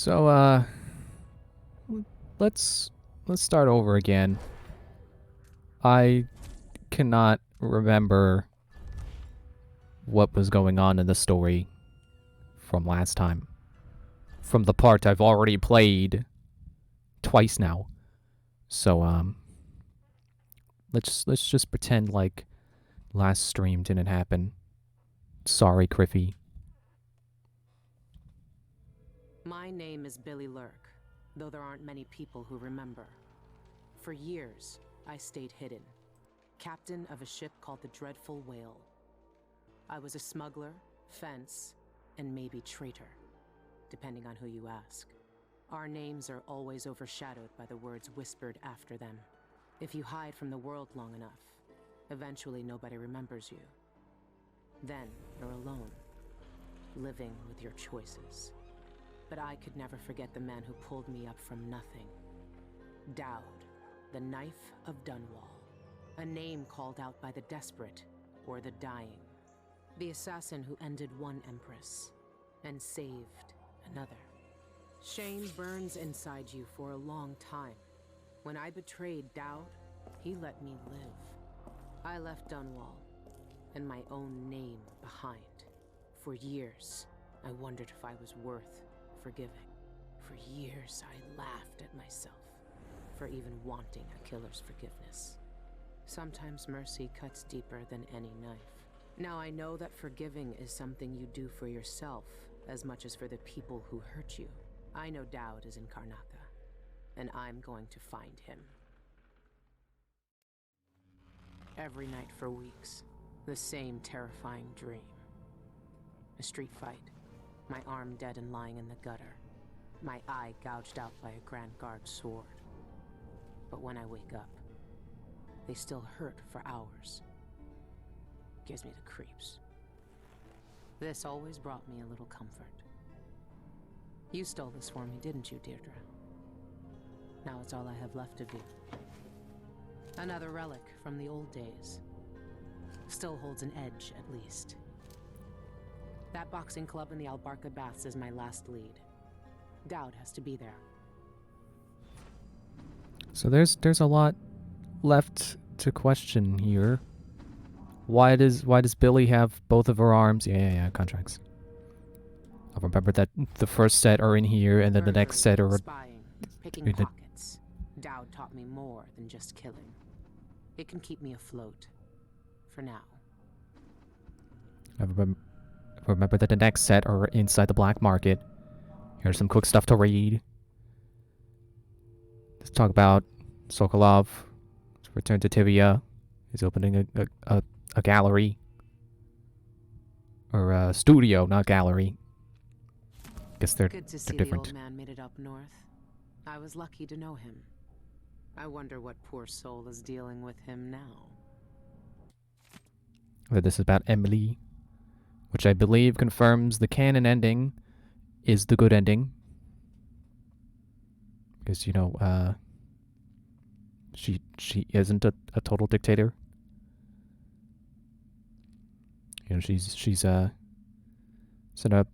So, let's start over again. I cannot remember what was going on in the story from last time. From the part I've already played twice now. So, let's just pretend like last stream didn't happen. Sorry, Criffy. My name is Billie Lurk, though there aren't many people who remember. For years, I stayed hidden, captain of a ship called the Dreadful Whale. I was a smuggler, fence, and maybe traitor, depending on who you ask. Our names are always overshadowed by the words whispered after them. If you hide from the world long enough, eventually nobody remembers you. Then you're alone, living with your choices. But I could never forget the man who pulled me up from nothing. Dowd, the Knife of Dunwall. A name called out by the desperate or the dying. The assassin who ended one empress and saved another. Shame burns inside you for a long time. When I betrayed Dowd, he let me live. I left Dunwall and my own name behind. For years, I wondered if I was worth forgiving. For years, I laughed at myself for even wanting a killer's forgiveness. Sometimes mercy cuts deeper than any knife. Now I know that forgiving is something you do for yourself as much as for the people who hurt you. I know Dowd is in Karnaca, and I'm going to find him. Every night for weeks, the same terrifying dream. A street fight. My arm dead and lying in the gutter. My eye gouged out by a Grand Guard sword. But when I wake up, they still hurt for hours. Gives me the creeps. This always brought me a little comfort. You stole this for me, didn't you, Deirdre? Now it's all I have left of you. Another relic from the old days. Still holds an edge, at least. That boxing club in the Albarca Baths is my last lead. Dowd has to be there. So there's a lot left to question here. Why does Billie have both of her arms? Yeah, contracts. I'll remember that the first set are in here, and then the next set are spying, picking pockets. Dowd taught me more than just killing. It can keep me afloat. For now. I remember that the next set are inside the black market. Here's some quick stuff to read. Let's talk about Sokolov. Let's return to Tivia. He's opening a gallery. Or a studio, not gallery. Guess they're good to see different. The old man made it up north. I was lucky to know him. I wonder what poor soul is dealing with him now. This is about Emily, which I believe confirms the canon ending is the good ending. Because, you know, she isn't a total dictator. You know, she's set up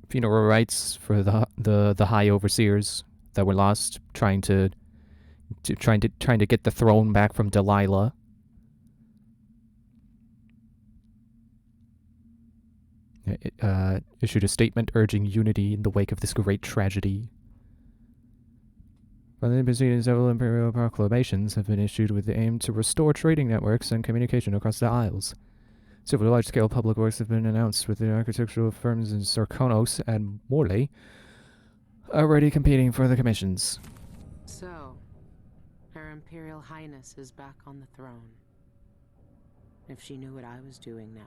funeral rites for the high overseers that were lost, trying to get the throne back from Delilah. It issued a statement urging unity in the wake of this great tragedy. Following proceedings, several imperial proclamations have been issued with the aim to restore trading networks and communication across the Isles. Several large-scale public works have been announced, with the architectural firms in Sarkonos and Morley already competing for the commissions. So, Her Imperial Highness is back on the throne. If she knew what I was doing now,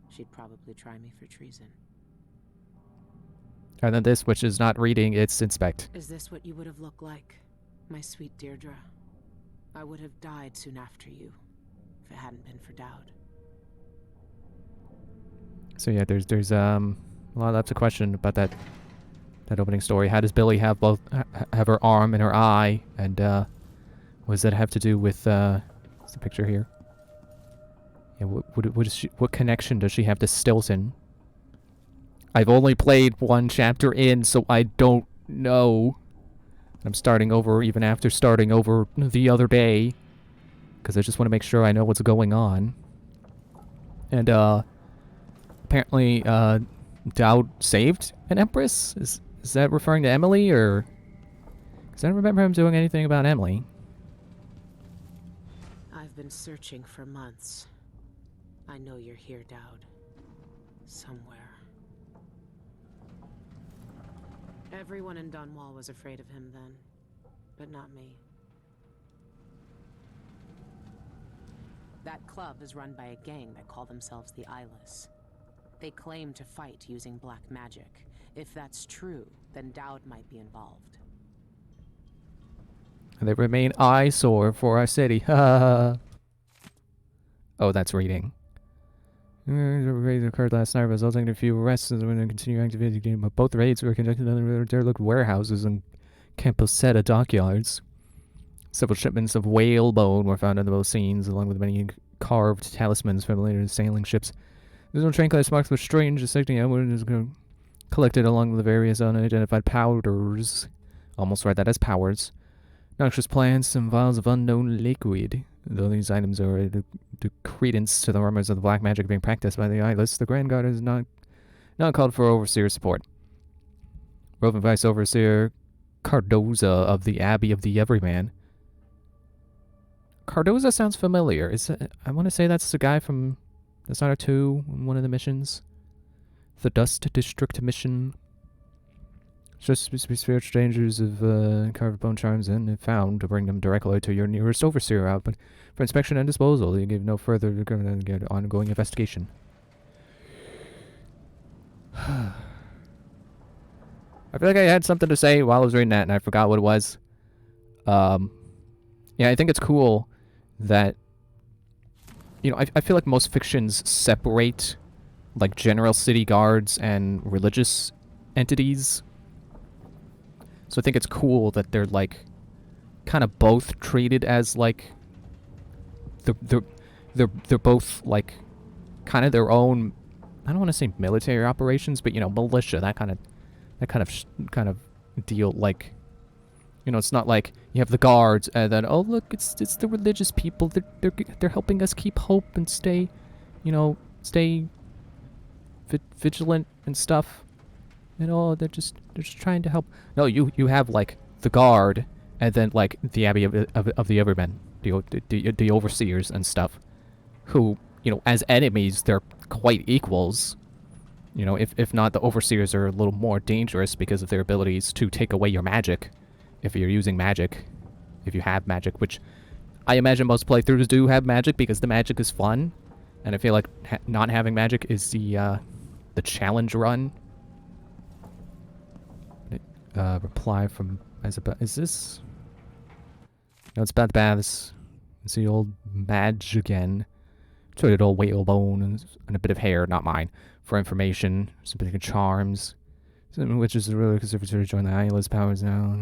she'd probably try me for treason. And then this, which is not reading, it's inspect. Is this what you would have looked like, my sweet Deirdre? I would have died soon after you, if it hadn't been for Dowd. So yeah, there's a lot left to question about that opening story. How does Billie have have her arm and her eye, and what does that have to do with what's the picture here? Yeah, what connection does she have to Stilton? I've only played one chapter in, so I don't No. I'm starting over even after starting over the other day. Because I just want to make sure I know what's going on. And, apparently, Dowd saved an Empress? Is that referring to Emily, or... Because I don't remember him doing anything about Emily. I've been searching for months. I know you're here, Dowd. Somewhere. Everyone in Dunwall was afraid of him then, but not me. That club is run by a gang that call themselves the Eyeless. They claim to fight using black magic. If that's true, then Dowd might be involved. They remain eyesore for our city. Oh, that's reading. Raids occurred last night, resulting in a few arrests and continuing activity. But both raids were conducted in derelict warehouses and Camposetta dockyards. Several shipments of whalebone were found in those scenes, along with many carved talismans from later sailing ships. There's no train class marks with strange dissecting evidence collected along with the various unidentified powders. Almost read that as powers. Noxious plants and vials of unknown liquid. Though these items are a credence to the rumors of the black magic being practiced by the Eyeless, the Grand Guard has not called for overseer support. Roving Vice Overseer Cardoza of the Abbey of the Everyman. Cardoza sounds familiar. I want to say that's the guy from Dishonored 2, one of the missions. The Dust District mission. Just spiritual strangers of carved bone charms and found to bring them directly to your nearest overseer output for inspection and disposal. They give no further ongoing investigation. I feel like I had something to say while I was reading that and I forgot what it was. Yeah, I think it's cool that, you know, I feel like most fictions separate like general city guards and religious entities. So I think it's cool that they're like kind of both treated as like they're both like kind of their own, I don't want to say military operations, but you know, militia, that kind of deal. Like, you know, it's not like you have the guards and then, oh look, it's the religious people. They're helping us keep hope and stay, you know, vigilant and stuff. And oh, they're just trying to help. No, you have like the guard, and then like the Abbey of the Evermen, the overseers and stuff, who, you know, as enemies they're quite equals. You know, if not, the overseers are a little more dangerous because of their abilities to take away your magic, if you're using magic, if you have magic, which I imagine most playthroughs do have magic because the magic is fun, and I feel like not having magic is the challenge run. Reply from is this? No, it's about the baths. It's the old Madge again. Traded old whalebone and a bit of hair, not mine, for information. Some bit of charms. Which is really conservatory join the Eyeless powers now.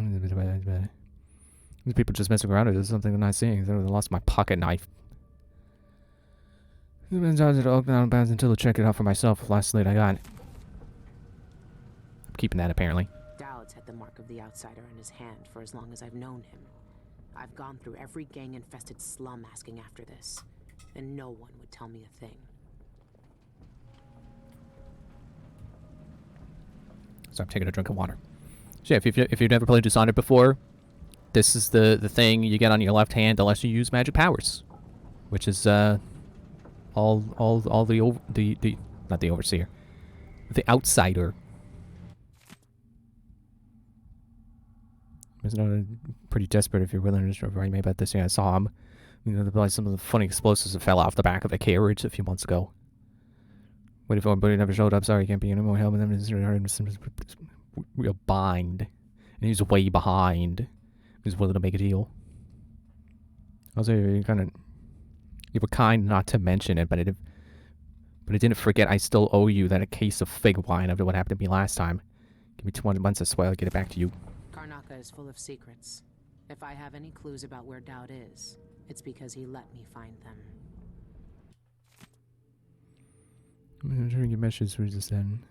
These people just messing around. There's something I'm not seeing. I lost my pocket knife. I've been to Oak down bounds until to check it out for myself. Last night I got it. I'm keeping that apparently. Dowd's had the mark of the outsider in his hand for as long as I've known him. I've gone through every gang-infested slum asking after this, and no one would tell me a thing. So I'm taking a drink of water. So yeah, if you've never played Dishonored before, this is the thing you get on your left hand unless you use magic powers, which is all the not the overseer, the outsider. It's not pretty desperate if you're willing to write me about this. Yeah, I saw him. You know, some of the funny explosives that fell off the back of the carriage a few months ago. Waiting for him, but he never showed up. Sorry, can't be any more help. Real bind. And he's way behind. He's willing to make a deal. Also, you were kind not to mention it, but I didn't forget I still owe you that a case of fig wine after what happened to me last time. Give me 200 months, I swear I'll get it back to you. Karnaca is full of secrets. If I have any clues about where Dowd is, it's because he let me find them. I'm trying to get messages for just then.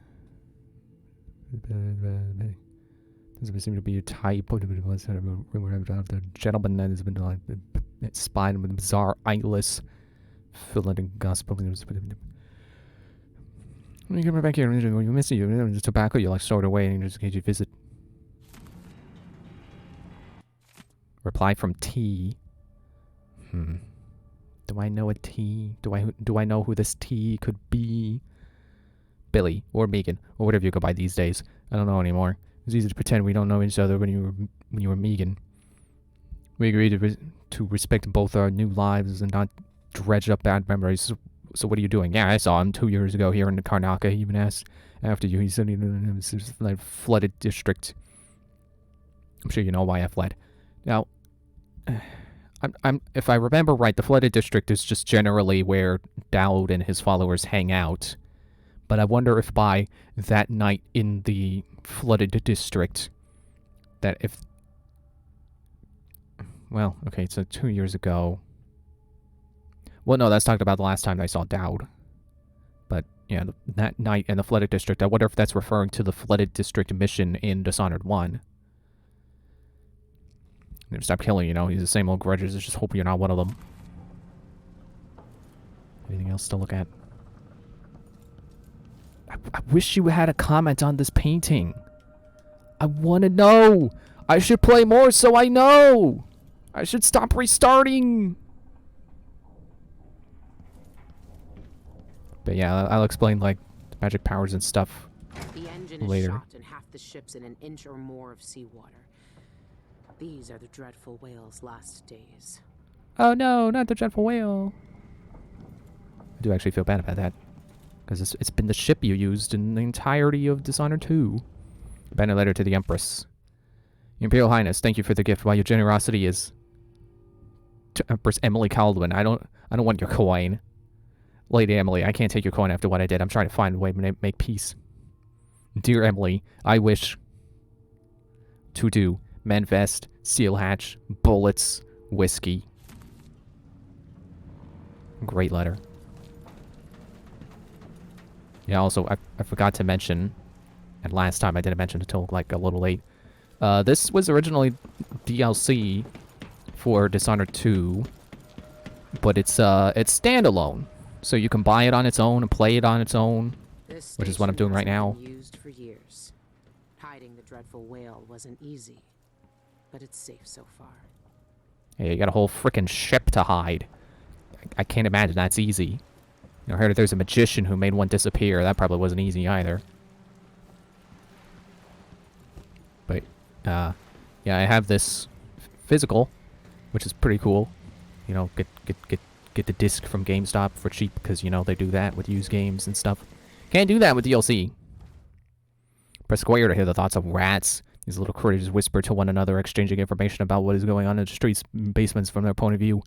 Doesn't seem to be a type. The gentleman that has been like spied with bizarre eyeless, filling and gospel. When you come back here, when you miss you, the tobacco you like stored away and just in case you visit. Reply from T. Do I know a T? Do I know who this T could be? Billie or Megan or whatever you go by these days. I don't know anymore. It's easy to pretend we don't know each other when you were Megan. We agreed to respect both our new lives and not dredge up bad memories. So what are you doing? Yeah, I saw him 2 years ago here in the Karnaka. He even asked after you. He said he was like flooded district. I'm sure you know why I fled. Now, if I remember right, the flooded district is just generally where Dowd and his followers hang out. But I wonder if by that night in the flooded district, that if... Well, okay, so 2 years ago... Well, no, that's talked about the last time I saw Dowd. But, yeah, that night in the flooded district, I wonder if that's referring to the flooded district mission in Dishonored 1. Never stop killing, you know, he's the same old grudges, just hope you're not one of them. Anything else to look at? I wish you had a comment on this painting. I want to know. I should play more so I know. I should stop restarting. But yeah, I'll explain like the magic powers and stuff The engine later. is shot and half the ship's in an inch or more of seawater. These are the dreadful whale's last days. Oh no, not the dreadful whale. I do actually feel bad about that. Because it's been the ship you used in the entirety of Dishonored 2. Abandoned letter to the Empress. Imperial Highness, thank you for the gift. While your generosity is to Empress Emily Caldwin. I don't want your coin. Lady Emily, I can't take your coin after what I did. I'm trying to find a way to make peace. Dear Emily, I wish to do Menvest, Seal Hatch, bullets, whiskey. Great letter. Yeah, also, I forgot to mention, and last time I didn't mention it until, like, a little late. This was originally DLC for Dishonored 2, but it's standalone. So you can buy it on its own and play it on its own, which is what I'm doing right now. Used for years. Hiding the dreadful whale wasn't easy, but it's safe so far. Hey, you got a whole frickin' ship to hide. I can't imagine that's easy. You know, I heard that there's a magician who made one disappear. That probably wasn't easy either. But, yeah, I have this physical, which is pretty cool. You know, get the disc from GameStop for cheap because, you know, they do that with used games and stuff. Can't do that with DLC. Press square to hear the thoughts of rats. These little critters whisper to one another, exchanging information about what is going on in the streets and basements from their point of view.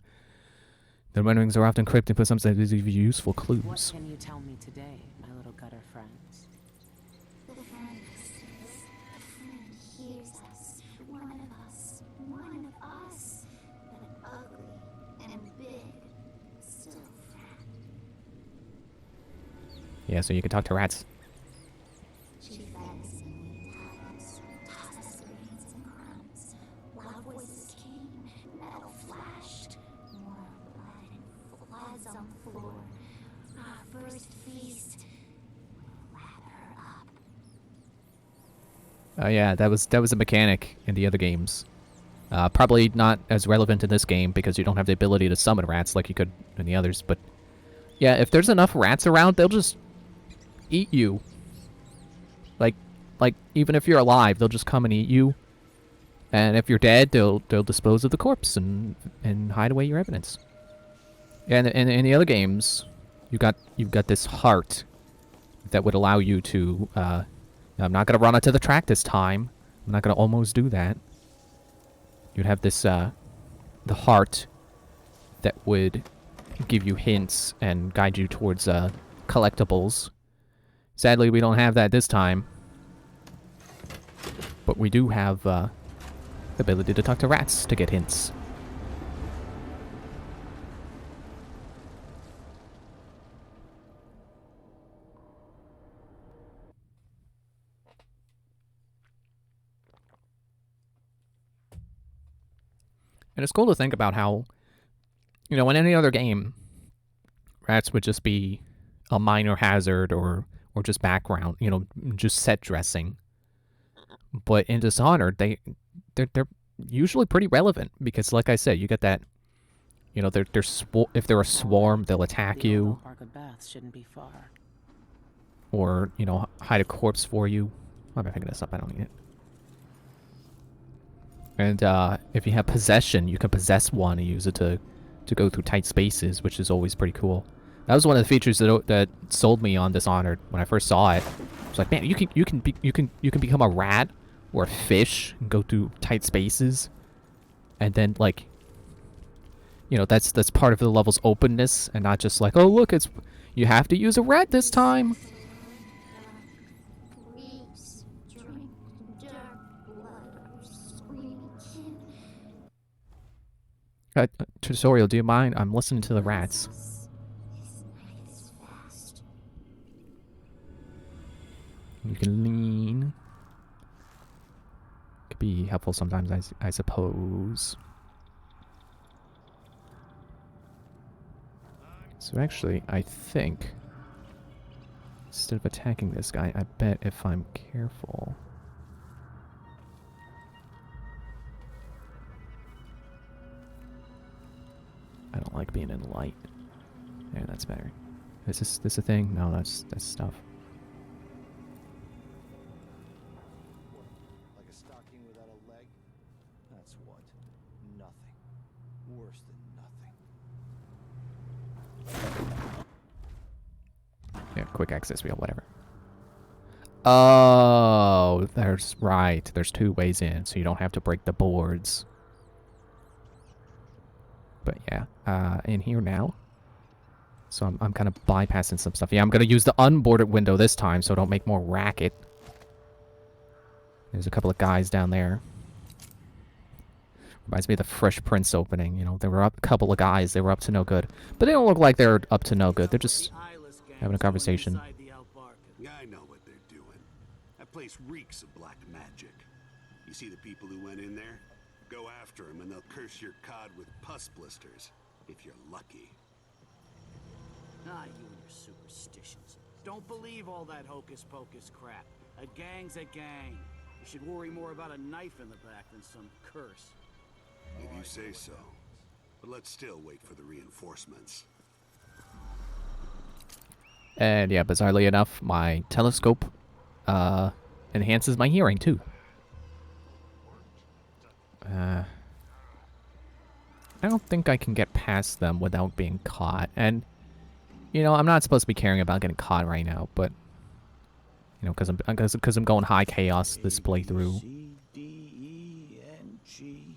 Their renderings are often cryptic, but sometimes give you useful clues. What can you tell me today, my little gutter friends? The friend listens. The friend hears us. One of us. But ugly and big. Still friend. Yeah, so you can talk to rats. She fed us and we times, tossed us grains and crumbs. Loud voices came, metal flashed. More blood and floods on the floor. Our first feast. We'll wrap her up. Oh yeah, that was a mechanic in the other games. Probably not as relevant in this game because you don't have the ability to summon rats like you could in the others, but yeah, if there's enough rats around, they'll just eat you. Like even if you're alive, they'll just come and eat you. And if you're dead, they'll dispose of the corpse and hide away your evidence. And in the other games, you've got this heart that would allow you to I'm not gonna run onto the track this time. I'm not gonna almost do that. You'd have this the heart that would give you hints and guide you towards collectibles. Sadly, we don't have that this time. But we do have the ability to talk to rats to get hints. And it's cool to think about how, in any other game, rats would just be a minor hazard or just background, just set dressing. But in Dishonored, they're usually pretty relevant because, like I said, you get that. If they're a swarm, they'll attack you. Park of Baths shouldn't be far. Or hide a corpse for you. Why am I picking this up? I don't need it. And if you have possession, you can possess one and use it to go through tight spaces, which is always pretty cool. That was one of the features that sold me on Dishonored when I first saw it. I was like, man, you can become a rat or a fish and go through tight spaces, and then like, that's part of the level's openness, and not just like, oh look, you have to use a rat this time. Reefs drink dark blood of screaming kin. Tutorial, do you mind? I'm listening to the rats. This night is fast. You can lean. Could be helpful sometimes, I suppose. So actually, I think instead of attacking this guy, I bet if I'm careful. I don't like being in light. Yeah, that's better. Is this a thing? No, that's stuff. Like a stocking without a leg? That's what? Nothing. Worse than nothing. Yeah, quick access wheel, whatever. Oh, there's two ways in, so you don't have to break the boards. But yeah, in here now. So I'm kind of bypassing some stuff. Yeah, I'm gonna use the unboarded window this time, so don't make more racket. There's a couple of guys down there. Reminds me of the Fresh Prince opening. There were a couple of guys. They were up to no good, but they don't look like they're up to no good. They're just having a conversation. Yeah, I know what they're doing. That place reeks of black magic. You see the people who went in there? Go after them and they'll curse your cod with pus blisters, if you're lucky. Ah, you and your superstitions. Don't believe all that hocus-pocus crap. A gang's a gang. You should worry more about a knife in the back than some curse. If you say so. But let's still wait for the reinforcements. And yeah, bizarrely enough, my telescope enhances my hearing too. I don't think I can get past them without being caught. And, I'm not supposed to be caring about getting caught right now, but, because I'm going high chaos this playthrough. C, D, E, N, G,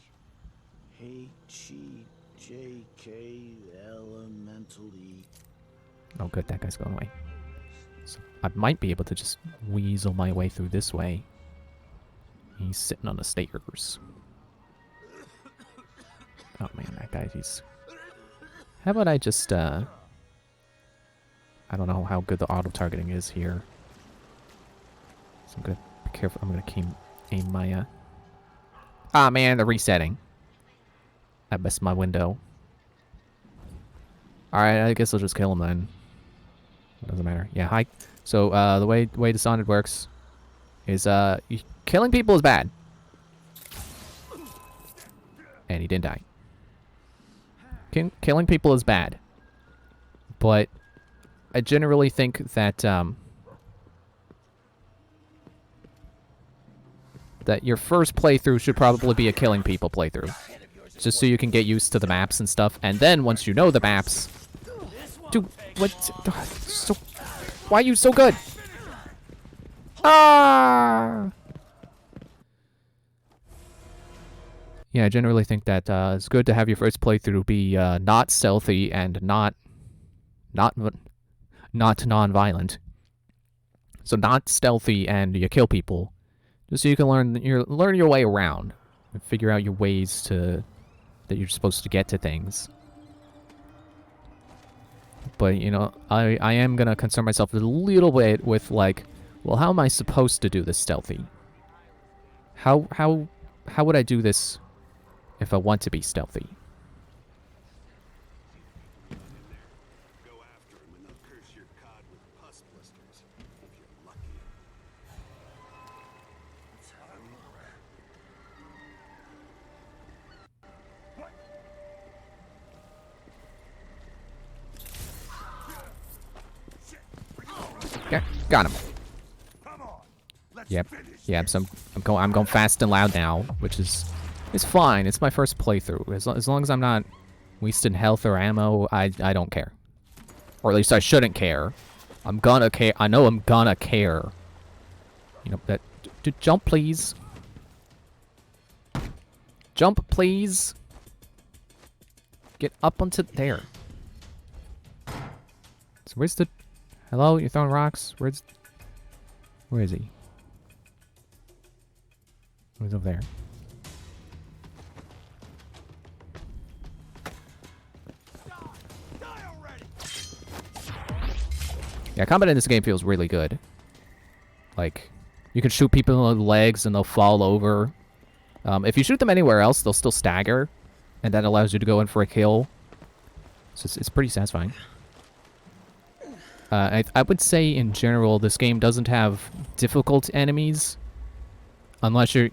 H, E, J, K, elemental E. Oh, good, that guy's going away. So I might be able to just weasel my way through this way. He's sitting on the stairs. Oh man, that guy, he's... How about I just, I don't know how good the auto-targeting is here. So I'm gonna be careful. I'm gonna aim my, Ah man, the resetting. I missed my window. Alright, I guess I'll just kill him then. Doesn't matter. Yeah, hi. So, the way Dishonored works is, killing people is bad. And he didn't die. Killing people is bad. But I generally think that, that your first playthrough should probably be a killing people playthrough. Just so you can get used to the maps and stuff. And then, once you know the maps... Dude, what? So, why are you so good? Ah! Yeah, I generally think that it's good to have your first playthrough be not stealthy and not non-violent. So not stealthy and you kill people, just so you can learn your way around and figure out your ways that you're supposed to get to things. But I am gonna concern myself a little bit with like, well, how am I supposed to do this stealthy? How would I do this if I want to be stealthy. Go after him and they'll curse your cod with pus blisters, if you're lucky. Yeah, got him. Come on. Let's Yep. finish Yeah, this. so I'm going fast and loud now, which is fine. It's my first playthrough. As long as I'm not wasting health or ammo, I don't care. Or at least I shouldn't care. I'm gonna care. I know I'm gonna care. You know that. Jump, please. Jump, please. Get up onto there. So where's the? Hello, you're throwing rocks. Where is he? He's over there. Die already. Yeah, combat in this game feels really good. Like, you can shoot people in the legs and they'll fall over. If you shoot them anywhere else, they'll still stagger, and that allows you to go in for a kill. So it's pretty satisfying. I would say in general, this game doesn't have difficult enemies, unless you're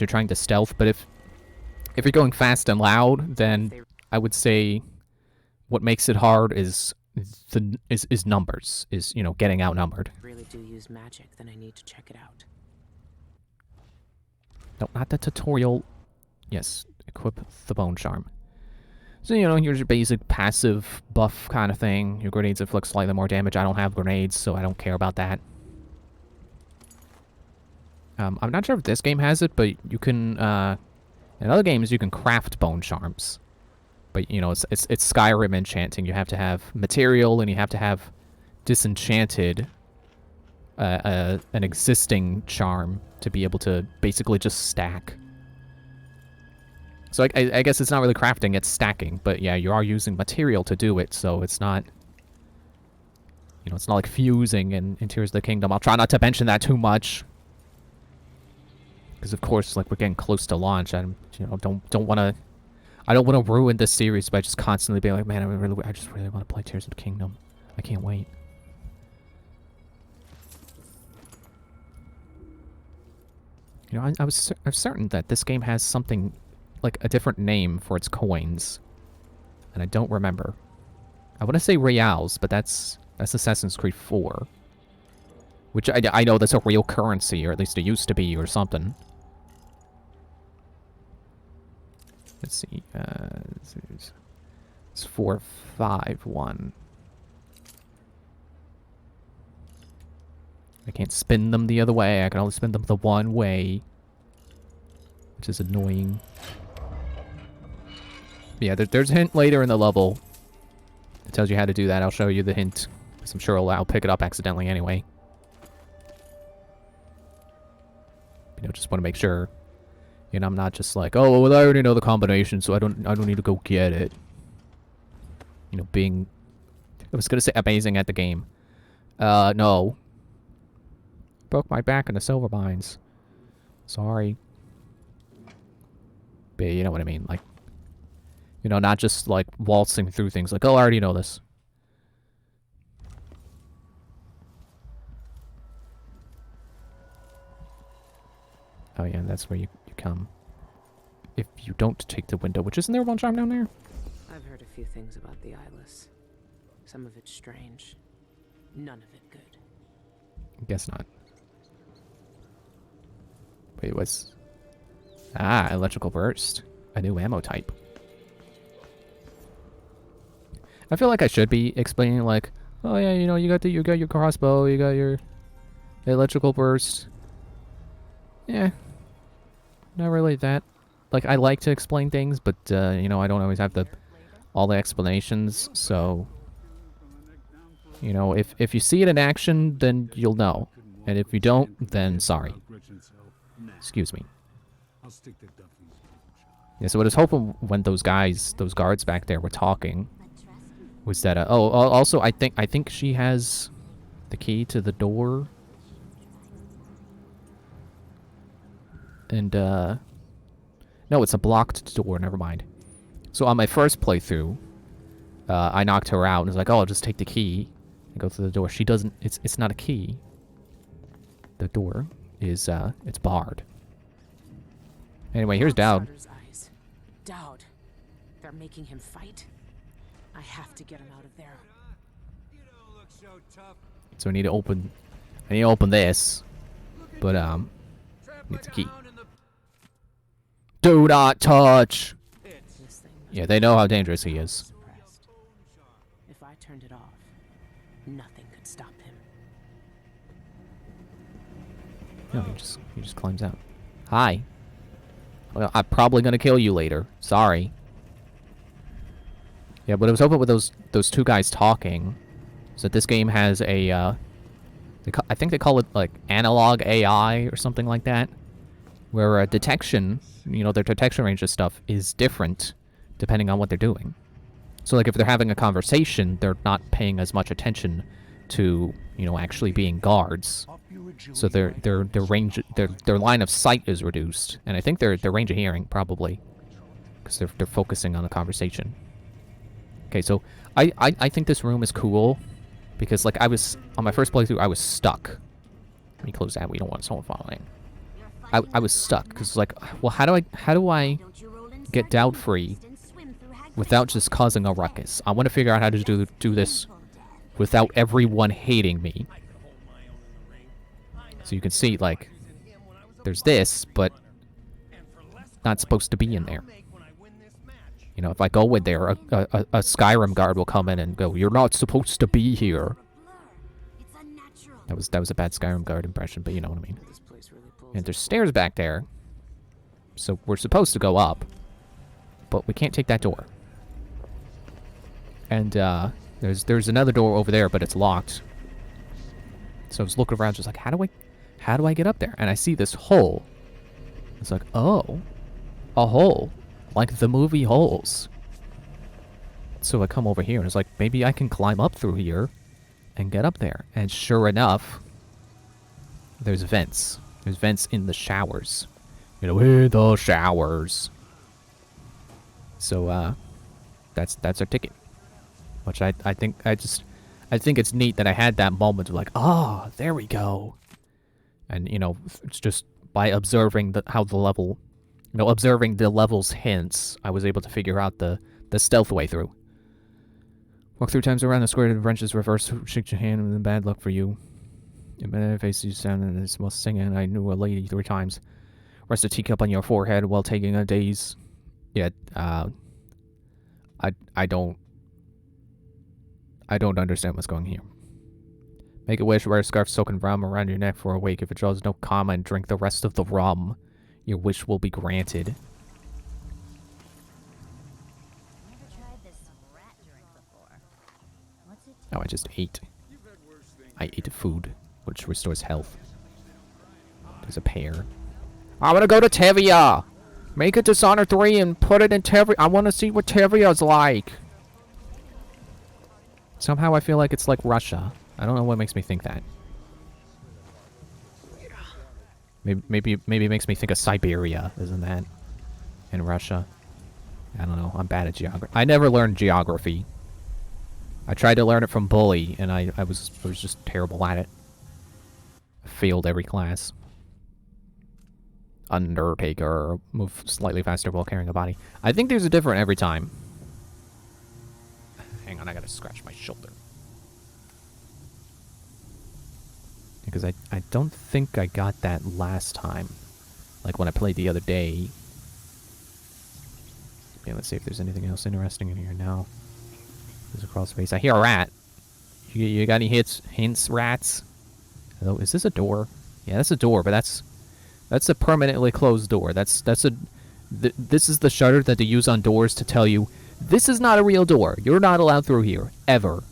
trying to stealth. But if you're going fast and loud, then I would say what makes it hard is numbers, getting outnumbered. If I really do use magic, then I need to check it out. No, not the tutorial. Yes, equip the bone charm. So, here's your basic passive buff kind of thing. Your grenades inflict slightly more damage. I don't have grenades, so I don't care about that. I'm not sure if this game has it, but you can, in other games, you can craft bone charms. But, it's Skyrim enchanting. You have to have material, and you have to have disenchanted an existing charm to be able to basically just stack. So I guess it's not really crafting, it's stacking. But yeah, you are using material to do it, so it's not... it's not like fusing in Tears of the Kingdom. I'll try not to mention that too much. Because of course, like, we're getting close to launch. I don't want to... I don't want to ruin this series by just constantly being like, man, I just really want to play Tears of the Kingdom. I can't wait. I was certain that this game has something, like a different name for its coins, and I don't remember. I want to say reals, but that's Assassin's Creed 4, which I know that's a real currency, or at least it used to be, or something. Let's see. It's 451. I can't spin them the other way. I can only spin them the one way, which is annoying. But yeah, there's a hint later in the level that tells you how to do that. I'll show you the hint, because I'm sure I'll pick it up accidentally anyway. Just want to make sure. I'm not just like, oh, well, I already know the combination, so I don't need to go get it. Being, I was gonna say amazing at the game. No. Broke my back in the silver mines. Sorry. But you know what I mean, like, not just like waltzing through things like, oh, I already know this. Oh yeah, that's where you come. If you don't take the window, which isn't there one charm down there? I've heard a few things about the Eyeless. Some of it strange. None of it good. Guess not. Wait, it was... Ah, electrical burst. A new ammo type. I feel like I should be explaining, like, oh yeah, you got your crossbow, you got your electrical burst. Yeah. Not really that. Like, I like to explain things, but, I don't always have all the explanations, so... if you see it in action, then you'll know. And if you don't, then sorry. Excuse me. Yeah, so what I was hoping when those guards back there were talking, was that, also, I think she has the key to the door. And, No, it's a blocked door. Never mind. So on my first playthrough, I knocked her out and was like, "Oh, I'll just take the key and go through the door." She doesn't. It's not a key. The door is it's barred. Anyway, here's Dowd. Outsider's eyes. Dowd. They're making him fight. I have to get him out of there. So I need to open. I need to open this, but needs a key. Do not touch. This thing must Yeah, they know how dangerous he is. suppressed. If I turned it off, nothing could stop him. No, he just climbs out. Hi. Well, I'm probably gonna kill you later. Sorry. Yeah, but I was hoping with those two guys talking, so that this game has a I think they call it like analog AI or something like that, where detection, you know, their detection range of stuff is different depending on what they're doing. So like if they're having a conversation, they're not paying as much attention to, you know, actually being guards. So their range, their line of sight is reduced, and I think their range of hearing probably, because they're focusing on the conversation. Okay, so I think this room is cool, because like I was on my first playthrough, I was stuck. Let me close that. We don't want someone following. I was stuck because like, well, how do I get Dowd free without just causing a ruckus? I want to figure out how to do this without everyone hating me. So you can see, like, there's this, but not supposed to be in there. You know, if I go in there, a Skyrim guard will come in and go, "You're not supposed to be here." That was a bad Skyrim guard impression, but you know what I mean. This place really pulls. And there's stairs back there, so we're supposed to go up, but we can't take that door. And there's another door over there, but it's locked. So I was looking around, just like, how do I get up there? And I see this hole. It's like, oh, a hole, like the movie Holes. So I come over here, and it's like, maybe I can climb up through here and get up there. And sure enough, there's vents. There's vents in the showers. You know, in the showers. So that's our ticket. Which I think it's neat that I had that moment of like, oh, there we go. And you know, it's just by observing how the level, you know, observing the level's hints, I was able to figure out the stealth way through. Walk 3 times around the square, the branches reverse, shake your hand, and then bad luck for you. In my face, you sound and it's most singing. I knew a lady 3 times. Rest a teacup on your forehead while taking a daze. Yeah, I don't understand what's going here. Make a wish, wear a scarf soaking rum around your neck for a week. If it draws no comment, drink the rest of the rum. Your wish will be granted. Oh, I just ate. I ate food, which restores health. There's a pear. I want to go to Tevia! Make a Dishonored 3 and put it in Tevia. I want to see what Tevia's like. Somehow I feel like it's like Russia. I don't know what makes me think that. Maybe it makes me think of Siberia, isn't that? In Russia. I don't know. I'm bad at geography. I never learned geography. I tried to learn it from Billie, and I was just terrible at it. I failed every class. Undertaker. Move slightly faster while carrying a body. I think there's a different every time. Hang on, I gotta scratch my shoulder. Because I don't think I got that last time. Like when I played the other day. Okay, let's see if there's anything else interesting in here now. There's a crawl space. I hear a rat. You got any hints, rats? Hello, is this a door? Yeah, that's a door, but that's a permanently closed door. This is the shutter that they use on doors to tell you this is not a real door. You're not allowed through here ever.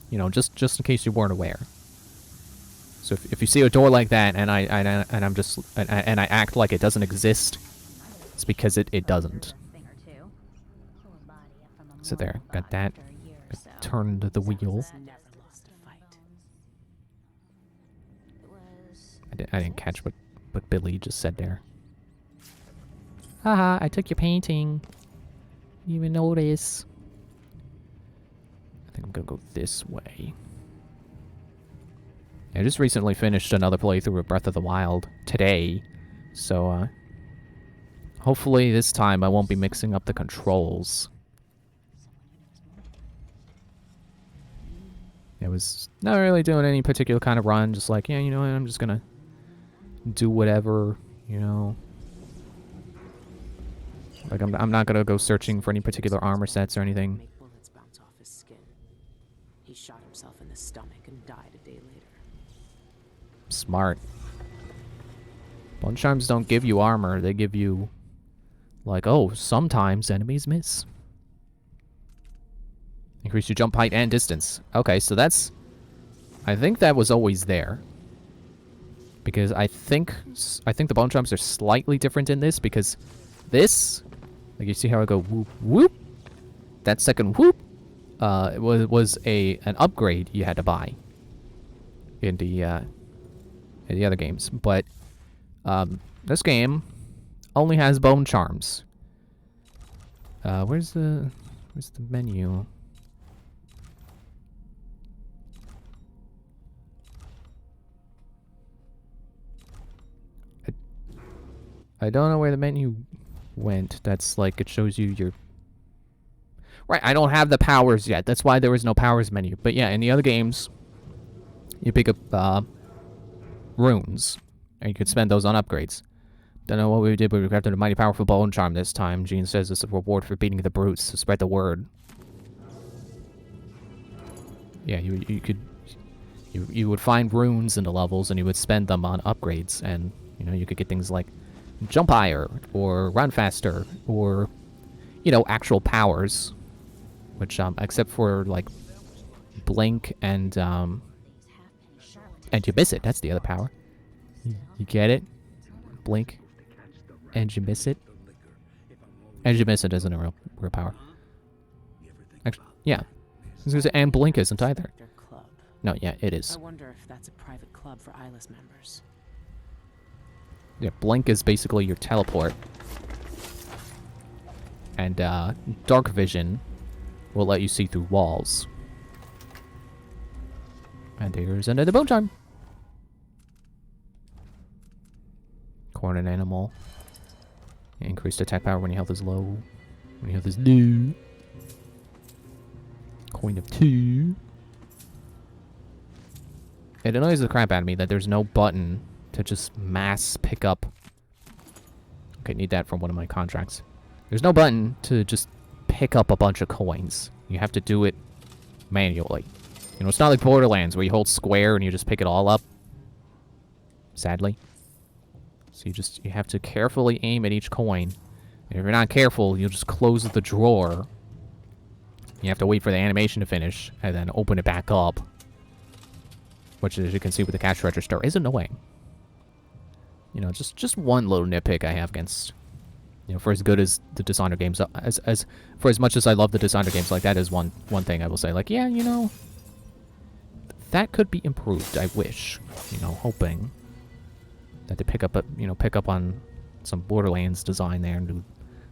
You know, just in case you weren't aware. So if you see a door like that and I act like it doesn't exist, it's because it doesn't. So there, got that. I turned the wheel. Never lost a fight. I didn't catch what Billie just said there. Haha, I took your painting. Didn't even notice. I think I'm gonna go this way. I just recently finished another playthrough of Breath of the Wild today, so hopefully this time I won't be mixing up the controls. I was not really doing any particular kind of run, just like, yeah, you know what, I'm just gonna do whatever, you know. Like, I'm not gonna go searching for any particular armor sets or anything. Make bullets bounce off his skin. He shot himself in the stomach and died a day later. Smart. Bone charms don't give you armor, they give you, like, oh, sometimes enemies miss. Increase your jump height and distance. Okay, so that's... I think that was always there. Because I think the bone charms are slightly different in this, because this... Like, you see how I go whoop, whoop? That second whoop it was an upgrade you had to buy in the other games. But this game only has bone charms. Where's the menu? I don't know where the menu went. That's like, it shows you your... Right, I don't have the powers yet. That's why there was no powers menu. But yeah, in the other games, you pick up runes, and you could spend those on upgrades. Don't know what we did, but we crafted a mighty powerful bone charm this time. Jean says it's a reward for beating the brutes, so spread the word. Yeah, you would find runes in the levels, and you would spend them on upgrades, and, you know, you could get things like jump higher, or run faster, or, you know, actual powers. Which, except for, like, blink and you miss it. That's the other power. You get it? Blink, and you miss it. And you miss it isn't a real power. Actually, yeah. I was gonna say, and blink isn't either. Club. No, yeah, it is. I wonder if that's a private club for Eyeless members. Yeah, blink is basically your teleport. And, dark vision will let you see through walls. And there's another bone charm. Corn and animal. Increased attack power when your health is low. When your health is low. Coin of 2. It annoys the crap out of me that there's no button to just mass pick up. Okay, need that from one of my contracts. There's no button to just pick up a bunch of coins. You have to do it manually. You know, it's not like Borderlands where you hold square and you just pick it all up. Sadly. So you have to carefully aim at each coin. And if you're not careful, you'll just close the drawer. You have to wait for the animation to finish and then open it back up. Which, as you can see with the cash register, is annoying. You know, just one little nitpick I have against... You know, for as good as the Dishonored games, for as much as I love the Dishonored games, like, that is one thing I will say. Like, yeah, you know, that could be improved. I wish, you know, hoping that they pick up on some Borderlands design there and do,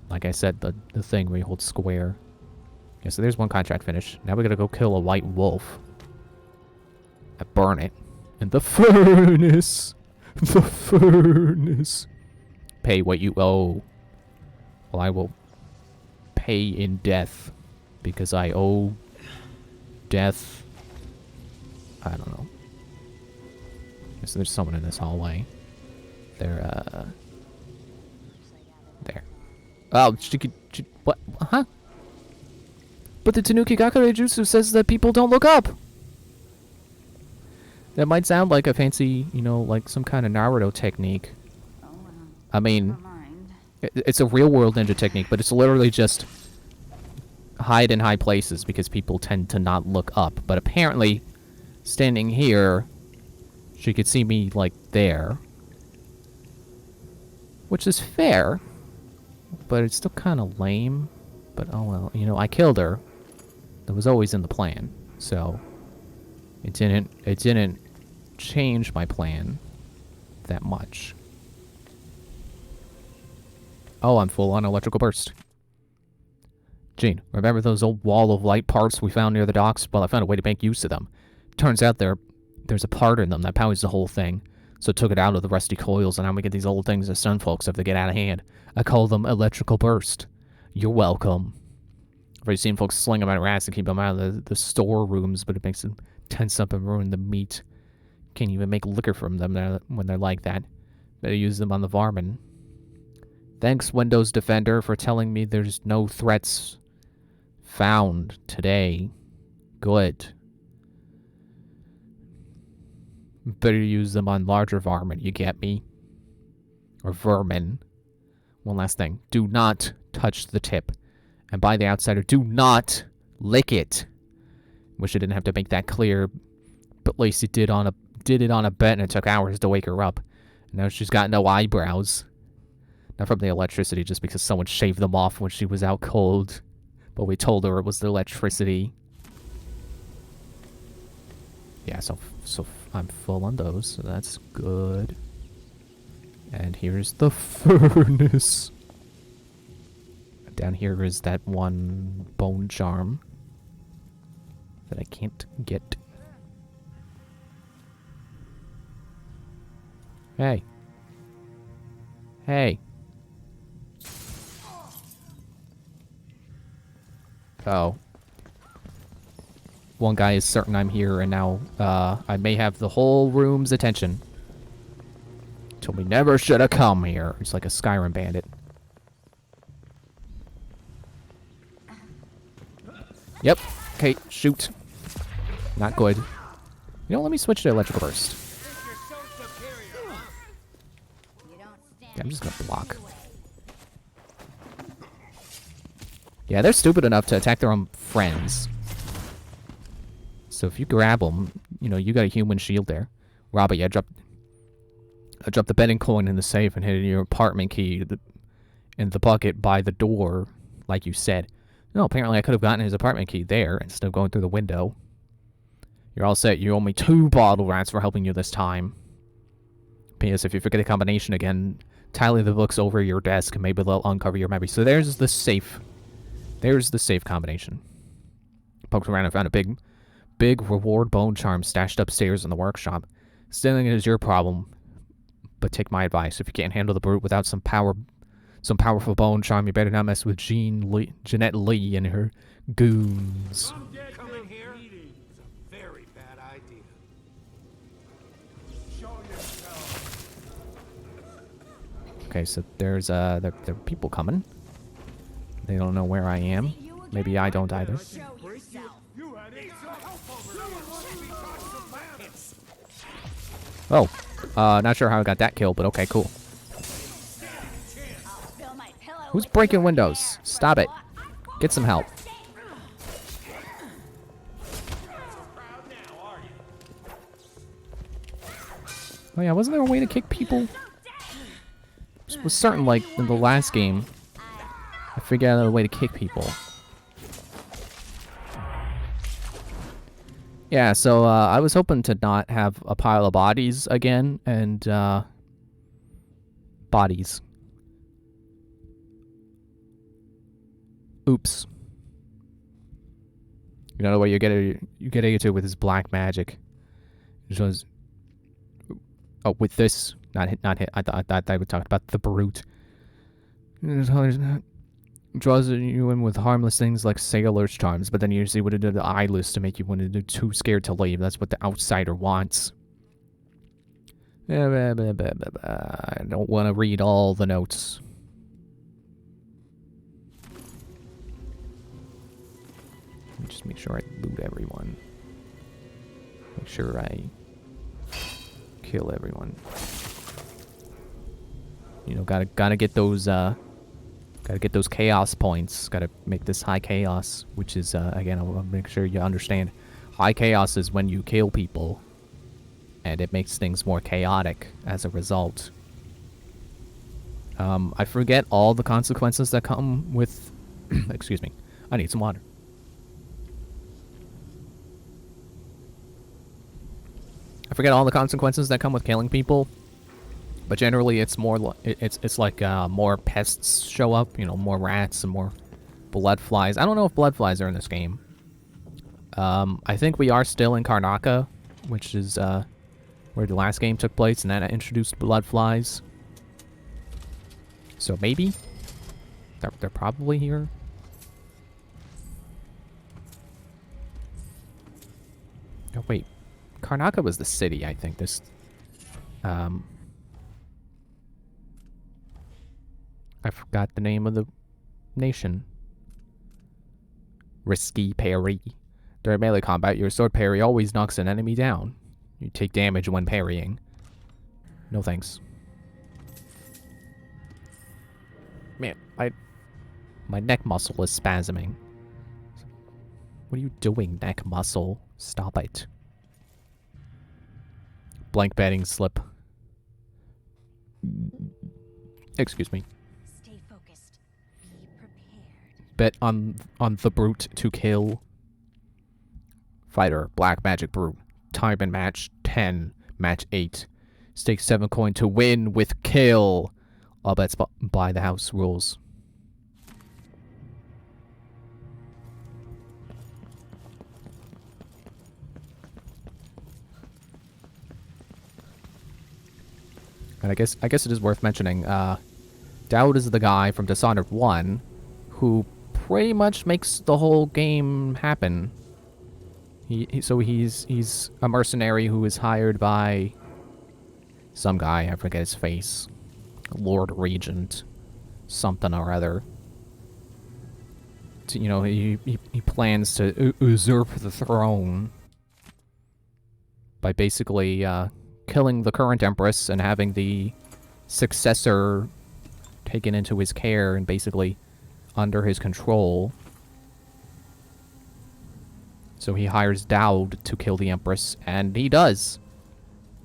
like I said, the thing where you hold square. Yeah, so there's one contract finished. Now we gotta go kill a white wolf. I burn it in the furnace. The furnace. Pay what you owe. Well, I will pay in death, because I owe death. I don't know. Guess there's someone in this hallway. They're, there. Oh, what? Huh? But the Tanuki Gakure Jutsu says that people don't look up! That might sound like a fancy, you know, like some kind of Naruto technique. I mean... It's a real-world ninja technique, but it's literally just hide in high places because people tend to not look up. But apparently, standing here, she could see me, like, there. Which is fair, but it's still kind of lame. But, oh well, you know, I killed her. That was always in the plan, so... It didn't change my plan that much. Oh, I'm full on electrical burst. Gene, remember those old wall of light parts we found near the docks? Well, I found a way to make use of them. Turns out there's a part in them that powers the whole thing. So took it out of the rusty coils, and now we get these old things that stun folks if they get out of hand. I call them electrical burst. You're welcome. I've already seen folks sling them out of rats to keep them out of the storerooms, but it makes them tense up and ruin the meat. Can't even make liquor from them when they're like that. Better use them on the varmin. Thanks, Windows Defender, for telling me there's no threats found today. Good. Better use them on larger varmin, you get me? Or vermin. One last thing. Do not touch the tip. And by the outsider, do not lick it. Wish I didn't have to make that clear. But Lacey did it on a bet, and it took hours to wake her up. And now she's got no eyebrows. Not from the electricity, just because someone shaved them off when she was out cold. But we told her it was the electricity. Yeah, so I'm full on those, so that's good. And here's the furnace. Down here is that one bone charm that I can't get. Hey. Hey. Oh. One guy is certain I'm here, and now I may have the whole room's attention. Told me never should have come here. It's like a Skyrim bandit. Yep. Okay, shoot. Not good. You know, let me switch to electrical burst. Yeah, I'm just gonna block. Yeah, they're stupid enough to attack their own friends. So if you grab them, you know, you got a human shield there. Robbie, I dropped the betting coin in the safe and hid your apartment key in the bucket by the door, like you said. No, apparently I could have gotten his apartment key there instead of going through the window. You're all set. You owe me 2 bottle rats for helping you this time. P.S. If you forget the combination again, tally the books over your desk and maybe they'll uncover your memory. So there's the safe. There's the safe combination. Poked around and found a big reward bone charm stashed upstairs in the workshop. Stealing it is your problem, but take my advice. If you can't handle the brute without some powerful bone charm, you better not mess with Jeanette Lee and her goons. Coming here is a very bad idea. Show yourself. Okay, so there's there are people coming. They don't know where I am. Maybe I don't either. Oh, not sure how I got that kill, but okay, cool. Who's breaking windows? Stop it. Get some help. Oh yeah, wasn't there a way to kick people? It was certain, like, in the last game, I figured out a way to kick people. Yeah, so I was hoping to not have a pile of bodies again, and bodies. Oops. You know what you get into with this black magic. It was, oh, with this, not hit. I thought I would talk about the brute. Draws you in with harmless things like sailor's charms, but then you see what it did to the eyeless to make you want to do too scared to leave. That's what the outsider wants. I don't want to read all the notes. Let me just make sure I loot everyone. Make sure I kill everyone. You know, gotta get those chaos points. Gotta make this high chaos, which is, again, I'll make sure you understand. High chaos is when you kill people, and it makes things more chaotic as a result. I forget all the consequences that come with... Excuse me. I need some water. I forget all the consequences that come with killing people. But generally, it's more it's like more pests show up. You know, more rats and more blood flies. I don't know if blood flies are in this game. I think we are still in Karnaca, which is where the last game took place, and that introduced blood flies. So maybe they're probably here. Oh wait, Karnaca was the city, I think. This I forgot the name of the nation. Risky parry. During melee combat, your sword parry always knocks an enemy down. You take damage when parrying. No thanks. Man, my neck muscle is spasming. What are you doing, neck muscle? Stop it. Blank betting slip. Excuse me. Stay focused. Be prepared. Bet on the brute to kill. Fighter, black magic brute. Time and match 10, match 8. Stake 7 coin to win with kill. All bets by the house rules. And I guess it is worth mentioning, Dowd is the guy from Dishonored 1 who pretty much makes the whole game happen. So he's a mercenary who is hired by some guy, I forget his face. Lord Regent. Something or other. You know, he plans to usurp the throne by basically killing the current empress and having the successor taken into his care and basically under his control. So he hires Dowd to kill the empress, and he does.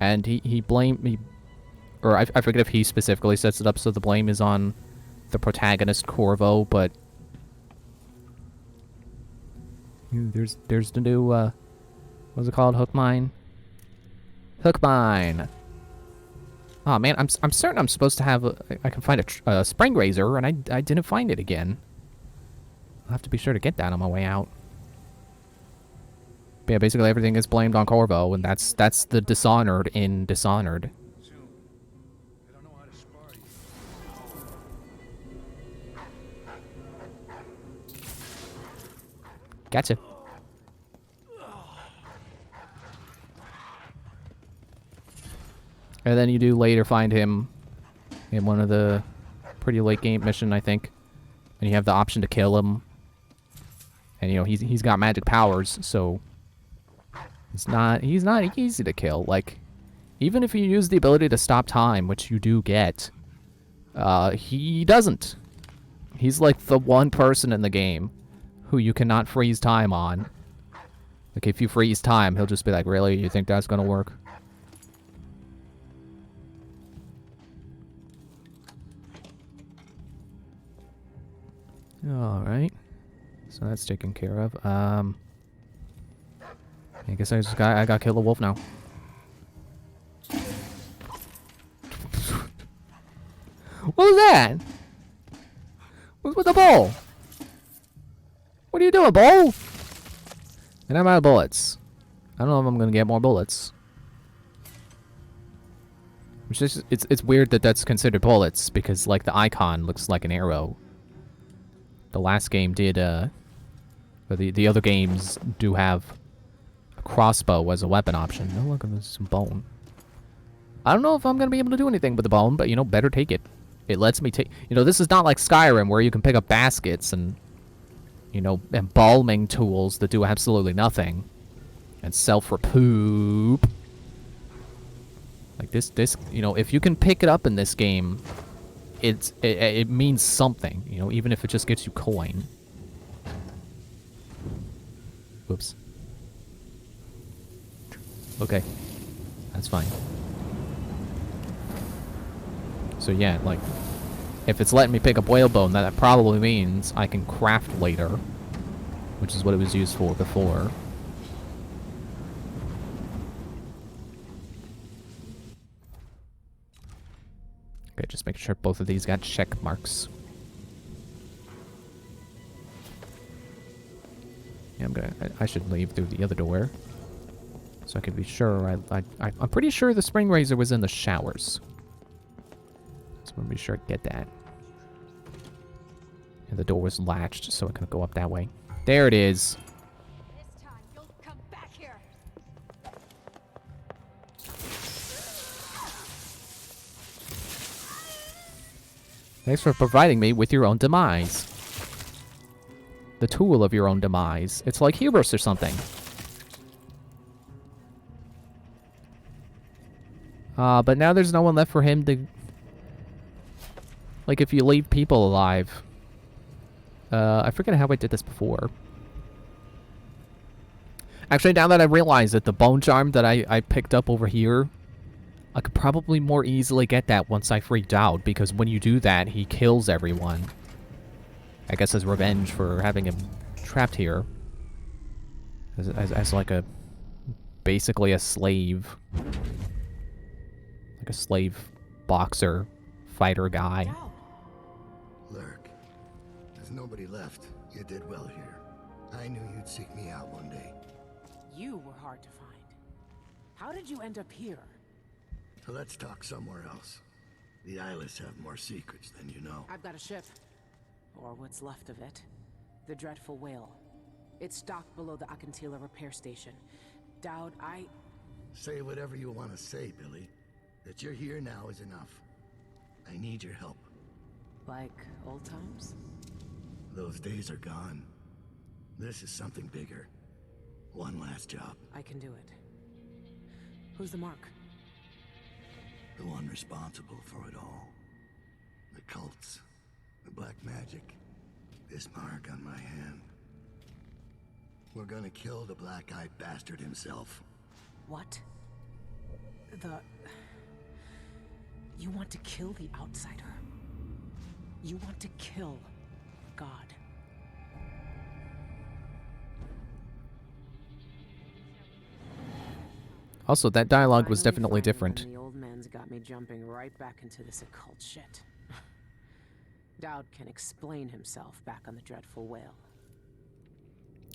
And I forget if he specifically sets it up so the blame is on the protagonist Corvo, but there's the new what's it called? Hook mine. Hook mine. Oh man, I'm certain I'm supposed to have I can find a spring razor, and I didn't find it again. I'll have to be sure to get that on my way out. But yeah, basically everything is blamed on Corvo, and that's the Dishonored in Dishonored. Gotcha. And then you do later find him in one of the pretty late game mission, I think. And you have the option to kill him. And you know, he's got magic powers, so he's not easy to kill. Like, even if you use the ability to stop time, which you do get, he doesn't. He's like the one person in the game who you cannot freeze time on. Like, if you freeze time, he'll just be like, really? You think that's gonna work? Alright. So that's taken care of. I guess I gotta kill the wolf now. What was that? What's with the bowl? What are you doing, bowl? And I'm out of bullets. I don't know if I'm gonna get more bullets. Which is, it's weird that that's considered bullets, because like the icon looks like an arrow. The last game did, the other games do have a crossbow as a weapon option. Oh look, there's some bone. I don't know if I'm gonna be able to do anything with the bone, but you know, better take it. It lets me take, you know, this is not like Skyrim where you can pick up baskets and, you know, embalming tools that do absolutely nothing. And sell for poop. Like this, you know, if you can pick it up in this game, it means something, you know, even if it just gets you coin. Whoops. Okay. That's fine. So yeah, like, if it's letting me pick up whalebone, that probably means I can craft later, which is what it was used for before. Okay, just make sure both of these got check marks. Yeah, I should leave through the other door. So I can be sure I'm pretty sure the spring razor was in the showers. So I'm gonna be sure I get that. And the door was latched, so I can go up that way. There it is. This time you'll come back here. Thanks for providing me with your own demise. The tool of your own demise. It's like hubris or something. But now there's no one left for him to... Like, if you leave people alive. I forget how I did this before. Actually, now that I realize that the bone charm that I picked up over here, I could probably more easily get that once I freaked out, because when you do that, he kills everyone. I guess as revenge for having him trapped here. As like a... Basically a slave. Like a slave boxer, fighter guy. Lurk, there's nobody left. You did well here. I knew you'd seek me out one day. You were hard to find. How did you end up here? So let's talk somewhere else. The Eyeless have more secrets than you know. I've got a ship. Or what's left of it. The Dreadful Whale. It's docked below the Akantila repair station. Dowd, Say whatever you want to say, Billie. That you're here now is enough. I need your help. like old times? Those days are gone. This is something bigger. One last job. I can do it. Who's the mark? The one responsible for it all. The cults. The black magic. This mark on my hand. We're gonna kill the black-eyed bastard himself. What? You want to kill the outsider? You want to kill God? Also, that dialogue was definitely different. The old man's got me jumping right back into this occult shit. Dowd can explain himself back on the Dreadful Whale.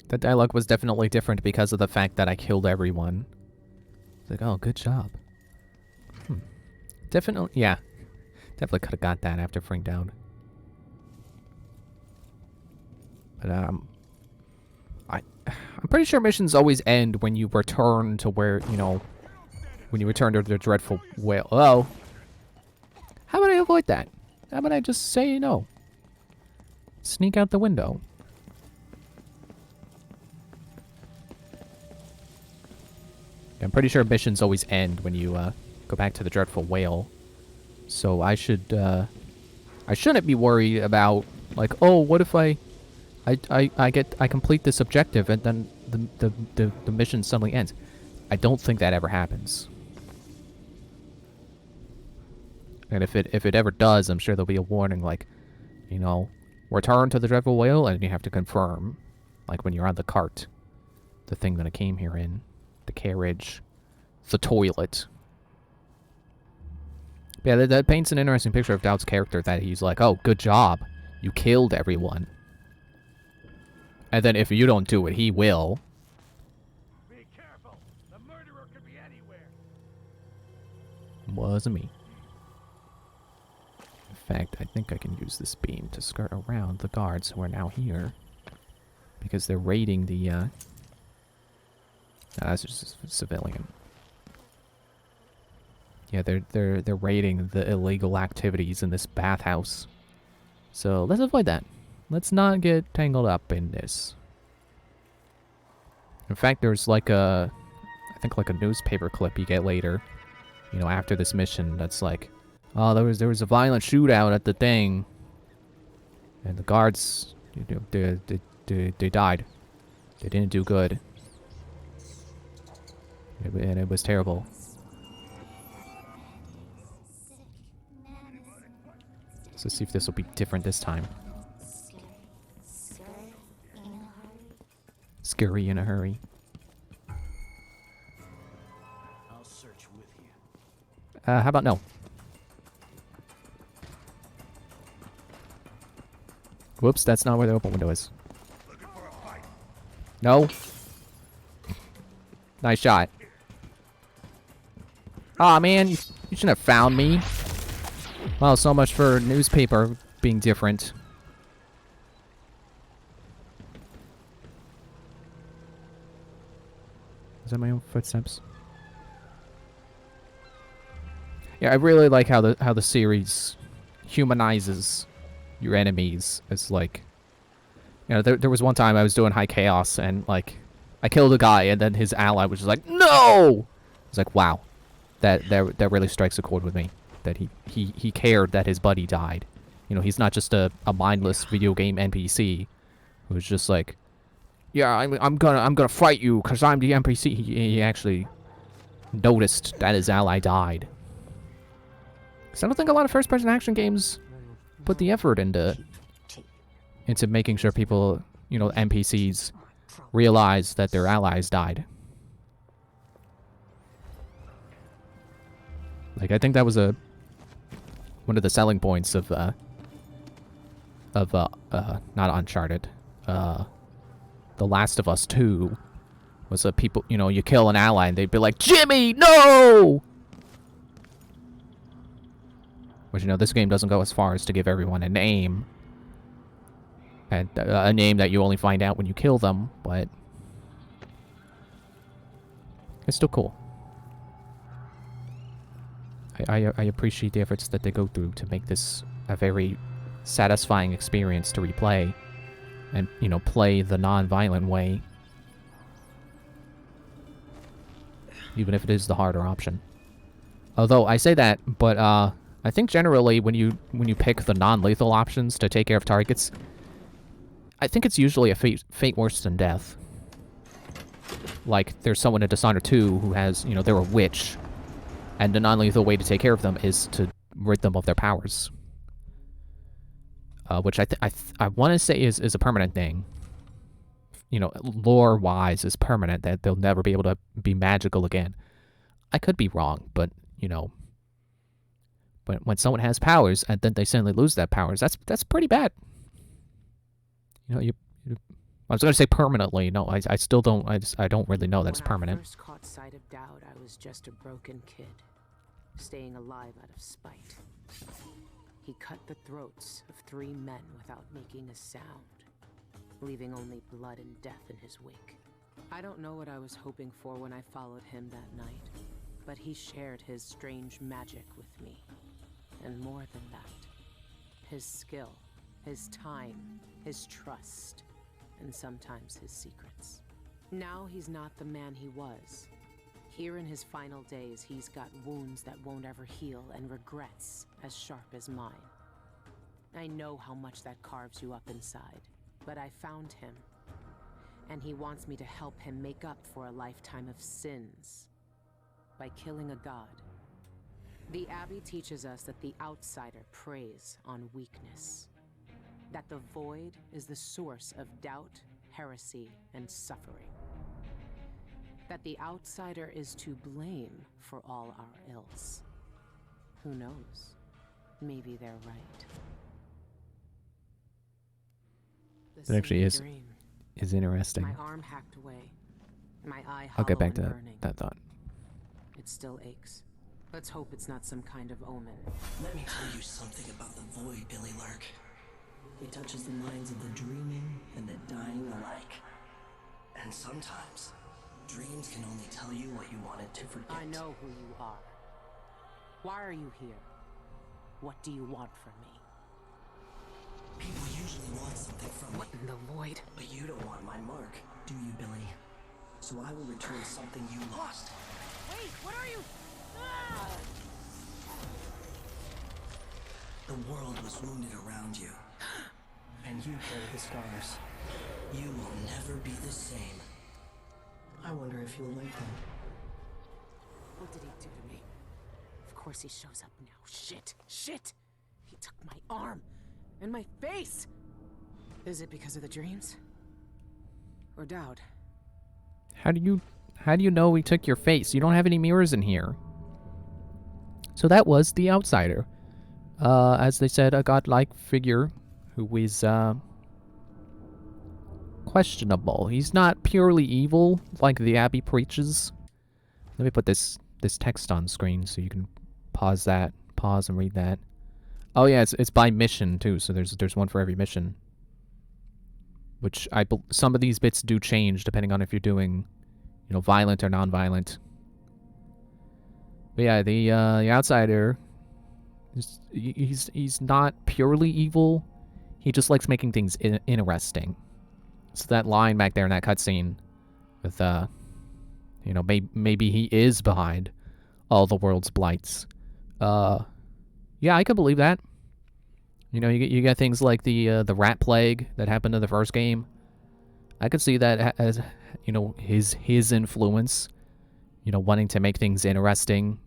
That dialogue was definitely different because of the fact that I killed everyone. It's like, oh, good job. Definitely, yeah. Definitely could have got that after freeing down. But, I'm pretty sure missions always end when you return to where, you know, when you return to the Dreadful Whale. Oh. How would I avoid that? How about I just say no? Sneak out the window. I'm pretty sure missions always end when you go back to the Dreadful Whale. So I shouldn't be worried about, like, oh, what if I complete this objective and then the mission suddenly ends. I don't think that ever happens. And if it ever does, I'm sure there'll be a warning like, you know, return to the Dreadful Whale, and you have to confirm, like when you're on the cart, the thing that I came here in, the carriage, the toilet. Yeah, that paints an interesting picture of Dowd's character, that he's like, oh, good job, you killed everyone. And then if you don't do it, he will. Be careful. The murderer could be anywhere. Wasn't me. In fact, I think I can use this beam to skirt around the guards who are now here. Because they're raiding the, no, that's just a civilian. Yeah, they're raiding the illegal activities in this bathhouse. So let's avoid that. Let's not get tangled up in this. In fact, there's like I think like a newspaper clip you get later, you know, after this mission that's like, oh, there was a violent shootout at the thing, and the guards, you know, they died. They didn't do good, and it was terrible. So let's see if this will be different this time. Scurry in a hurry. I'll search with you. How about no? Whoops, that's not where the open window is. No. Nice shot. Aw, man, you shouldn't have found me. Well, so much for newspaper being different. Is that my own footsteps? Yeah, I really like how the series humanizes your enemies. It's like, you know, there was one time I was doing high chaos and like I killed a guy and then his ally was just like, no! It's like, wow, that really strikes a chord with me. That he cared that his buddy died. You know, he's not just a mindless video game NPC who's just like, yeah, I'm gonna fight you because I'm the NPC. He actually noticed that his ally died. So I don't think a lot of first-person action games put the effort into making sure people, you know, NPCs realize that their allies died. Like, I think that was one of the selling points of not Uncharted, The Last of Us 2, was that people, you know, you kill an ally and they'd be like, Jimmy, no! Which, you know, this game doesn't go as far as to give everyone a name. And a name that you only find out when you kill them, but it's still cool. I appreciate the efforts that they go through to make this a very satisfying experience to replay and, you know, play the non-violent way. Even if it is the harder option. Although, I say that, but I think generally when you pick the non-lethal options to take care of targets, I think it's usually a fate worse than death. Like, there's someone in Dishonored 2 who has, you know, they're a witch, and the non-lethal way to take care of them is to rid them of their powers. Which I want to say is a permanent thing. You know, lore-wise is permanent, that they'll never be able to be magical again. I could be wrong, but, you know, when someone has powers and then they suddenly lose that powers, that's pretty bad. You know, I was going to say permanently. No, I still don't. I don't really know that it's permanent. When I first caught sight of doubt, I was just a broken kid, staying alive out of spite. He cut the throats of 3 men without making a sound, leaving only blood and death in his wake. I don't know what I was hoping for when I followed him that night, but he shared his strange magic with me. And more than that, his skill, his time, his trust, and sometimes his secrets. Now he's not the man he was. Here in his final days, he's got wounds that won't ever heal and regrets as sharp as mine. I know how much that carves you up inside, but I found him, and he wants me to help him make up for a lifetime of sins by killing a god. The Abbey teaches us that the outsider preys on weakness, that the void is the source of doubt, heresy, and suffering, that the outsider is to blame for all our ills. Who knows? Maybe they're right. That actually is interesting. My arm hacked away. My eye I'll get back to hollow and burning. that thought. It still aches. Let's hope it's not some kind of omen. Let me tell you something about the void, Billie Lurk. It touches the minds of the dreaming and the dying alike. And sometimes, dreams can only tell you what you wanted to forget. I know who you are. Why are you here? What do you want from me? People usually want something from me. What in the void? But you don't want my mark, do you, Billie? So I will return something you lost. Wait, what are you? The world was wounded around you. And you carry the scars. You will never be the same. I wonder if you'll like them. What did he do to me? Of course he shows up now. Shit! Shit! He took my arm! And my face! Is it because of the dreams? Or doubt? How do you know he took your face? You don't have any mirrors in here. So that was the outsider. As they said, a godlike figure who is questionable. He's not purely evil like the Abbey preaches. Let me put this text on screen so you can pause and read that. Oh yeah, it's by mission too. So there's one for every mission. Which some of these bits do change depending on if you're doing, you know, violent or non-violent. But yeah, the outsider, he's not purely evil. He just likes making things interesting. So that line back there in that cutscene with you know, maybe he is behind all the world's blights. Yeah, I could believe that. You know, you get things like the rat plague that happened in the first game. I could see that as, you know, his influence. You know, wanting to make things interesting.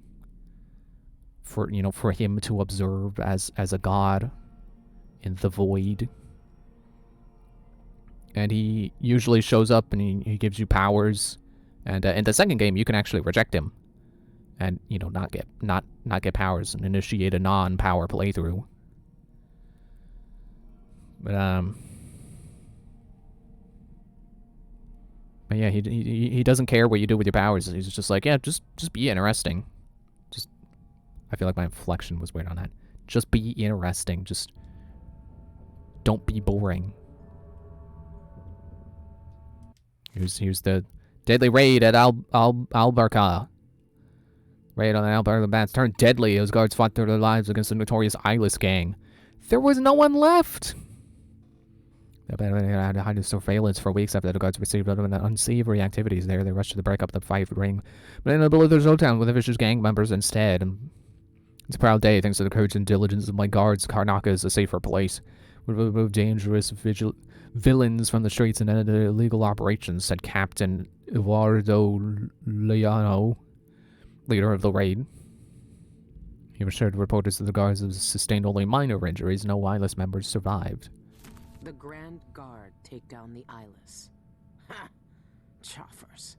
For, you know, for him to observe as a god in the void. And he usually shows up and he gives you powers. And in the second game, you can actually reject him, and, you know, not get powers and initiate a non-power playthrough. But yeah, he doesn't care what you do with your powers. He's just like, yeah, just be interesting. I feel like my inflection was weird on that. Just be interesting. Just don't be boring. Here's the deadly raid at Albarca. Raid on the Albarca bats turned deadly as guards fought through their lives against the notorious Eyeless gang. There was no one left. They had to hide surveillance for weeks after the guards received unsavory activities there. They rushed to break up the fight ring, but ended up in there's no town with the vicious gang members instead. And it's a proud day thanks to the courage and diligence of my guards. Karnaca is a safer place. We remove dangerous villains from the streets and ended the illegal operations, said Captain Eduardo Leano, leader of the raid. He assured reporters that the guards have sustained only minor injuries. No Eyeless members survived. The Grand Guard take down the Eyeless. Ha! Choffers.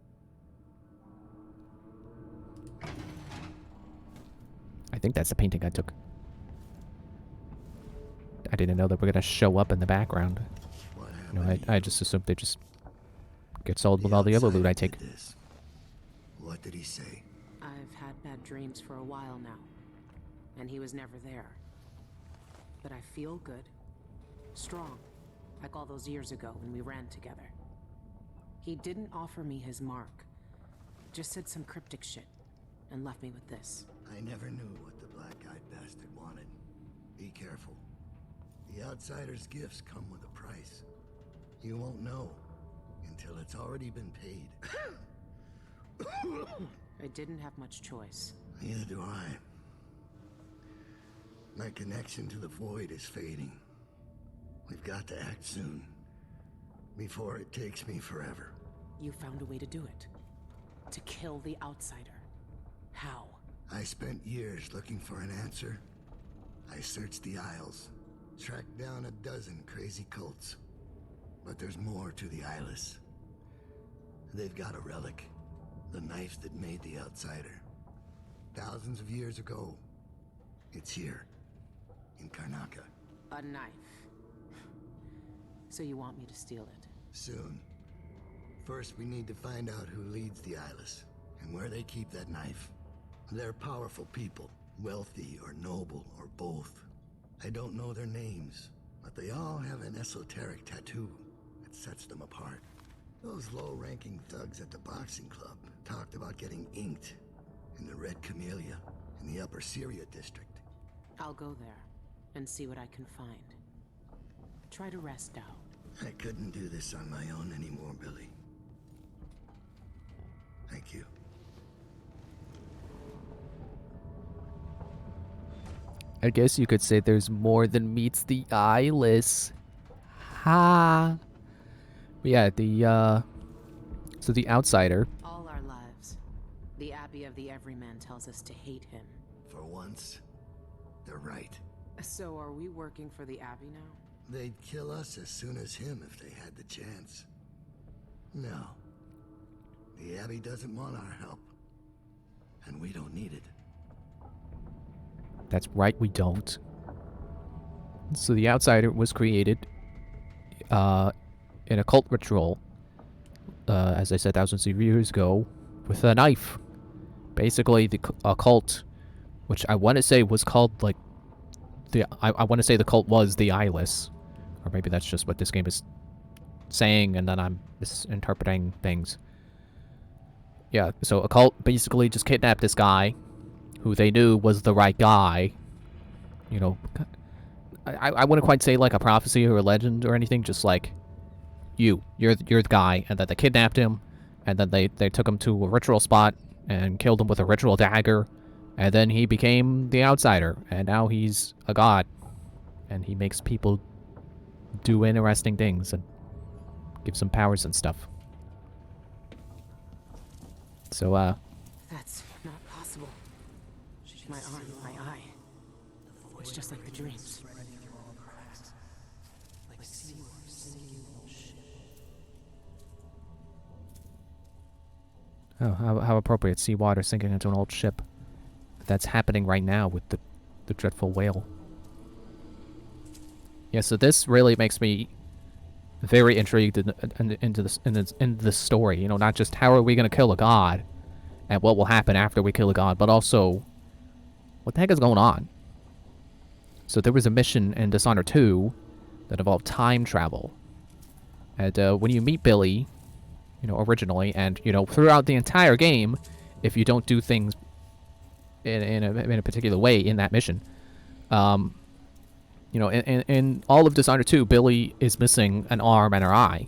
I think that's the painting I took. I didn't know that we're gonna show up in the background. You know, I just assumed they just get sold with all the other loot I take. What did he say? I've had bad dreams for a while now, and he was never there. But I feel good. Strong. Like all those years ago when we ran together. He didn't offer me his mark. Just said some cryptic shit, and left me with this. I never knew what the black-eyed bastard wanted. Be careful. The outsider's gifts come with a price. You won't know until it's already been paid. I didn't have much choice. Neither do I. My connection to the void is fading. We've got to act soon, before it takes me forever. You found a way to do it. To kill the outsider. How? I spent years looking for an answer. I searched the Isles, tracked down a dozen crazy cults. But there's more to the Eyeless. They've got a relic, the knife that made the outsider. Thousands of years ago. It's here, in Karnaca. A knife. So you want me to steal it? Soon. First, we need to find out who leads the Eyeless, and where they keep that knife. They're powerful people, wealthy or noble or both. I don't know their names, but they all have an esoteric tattoo that sets them apart. Those low-ranking thugs at the boxing club talked about getting inked in the Red Camellia in the Upper Syria district. I'll go there and see what I can find. Try to rest out. I couldn't do this on my own anymore, Billie. Thank you. I guess you could say there's more than meets the Eyeless. Ha! But yeah, so the outsider. All our lives, the Abbey of the Everyman tells us to hate him. For once, they're right. So are we working for the Abbey now? They'd kill us as soon as him if they had the chance. No. The Abbey doesn't want our help. And we don't need it. That's right, we don't. So the outsider was created an occult ritual, as I said thousands of years ago, with a knife. Basically, the occult, which I want to say was called, like, I want to say the cult was the Eyeless. Or maybe that's just what this game is saying, and then I'm misinterpreting things. Yeah, so occult basically just kidnapped this guy, who they knew was the right guy. You know, I wouldn't quite say like a prophecy or a legend or anything, just like, you're the guy, and then they kidnapped him, and then they took him to a ritual spot, and killed him with a ritual dagger, and then he became the outsider, and now he's a god, and he makes people do interesting things, and gives them powers and stuff. So, That's not possible. My arm, my eye. It's just like the dreams. oh, how appropriate. Seawater sinking into an old ship. That's happening right now with the dreadful whale. Yeah, so this really makes me very intrigued into this story. You know, not just how are we going to kill a god, and what will happen after we kill a god, but also what the heck is going on? So there was a mission in Dishonored 2 that involved time travel. And when you meet Billie, you know, originally, and, you know, throughout the entire game, if you don't do things in a particular way in that mission, you know, in all of Dishonored 2, Billie is missing an arm and her eye,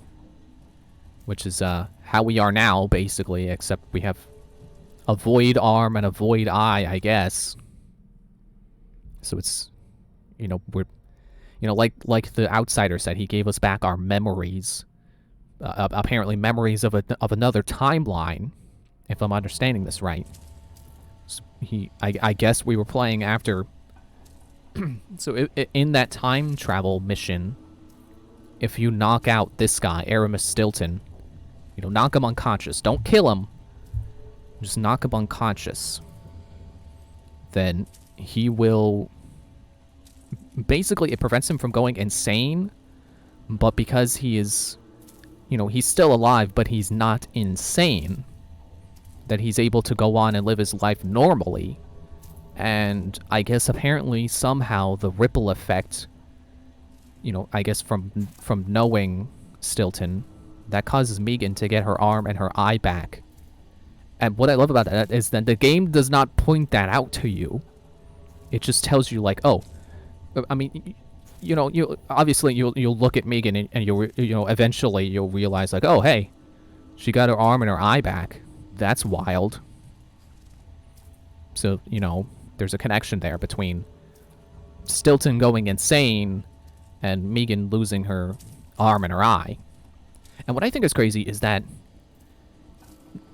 which is how we are now, basically, except we have a void arm and a void eye, I guess. So it's, you know, we're, you know, like the Outsider said, he gave us back our memories, apparently memories of another timeline, if I'm understanding this right. So I guess we were playing after. So in that time travel mission, if you knock out this guy, Aramis Stilton, you know, knock him unconscious. Don't kill him. Just knock him unconscious. Then he will... Basically, it prevents him from going insane, but because he is... You know, he's still alive, but he's not insane, that he's able to go on and live his life normally. And I guess apparently somehow the ripple effect, you know, I guess from knowing Stilton, that causes Megan to get her arm and her eye back. And what I love about that is that the game does not point that out to you. It just tells you, like, oh, I mean, you know, obviously you'll look at Megan and you'll, you know, eventually you'll realize, like, oh, hey, she got her arm and her eye back. That's wild. So, you know, there's a connection there between Stilton going insane and Megan losing her arm and her eye. And what I think is crazy is that,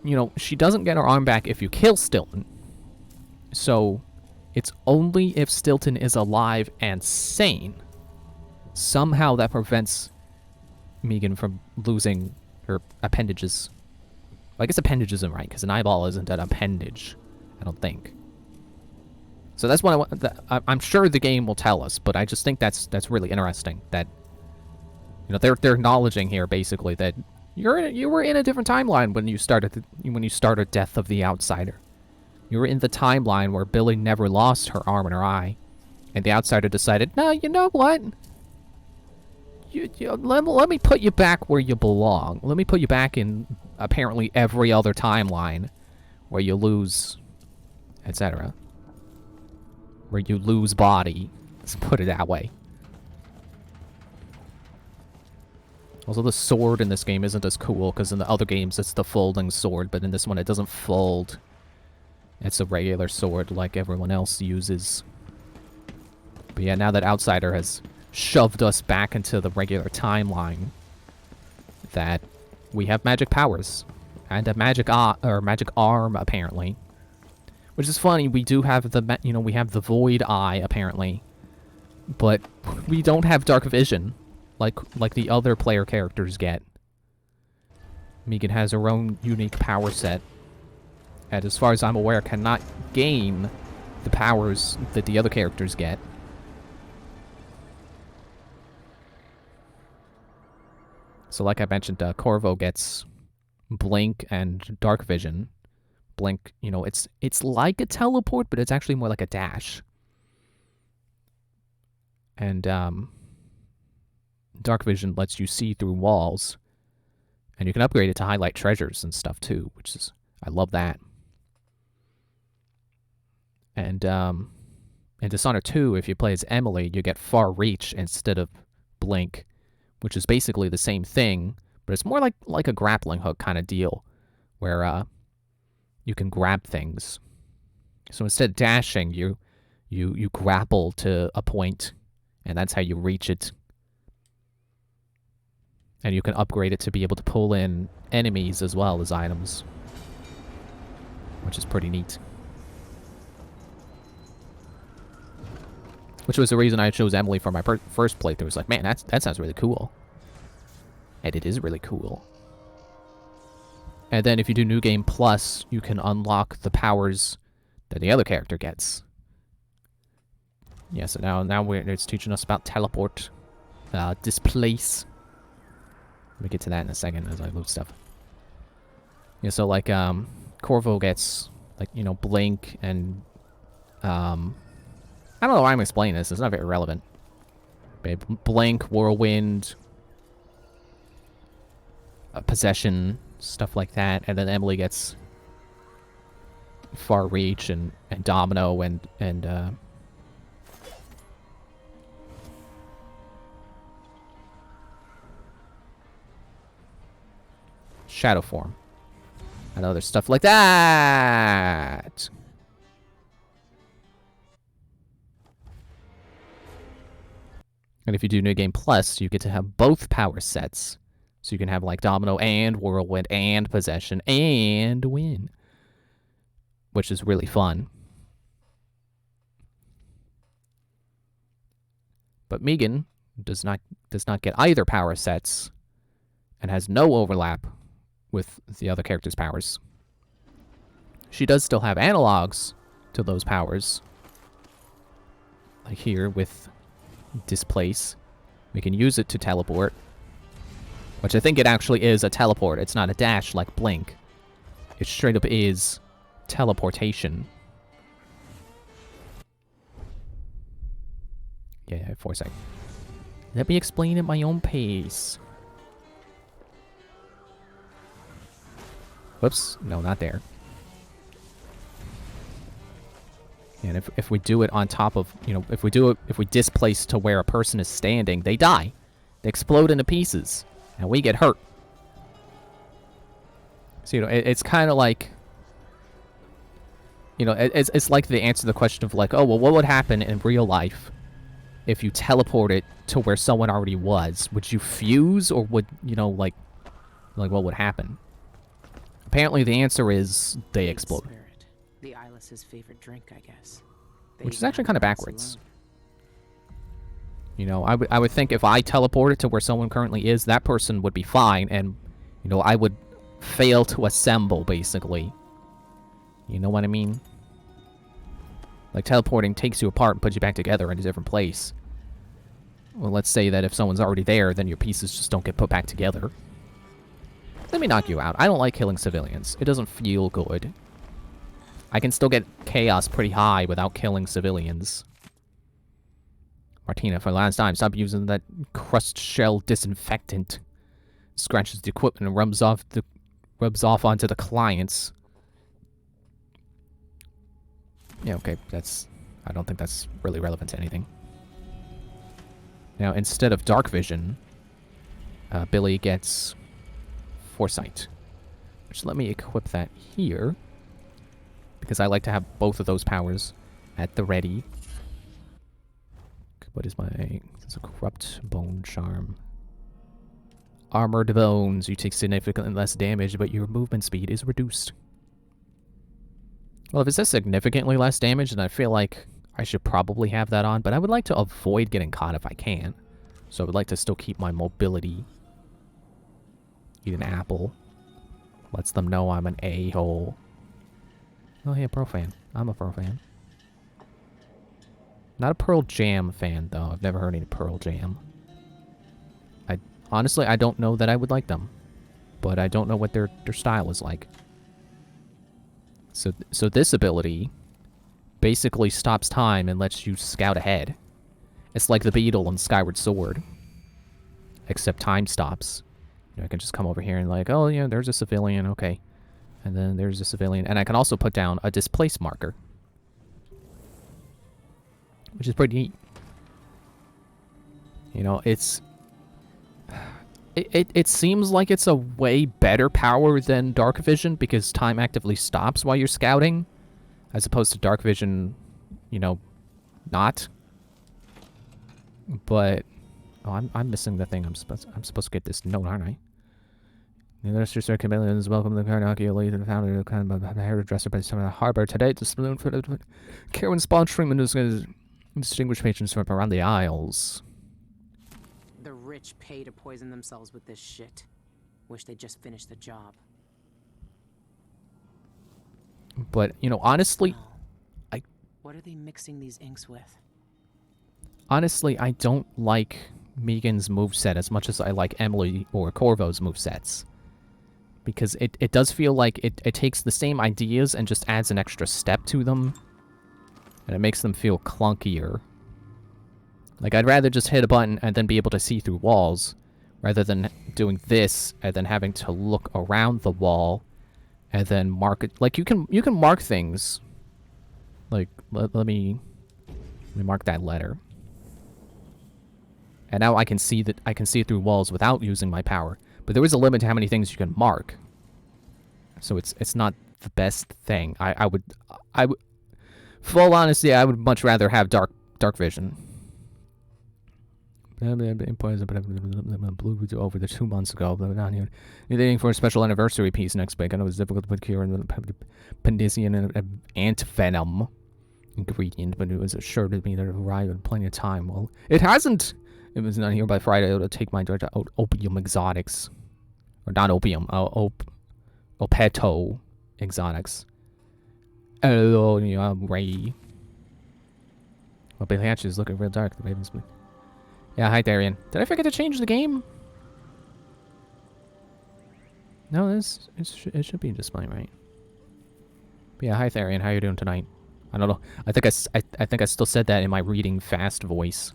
you know, she doesn't get her arm back if you kill Stilton. So it's only if Stilton is alive and sane. Somehow that prevents Megan from losing her appendages. Well, I guess appendage isn't right, because an eyeball isn't an appendage, I don't think. So that's what I want. I'm sure the game will tell us, but I just think that's really interesting. That, you know, they're acknowledging here basically that you were in a different timeline when you started Death of the Outsider. You were in the timeline where Billie never lost her arm and her eye, and the Outsider decided, no, you know what? Let me put you back where you belong. Let me put you back in apparently every other timeline where you lose, etc. Where you lose body. Let's put it that way. Also, the sword in this game isn't as cool, because in the other games it's the folding sword, but in this one it doesn't fold. It's a regular sword like everyone else uses. But yeah, now that Outsider has shoved us back into the regular timeline, that we have magic powers. And a magic arm, apparently. Which is funny, we do have the, you know, we have the void eye, apparently. But we don't have dark vision, like the other player characters get. Megan has her own unique power set. And as far as I'm aware, cannot gain the powers that the other characters get. So like I mentioned, Corvo gets Blink and Dark Vision. Blink, you know, it's like a teleport, but it's actually more like a dash. And Dark Vision lets you see through walls. And you can upgrade it to highlight treasures and stuff too, which is, I love that. And in Dishonored 2, if you play as Emily, you get Far Reach instead of Blink, which is basically the same thing, but it's more like a grappling hook kind of deal, where you can grab things. So instead of dashing, you grapple to a point, and that's how you reach it. And you can upgrade it to be able to pull in enemies as well as items, which is pretty neat. Which was the reason I chose Emily for my first playthrough. It was like, man, that sounds really cool. And it is really cool. And then if you do New Game Plus, you can unlock the powers that the other character gets. Yeah, so now it's teaching us about teleport, displace. Let me get to that in a second as I loot stuff. Yeah, so like Corvo gets like, you know, Blink and I don't know why I'm explaining this. It's not very relevant. But Blink, Whirlwind, Possession, stuff like that, and then Emily gets Far Reach and Domino and Shadow Form and other stuff like that. And if you do New Game Plus, you get to have both power sets. So you can have like Domino and Whirlwind and Possession and Win, which is really fun. But Megan does not get either power sets and has no overlap with the other character's powers. She does still have analogs to those powers. Like here with Displace. We can use it to teleport. Which I think it actually is a teleport. It's not a dash like Blink. It straight up is teleportation. Yeah, foresight. Let me explain at my own pace. Whoops. No, not there. And if we do it on top of, you know, if we displace to where a person is standing, they die. They explode into pieces. And we get hurt. So, you know, it's kind of like, you know, it's like the answer to the question of like, oh, well, what would happen in real life if you teleport it to where someone already was? Would you fuse, or would, you know, like what would happen? Apparently the answer is they explode. Spirit. The Eyeless's favorite drink, I guess. Which is actually kind of backwards. You know, I would think if I teleported to where someone currently is, that person would be fine, and, you know, I would fail to assemble, basically. You know what I mean? Like, teleporting takes you apart and puts you back together in a different place. Well, let's say that if someone's already there, then your pieces just don't get put back together. Let me knock you out. I don't like killing civilians. It doesn't feel good. I can still get chaos pretty high without killing civilians. Martina, for the last time, stop using that crust shell disinfectant. Scratches the equipment and rubs off onto the clients. Yeah, okay, I don't think that's really relevant to anything. Now, instead of Dark Vision, Billie gets Foresight. Which, let me equip that here, because I like to have both of those powers at the ready. What is my... It's a Corrupt Bone Charm. Armored Bones. You take significantly less damage, but your movement speed is reduced. Well, if it says significantly less damage, then I feel like I should probably have that on, but I would like to avoid getting caught if I can. So I would like to still keep my mobility. Eat an apple. Lets them know I'm an a-hole. Oh, hey, a Pearl fan. I'm a Pearl fan. Not a Pearl Jam fan, though. I've never heard any Pearl Jam. honestly, I don't know that I would like them. But I don't know what their style is like. So this ability basically stops time and lets you scout ahead. It's like the beetle in Skyward Sword. Except time stops. You know, I can just come over here and like, oh yeah, there's a civilian, okay. And then there's a civilian. And I can also put down a displace marker. Which is pretty neat. You know, it's... It seems like it's a way better power than Dark Vision because time actively stops while you're scouting. As opposed to Dark Vision, you know, not. But... Oh, I'm missing the thing. I'm supposed to get this note, aren't I? The Minister Chameleons welcome the Karnaki elite and founder of kind of a hairdresser by the time of the harbor. Today, the saloon for the Karen Spawn treatment is going to distinguish patrons from around the aisles. The rich pay to poison themselves with this shit. Wish they'd just finish the job. But, you know, honestly, What are they mixing these inks with? Honestly, I don't like Megan's moveset as much as I like Emily or Corvo's movesets. Because it does feel like it takes the same ideas and just adds an extra step to them. And it makes them feel clunkier. Like, I'd rather just hit a button and then be able to see through walls, rather than doing this and then having to look around the wall and then mark it. Like, you can mark things. Like, let me mark that letter. And now I can see through walls without using my power. But there is a limit to how many things you can mark. So it's not the best thing. I would full honesty, I would much rather have dark vision. Blue over the 2 months ago, but down here. Anything for a special anniversary piece next week. I know it's difficult to put here in the Pendician and ant venom ingredient, but it was assured to me that it would arrive in plenty of time. Well, it hasn't. It was not here by Friday. It'll take my daughter out opium exotics. Or not opium, opeto exotics. Oh, yeah, Ray. Well, Billy Hatch is looking real dark. The Ravens. Yeah, hi, Darian. Did I forget to change the game? No, it should be displaying, right? But yeah, hi, Tharian. How you doing tonight? I don't know. I think I still said that in my reading fast voice.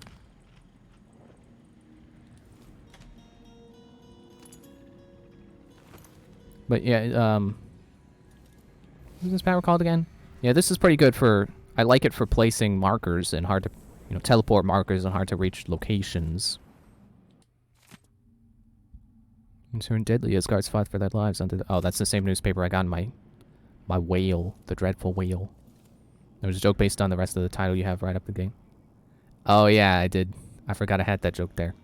But yeah, what's this power called again? Yeah, this is pretty good for... I like it for placing markers in hard to... You know, teleport markers in hard to reach locations. Concerned deadly as guards fought for their lives under the... Oh, that's the same newspaper I got in my whale. The dreadful whale. There was a joke based on the rest of the title you have right up the game. Oh yeah, I did. I forgot I had that joke there.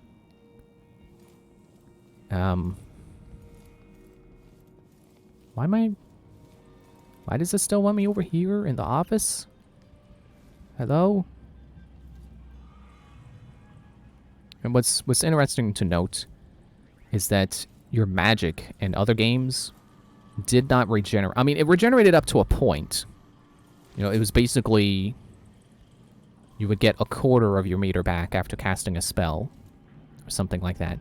Why does it still want me over here in the office? Hello? And what's interesting to note is that your magic in other games did not regenerate. I mean, it regenerated up to a point. You know, it was basically... You would get a quarter of your meter back after casting a spell. Or something like that.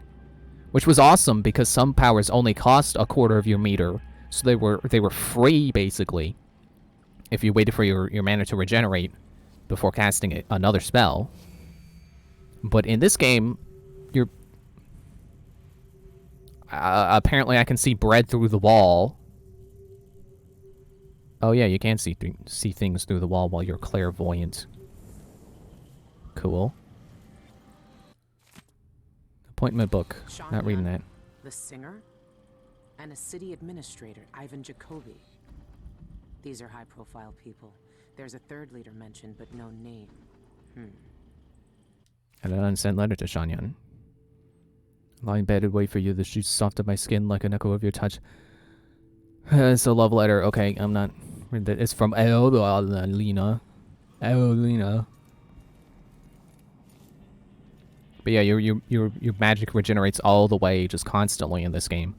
Which was awesome because some powers only cost a quarter of your meter. So they were free, basically, if you waited for your mana to regenerate before casting another spell. But in this game, you're... apparently I can see bread through the wall. Oh yeah, you can see things through the wall while you're clairvoyant. Cool. Appointment book. Not reading that. The singer? And a city administrator, Ivan Jacoby. These are high-profile people. There's a third leader mentioned, but no name. And an unsent letter to Shanyan. Lying in bed and wait for you. The sheets soft on my skin like an echo of your touch. It's a love letter. Okay, I'm not... It's from Lena. Lena. But yeah, your magic regenerates all the way, just constantly in this game.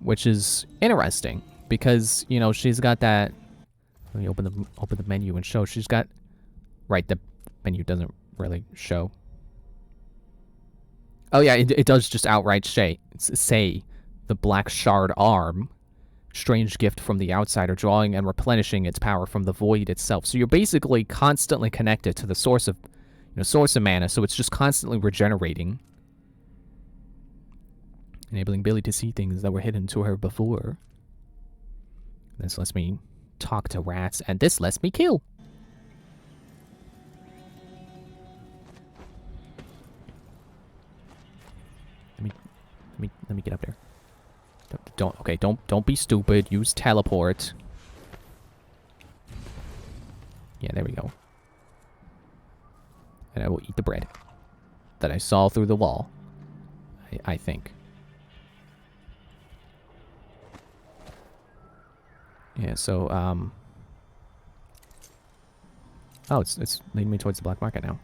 Which is interesting, because, you know, she's got that... Let me open the menu and show. She's got... Right, the menu doesn't really show. Oh yeah, it does just outright say the black shard arm, strange gift from the outsider, drawing and replenishing its power from the void itself. So you're basically constantly connected to the source of, source of mana. So it's just constantly regenerating, enabling Billie to see things that were hidden to her before. This lets me talk to rats, and this lets me kill. Let me get up there. Don't be stupid. Use teleport. Yeah, there we go. And I will eat the bread that I saw through the wall. I think. Yeah, so, oh, it's leading me towards the black market now.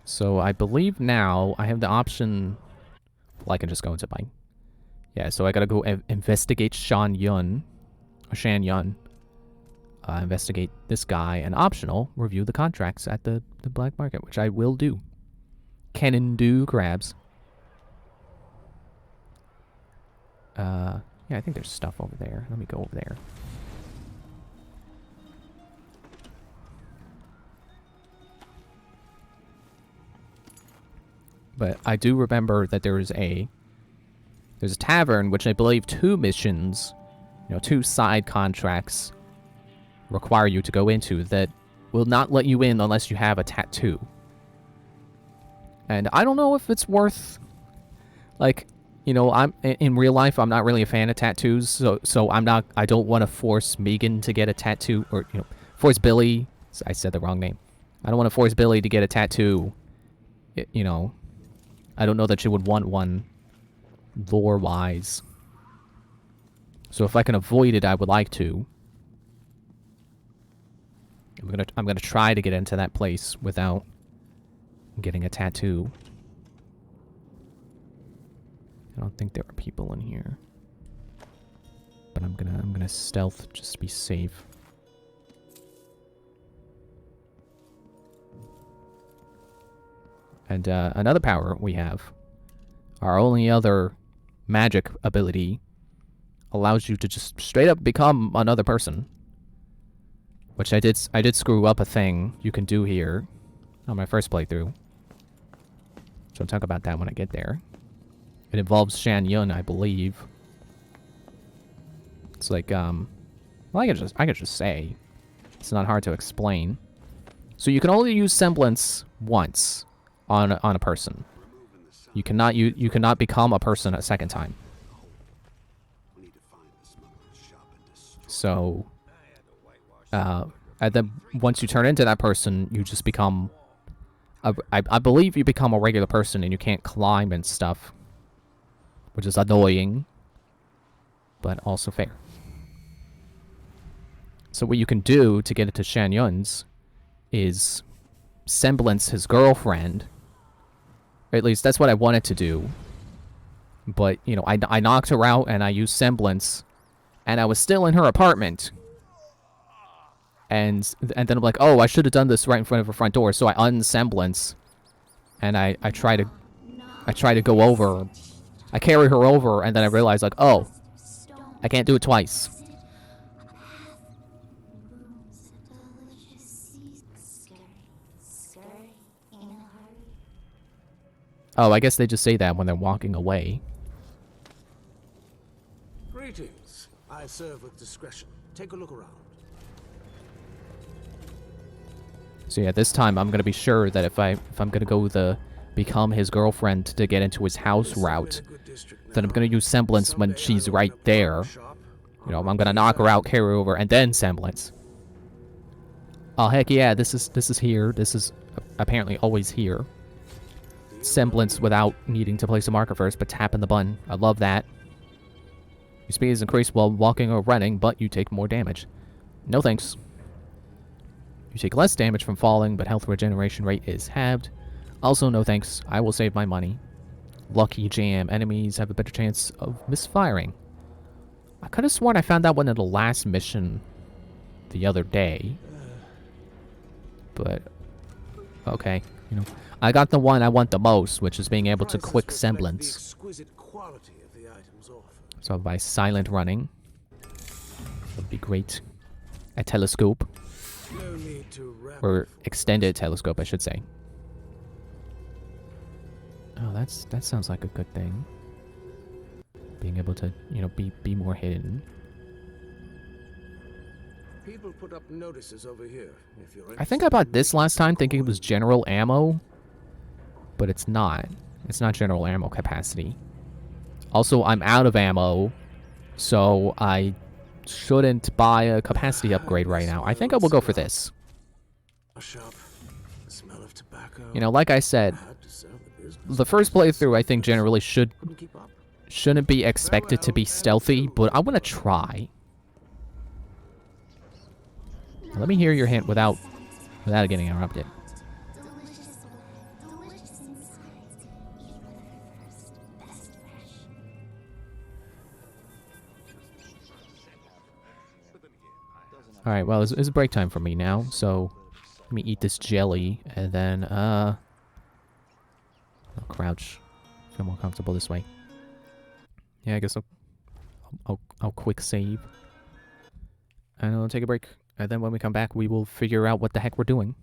So I believe now I have the option. Well, I can just go into buying. Yeah, so I gotta go investigate Shan Yun. Investigate this guy, and optional, review the contracts at the black market, which I will do. Can and do crabs. Yeah, I think there's stuff over there. Let me go over there. But I do remember that there's a tavern, which I believe 2 missions, 2 side contracts require you to go into, that will not let you in unless you have a tattoo. And I don't know if it's worth, like, I'm in real life, I'm not really a fan of tattoos, so I don't want to force Megan to get a tattoo, or force Billie. I said the wrong name. I don't want to force Billie to get a tattoo. I don't know that she would want one, lore-wise. So if I can avoid it, I would like to. I'm gonna try to get into that place without getting a tattoo. I don't think there are people in here, but I'm gonna stealth just to be safe. And another power we have, our only other magic ability, allows you to just straight up become another person. Which I did screw up a thing you can do here on my first playthrough. So I'll talk about that when I get there. It involves Shan Yun, I believe. It's like, well, I could just say. It's not hard to explain. So you can only use semblance once on a person. You cannot become a person a second time. So, and then once you turn into that person, you just become, I believe you become a regular person, and you can't climb and stuff, which is annoying, but also fair. So what you can do to get into Shan Yun's is semblance his girlfriend. Or at least that's what I wanted to do. But, I knocked her out and I used semblance, and I was still in her apartment. And then I'm like, oh, I should have done this right in front of her front door. So I unsemblance, and I try to go over. I carry her over, and then I realize, like, oh, I can't do it twice. Oh, I guess they just say that when they're walking away. Greetings. I serve with discretion. Take a look around. So yeah, this time I'm gonna be sure that if I'm gonna go the become his girlfriend to get into his house route, then I'm gonna use semblance when she's right there. I'm gonna knock her out, carry her over, and then semblance. Oh heck yeah, this is here. This is apparently always here. Semblance without needing to place a marker first, but tapping the button. I love that. Your speed is increased while walking or running, but you take more damage. No thanks. You take less damage from falling, but health regeneration rate is halved. Also, no thanks. I will save my money. Lucky jam. Enemies have a better chance of misfiring. I could have sworn I found that one in the last mission the other day. But, okay. You know, I got the one I want the most, which is being able to Prices quick reflect semblance. The exquisite quality of the items offered. So by silent running, would be great. A telescope, No need to wrap or it for extended telescope, I should say. Oh, that sounds like a good thing. Being able to, you know, be more hidden. People put up notices over here if you're I think I bought this last time thinking it was general ammo, but it's not. It's not general ammo capacity. Also, I'm out of ammo, so I shouldn't buy a capacity upgrade right now. I think I will go for this. A shop, the smell of tobacco. You know, like I said, Had to serve the business. the first playthrough I think generally Couldn't keep up. shouldn't be expected to be stealthy, but I want to try. Let me hear your hint without getting interrupted. Delicious insides, even the first, best fresh. All right, well, it's break time for me now, so let me eat this jelly and then I'll crouch. Feel more comfortable this way. Yeah, I guess I'll quick save. And I'll take a break. And then when we come back, we will figure out what the heck we're doing.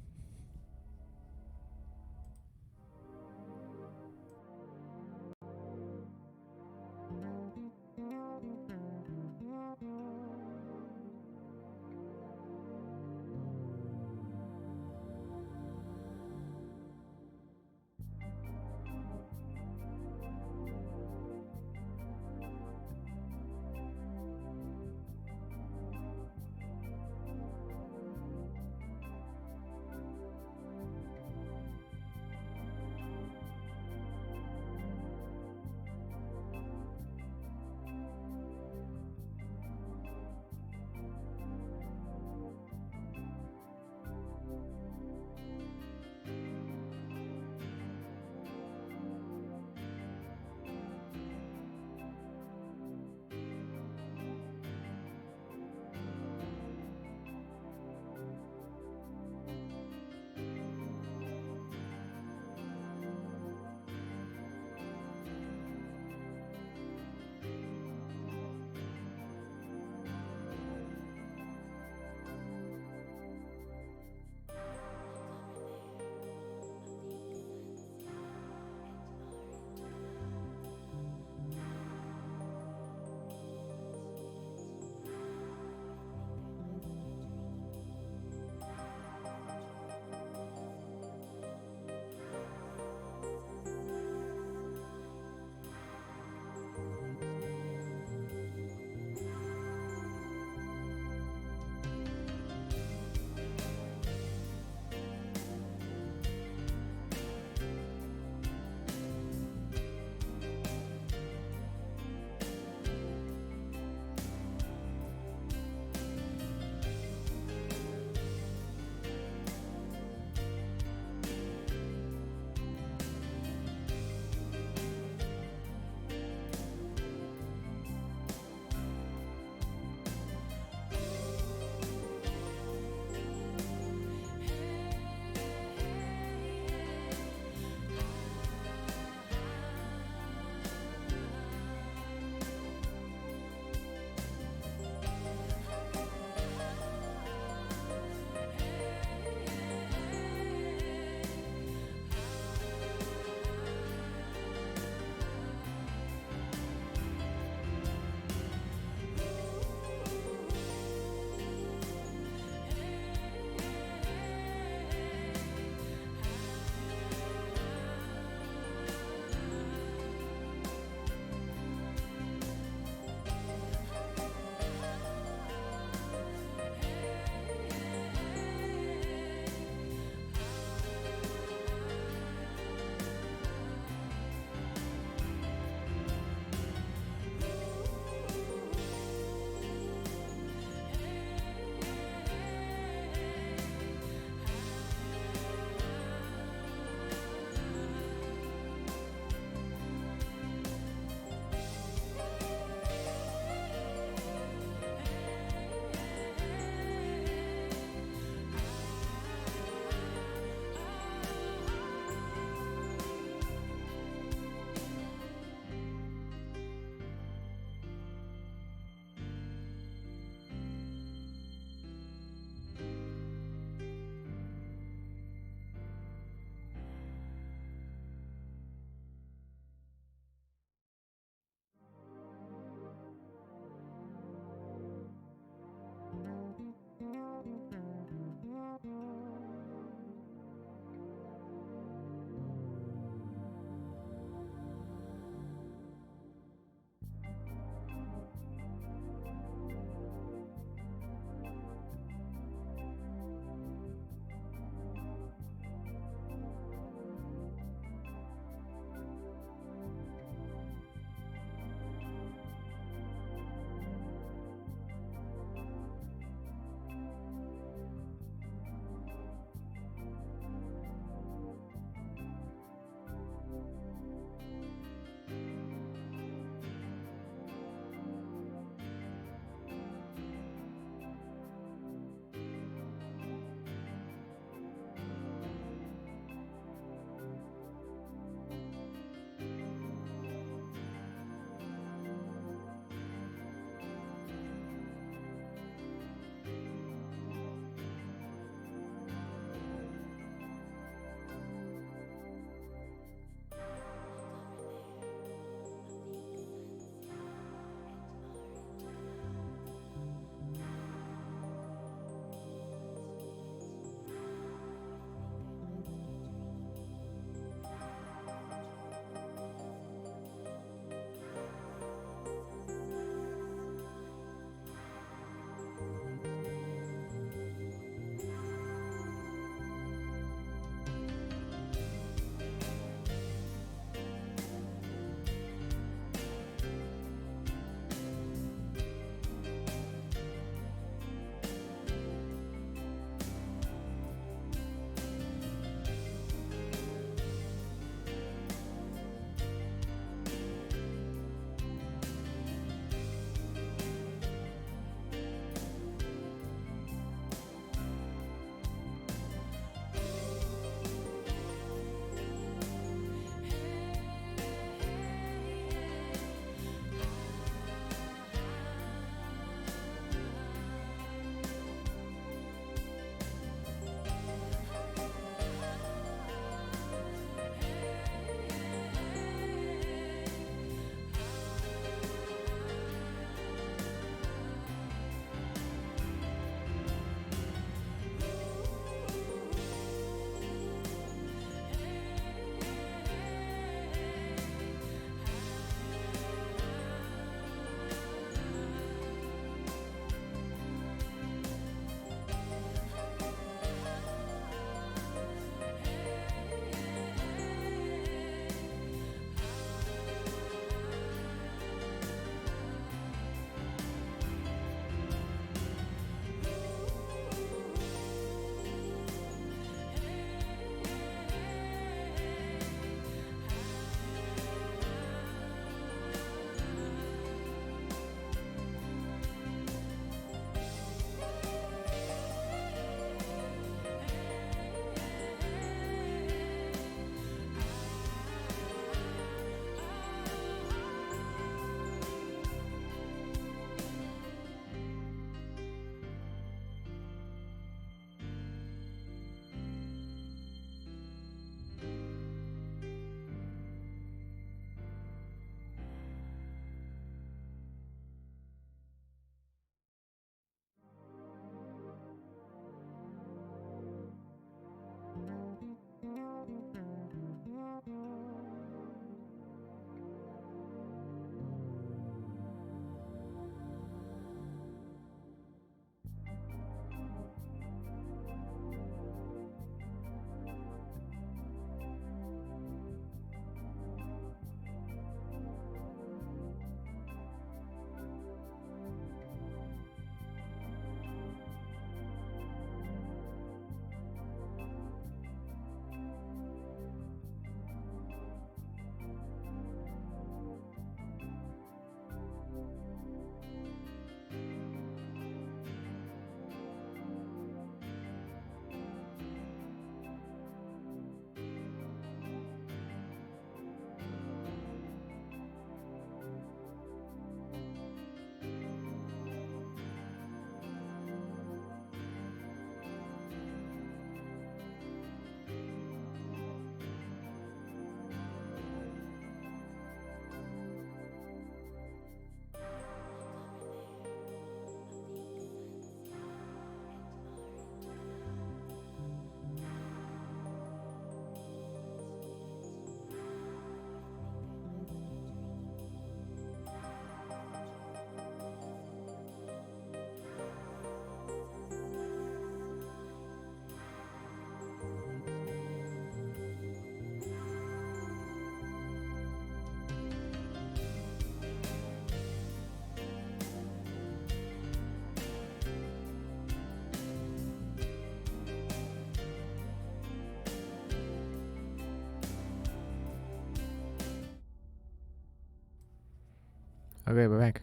Okay, we're back.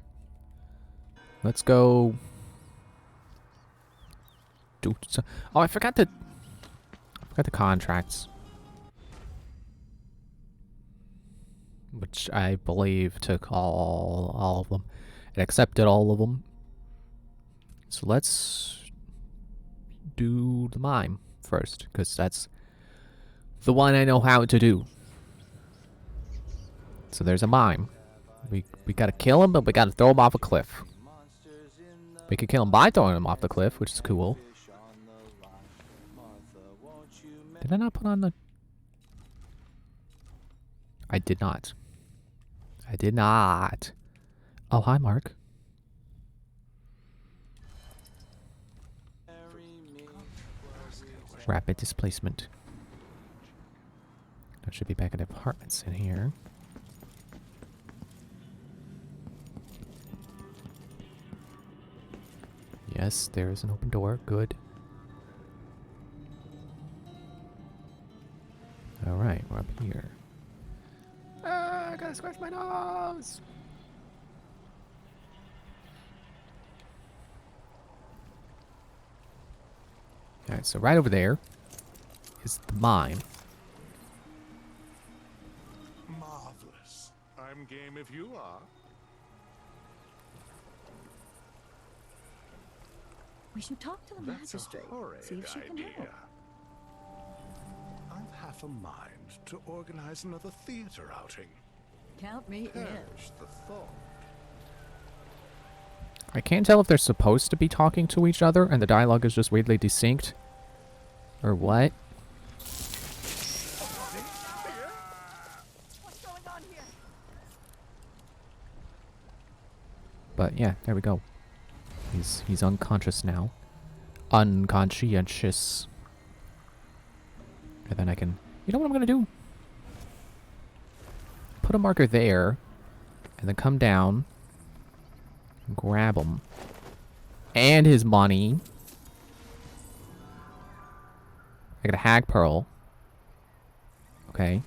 Let's go. Oh, I forgot the contracts, which I believe took all of them. It accepted all of them. So let's do the mime first, because that's the one I know how to do. So there's a mime. We gotta kill him, but we gotta throw him off a cliff. We could kill him by throwing him off the cliff, which is cool. Did I not put on the... I did not. I did not. Oh, hi, Mark. Rapid displacement. I should be back at apartments in here. Yes, there is an open door. Good. Alright, we're up here. Ah, I gotta scratch my nose! Alright, so right over there is the mine. Marvelous. I'm game if you are. We should talk to the That's magistrate. a horrid See if she can idea. help. I've half a mind to organize another theater outing. Count me Perish the thought. I can't tell if they're supposed to be talking to each other and the dialogue is just weirdly distinct. Or what? What's going on here? But yeah, there we go. He's unconscious now. Unconscientious. And then I can... You know what I'm gonna do? Put a marker there. And then come down. And grab him. And his money. I got a hag pearl. Okay.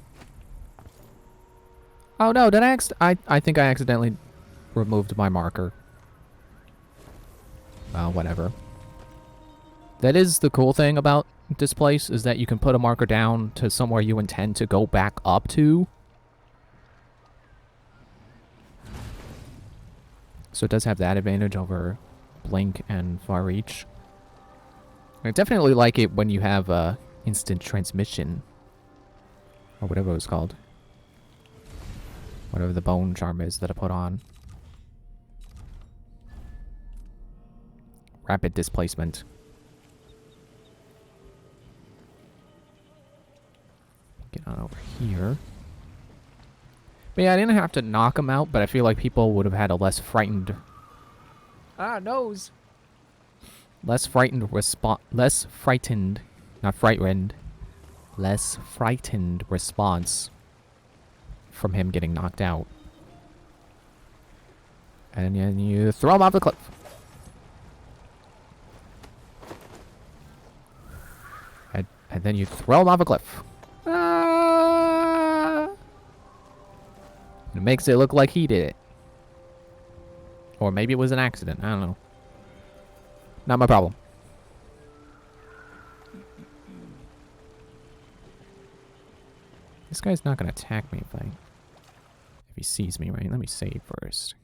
Oh no, did I think I accidentally removed my marker. Well, whatever. That is the cool thing about this place, is that you can put a marker down to somewhere you intend to go back up to. So it does have that advantage over Blink and Far Reach. I definitely like it when you have instant transmission. Or whatever it was called. Whatever the bone charm is that I put on. Rapid displacement. Get on over here. But yeah, I didn't have to knock him out, but I feel like people would have had a less frightened... Ah, nose! Less frightened response... Less frightened... Not frightened. Less frightened response from him getting knocked out. And then you throw him off the cliff. And then you throw him off a cliff. Ah! It makes it look like he did it. Or maybe it was an accident. I don't know. Not my problem. This guy's not going to attack me if he sees me, right? Let me save first.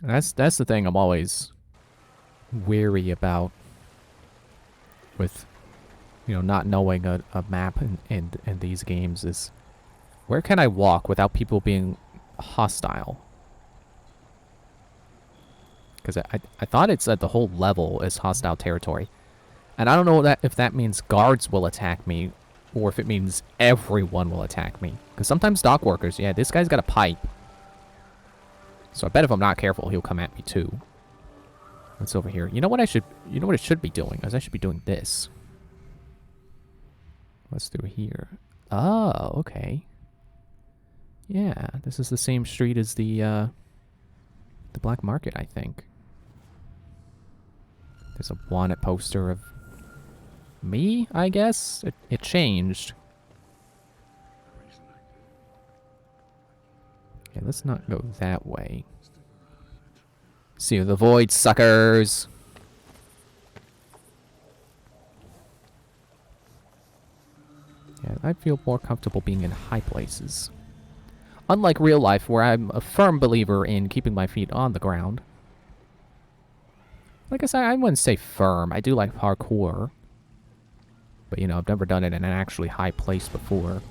That's the thing I'm always wary about with, you know, not knowing a map in these games is where can I walk without people being hostile? Because I thought it said the whole level is hostile territory. And I don't know if that means guards will attack me or if it means everyone will attack me. Because sometimes dock workers, yeah, this guy's got a pipe. So I bet if I'm not careful, he'll come at me too. What's over here? You know what I should be doing? Is I should be doing this. What's through here? Oh, okay. Yeah, this is the same street as the black market, I think. There's a wanted poster of me, I guess? It changed. Okay, let's not go that way. See the void, suckers! Yeah, I feel more comfortable being in high places. Unlike real life, where I'm a firm believer in keeping my feet on the ground. Like I said, I wouldn't say firm. I do like parkour. But, you know, I've never done it in an actually high place before.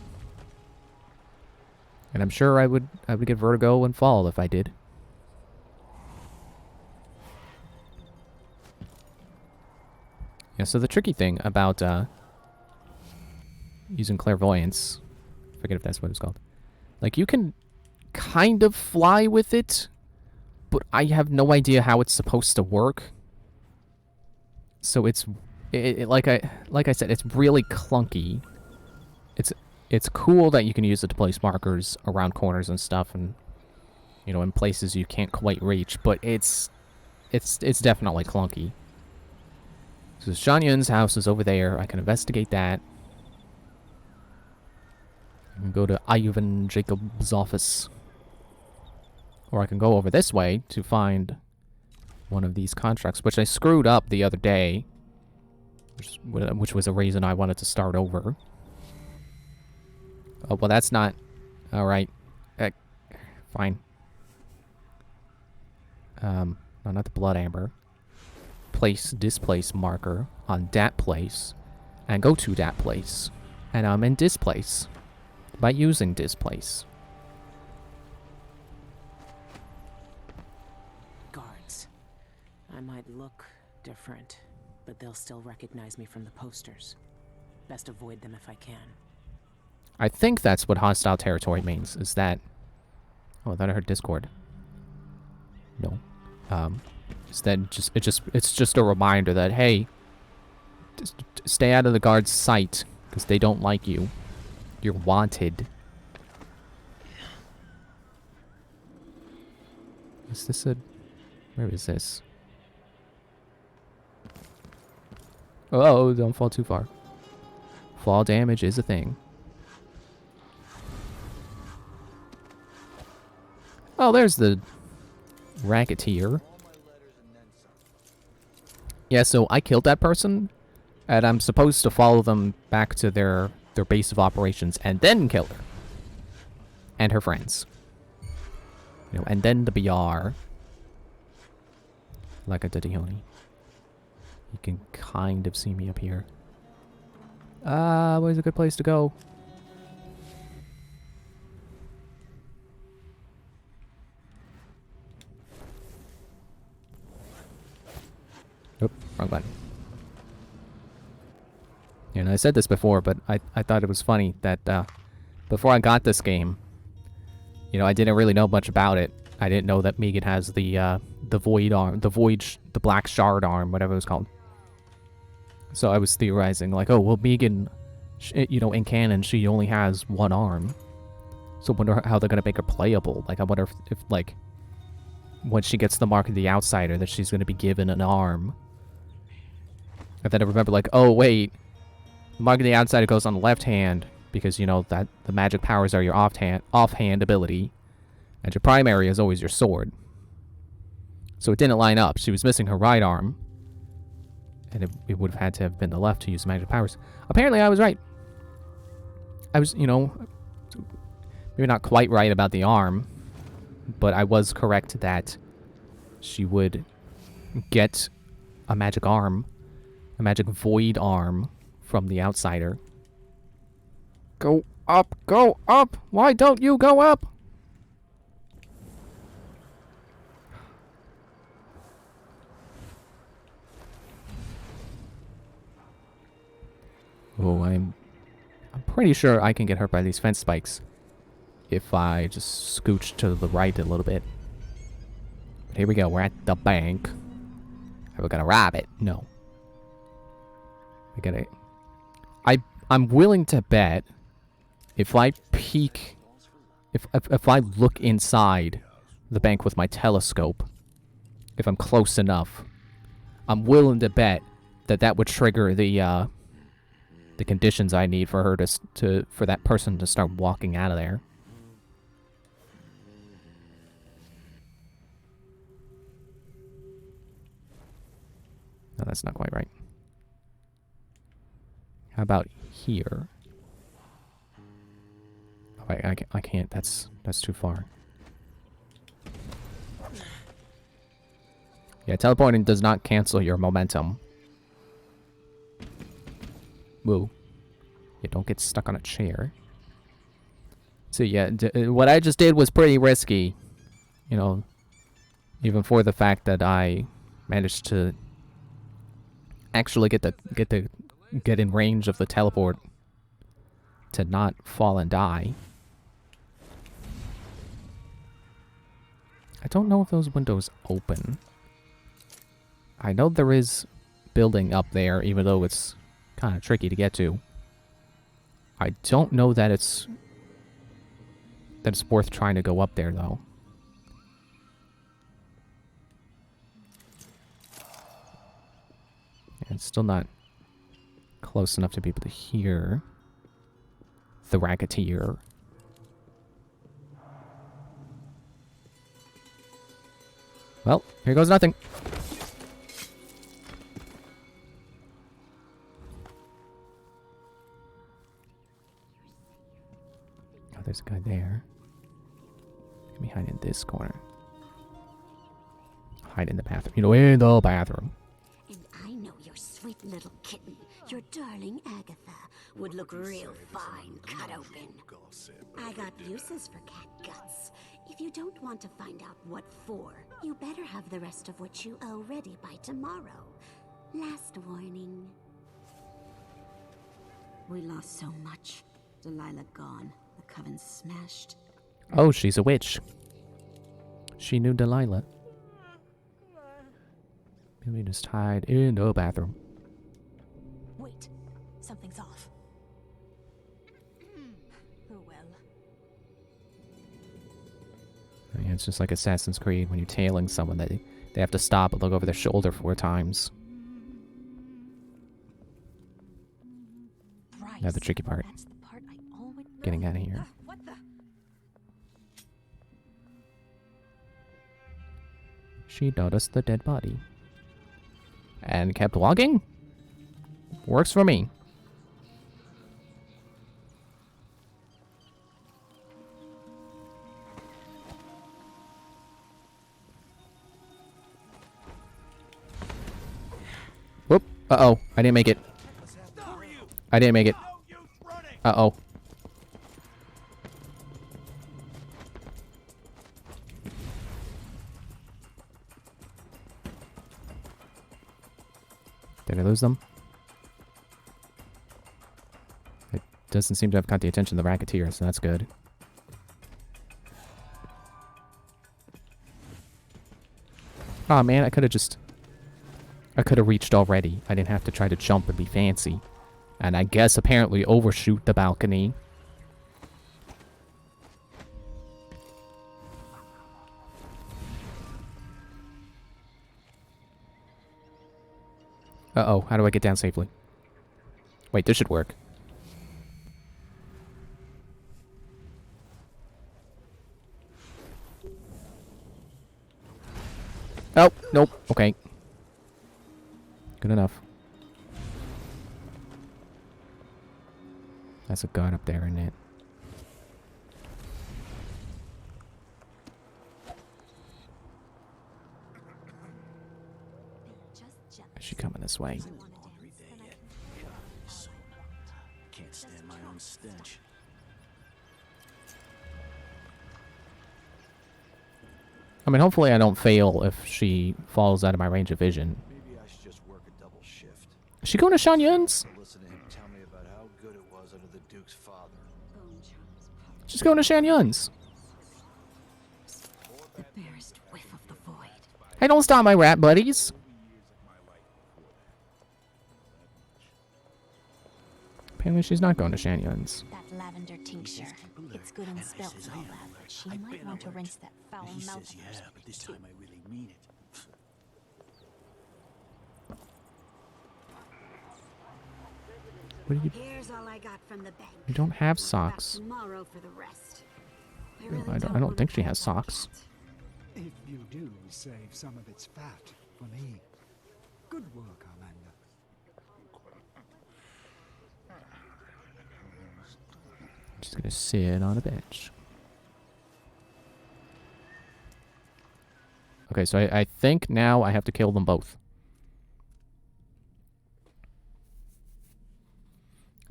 And I'm sure I would get vertigo and fall if I did. Yeah, so the tricky thing about using clairvoyance, I forget if that's what it's called. Like, you can kind of fly with it, but I have no idea how it's supposed to work. So it's like I said, it's really clunky. It's cool that you can use it to place markers around corners and stuff, and you know, in places you can't quite reach. But it's definitely clunky. So Shan Yun's house is over there. I can investigate that. I can go to Ivan Jacob's office, or I can go over this way to find one of these contracts, which I screwed up the other day, which was a reason I wanted to start over. Oh, well, that's not... Alright. Fine. No, not the blood amber. Displace marker on that place, and go to that place. And I'm in displace by using displace. Guards. I might look different, but they'll still recognize me from the posters. Best avoid them if I can. I think that's what hostile territory means, is that... Oh, I thought I heard Discord. No. Is that it's just a reminder that, hey, stay out of the guard's sight, because they don't like you. You're wanted. Is this a... Where is this? Oh, don't fall too far. Fall damage is a thing. Oh, there's the racketeer. Yeah, so I killed that person, and I'm supposed to follow them back to their base of operations and then kill her. And her friends. You know, and then the BR. Like a Dadihoni. You can kind of see me up here. Where's a good place to go? Oop, wrong button. And I said this before, but I thought it was funny that before I got this game, you know, I didn't really know much about it. I didn't know that Megan has the void arm, the black shard arm, whatever it was called. So I was theorizing, like, oh, well, Megan, you know, in canon, she only has one arm. So I wonder how they're gonna make her playable. Like, I wonder if like, when she gets the mark of the outsider, that she's gonna be given an arm. And then I remember, like, oh, wait, the mark of the outsider goes on the left hand, because, you know, that the magic powers are your offhand ability, and your primary is always your sword. So it didn't line up. She was missing her right arm, and it would have had to have been the left to use magic powers. Apparently, I was right. I was, you know, maybe not quite right about the arm, but I was correct that she would get a magic arm, a magic void arm from the outsider. Go up, go up! Why don't you go up? Oh, I'm pretty sure I can get hurt by these fence spikes if I just scooch to the right a little bit. But here we go. We're at the bank. Are we gonna rob it? No. We gotta... I'm willing to bet if I peek... If I look inside the bank with my telescope, if I'm close enough, I'm willing to bet that would trigger the conditions I need for her for that person to start walking out of there. No, that's not quite right. How about here? Oh, I can't. That's too far. Yeah, teleporting does not cancel your momentum. Woo. You don't get stuck on a chair. So yeah, what I just did was pretty risky. You know, even for the fact that I managed to actually get in range of the teleport to not fall and die. I don't know if those windows open. I know there is building up there, even though it's kind of tricky to get to. I don't know that it's worth trying to go up there, though. Yeah, it's still not close enough to be able to hear the racketeer. Well, here goes nothing. Oh, there's a guy there. Let me hide in this corner. Hide in the bathroom. You know, in the bathroom. And I know your sweet little kitten, your darling Agatha, would look real fine cut open. I got uses for cat guts. If you don't want to find out what for, you better have the rest of what you owe ready by tomorrow. Last warning. We lost so much. Delilah gone. The coven smashed. Oh, she's a witch. She knew Delilah. Billie just hide in the bathroom. Wait, something's off. Oh well. Yeah, it's just like Assassin's Creed when you're tailing someone that they have to stop and look over their shoulder 4 times. Now the tricky part. That's the part I always... Getting out of here. What the... She noticed the dead body. And kept walking? Works for me. Whoop. Uh-oh. I didn't make it. I didn't make it. Uh-oh. Did I lose them? It doesn't seem to have caught the attention of the racketeer, so that's good. Aw, man, I could have reached already. I didn't have to try to jump and be fancy. And I guess apparently overshoot the balcony. Uh-oh, how do I get down safely? Wait, this should work. Oh, nope, okay. Good enough. That's a gun up there, isn't it? Is she coming this way? Can't stand my own stench. I mean, hopefully I don't fail if she falls out of my range of vision. Maybe I should just work a double shift. Is she going to Sean Yun's? Listen to him tell me about how good it was under the Duke's father. She's going to Shan Yun's. The barest whiff of the void. Hey, don't stop my rat buddies. Apparently she's not going to Shan Yun's. That lavender tincture. It's good in spells and all that, but she might want to rinse that foul He mouth says, of yeah, hers but this too. time I really mean it. What do you... Here's all I got from the bank. You don't have Back socks. tomorrow for the rest. I don't think she has socks. If you do save some of its fat for me. Good work, Alan. She's gonna sit on a bench. Okay, so I think now I have to kill them both.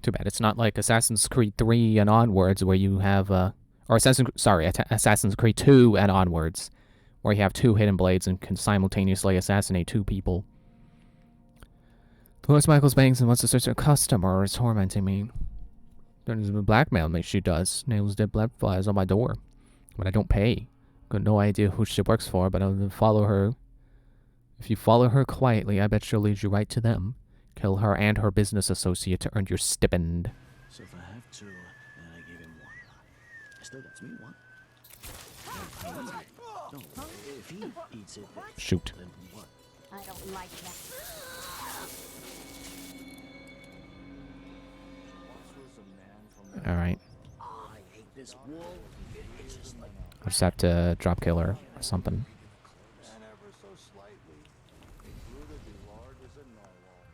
Too bad it's not like Assassin's Creed 3 and onwards where you have, or Assassin's Creed 2 and onwards, where you have 2 hidden blades and can simultaneously assassinate 2 people. Who is Michael's banks and wants to search a customer is tormenting me. There's blackmail me, she does. Nails dead blood flies on my door. But I don't pay. Got no idea who she works for, but I'll follow her. If you follow her quietly, I bet she'll lead you right to them. Kill her and her business associate to earn your stipend. So if I have 2, and I give him 1, I still got me 1. No, if he eats it, Shoot. then what? I don't like that. Alright. I hate this wool. It's just like I'll just have to drop kill her or something. And ever so slightly, it grew to be large as a narwhal.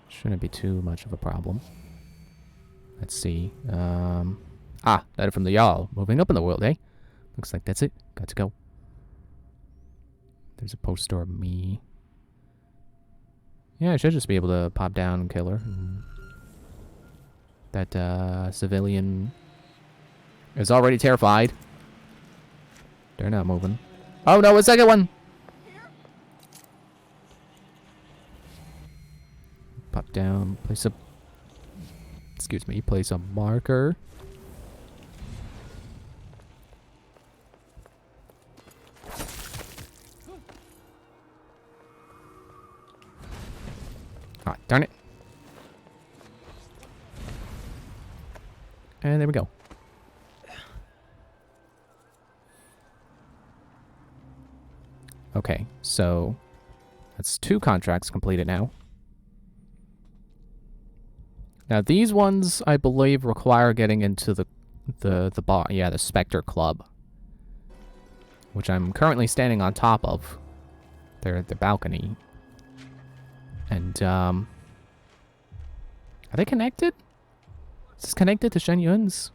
Shouldn't be too much of a problem. Let's see. Letter from the Jarl. Moving up in the world, eh? Looks like that's it. Got to go. There's a poster of me. Yeah, I should just be able to pop down and kill her. That civilian is already terrified. They're not moving. Oh no, a second one! Pop down, place a... Excuse me, place a marker. Ah, darn it. And there we go. Okay, so that's 2 contracts completed now. Now these ones, I believe, require getting into the bar, yeah, the Spectre Club, which I'm currently standing on top of. They're the balcony. And are they connected? Is this connected to Shen Yun's?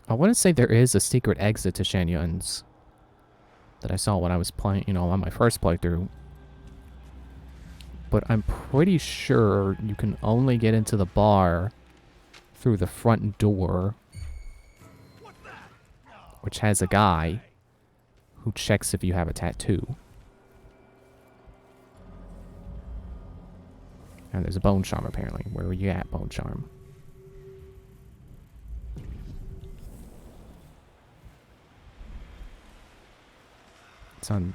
I want to say there is a secret exit to Shen Yun's that I saw when I was playing, you know, on my first playthrough. But I'm pretty sure you can only get into the bar through the front door, which has a guy who checks if you have a tattoo. And there's a bone charm, apparently. Where are you at, bone charm? It's on...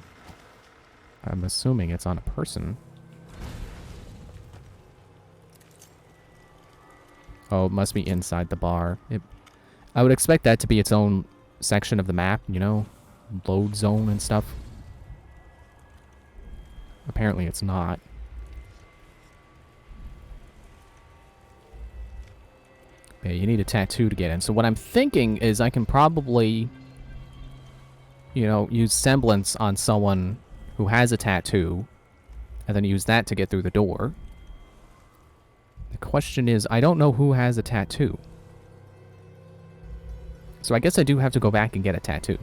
I'm assuming it's on a person. Oh, it must be inside the bar. I would expect that to be its own section of the map, you know? Load zone and stuff. Apparently it's not. Yeah, you need a tattoo to get in. So what I'm thinking is I can probably, you know, use semblance on someone who has a tattoo, and then use that to get through the door. The question is, I don't know who has a tattoo. So I guess I do have to go back and get a tattoo.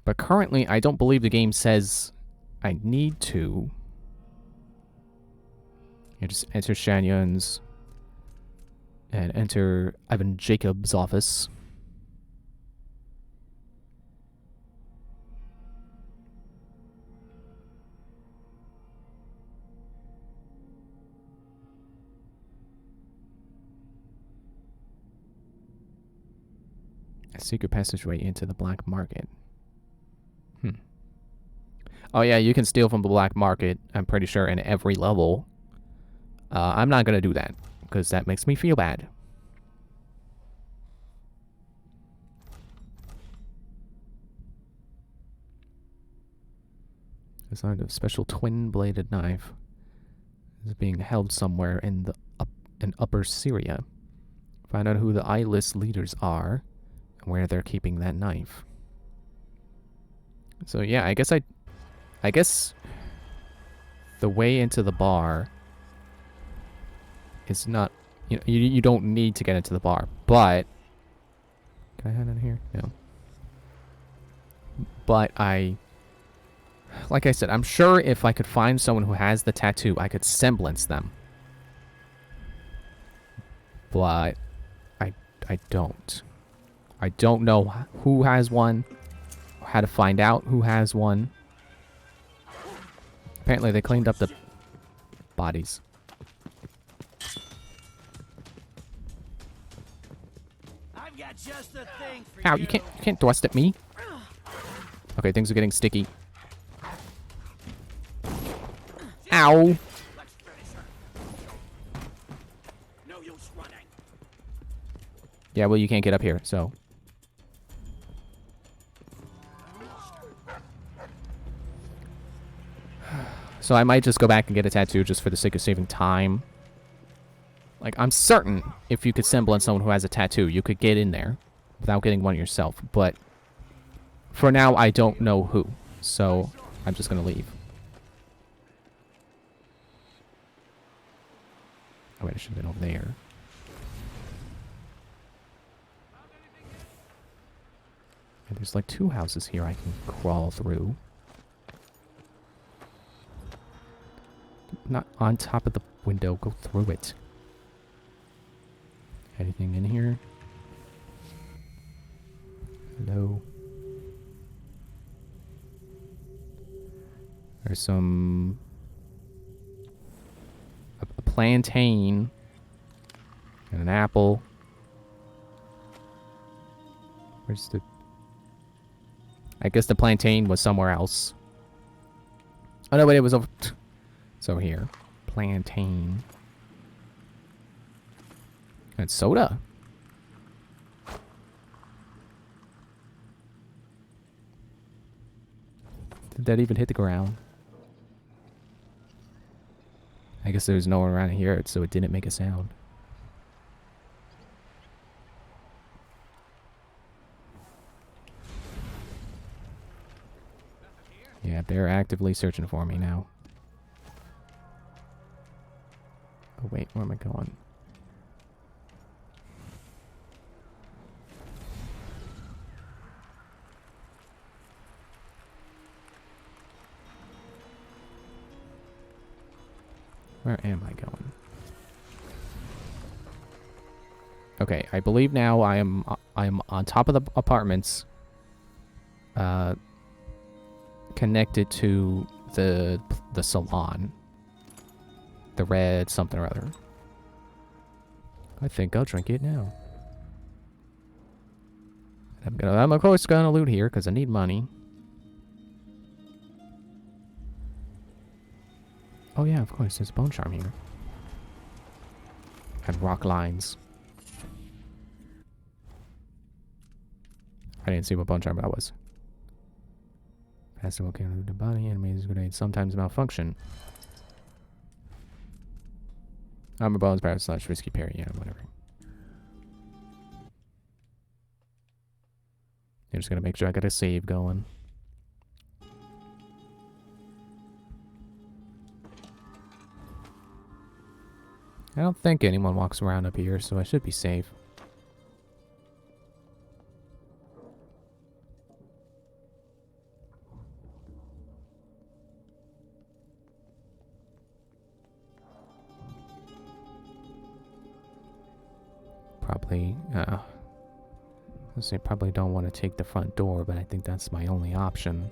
But currently, I don't believe the game says I need to. You just enter Shan Yun's and enter Ivan Jacobs' office. A secret passageway into the black market. Oh yeah, you can steal from the black market, I'm pretty sure, in every level. I'm not gonna do that, because that makes me feel bad. Designed a special twin-bladed knife. Is being held somewhere in the in Upper Syria. Find out who the eyeless leaders are and where they're keeping that knife. So yeah, I guess the way into the bar is not, you don't need to get into the bar, but can I head in here? No. But like I said, I'm sure if I could find someone who has the tattoo, I could semblance them. But I don't. I don't know who has one, or how to find out who has one. Apparently they cleaned up the bodies. I've got just the thing for Ow, you can't thrust at me. Okay, things are getting sticky. Ow. Let's finish her. No use running. Yeah, well, you can't get up here, so. So I might just go back and get a tattoo just for the sake of saving time. Like, I'm certain if you could semblance someone who has a tattoo, you could get in there without getting one yourself. But for now, I don't know who, so I'm just going to leave. Oh, wait, I should have been over there. And there's like 2 houses here I can crawl through. Not on top of the window. Go through it. Anything in here? Hello. There's some... a plantain. And an apple. Where's the... I guess the plantain was somewhere else. Oh no, but it was over... It's over here. Plantain. And soda. Did that even hit the ground? I guess there's no one around here, so it didn't make a sound. Yeah, they're actively searching for me now. Oh wait, where am I going? Where am I going? Okay, I believe now I am on top of the apartments, connected to the salon. The red something or other. I think I'll drink it now. I'm of course gonna loot here because I need money. Oh yeah, of course, there's a bone charm here. And rock lines. I didn't see what bone charm that was. Faster can loot the body, enemies grenades sometimes malfunction. Armor bones, power slash, risky parry, yeah, whatever. I'm just gonna make sure I got a save going. I don't think anyone walks around up here, so I should be safe. Probably, let's say probably don't want to take the front door, but I think that's my only option.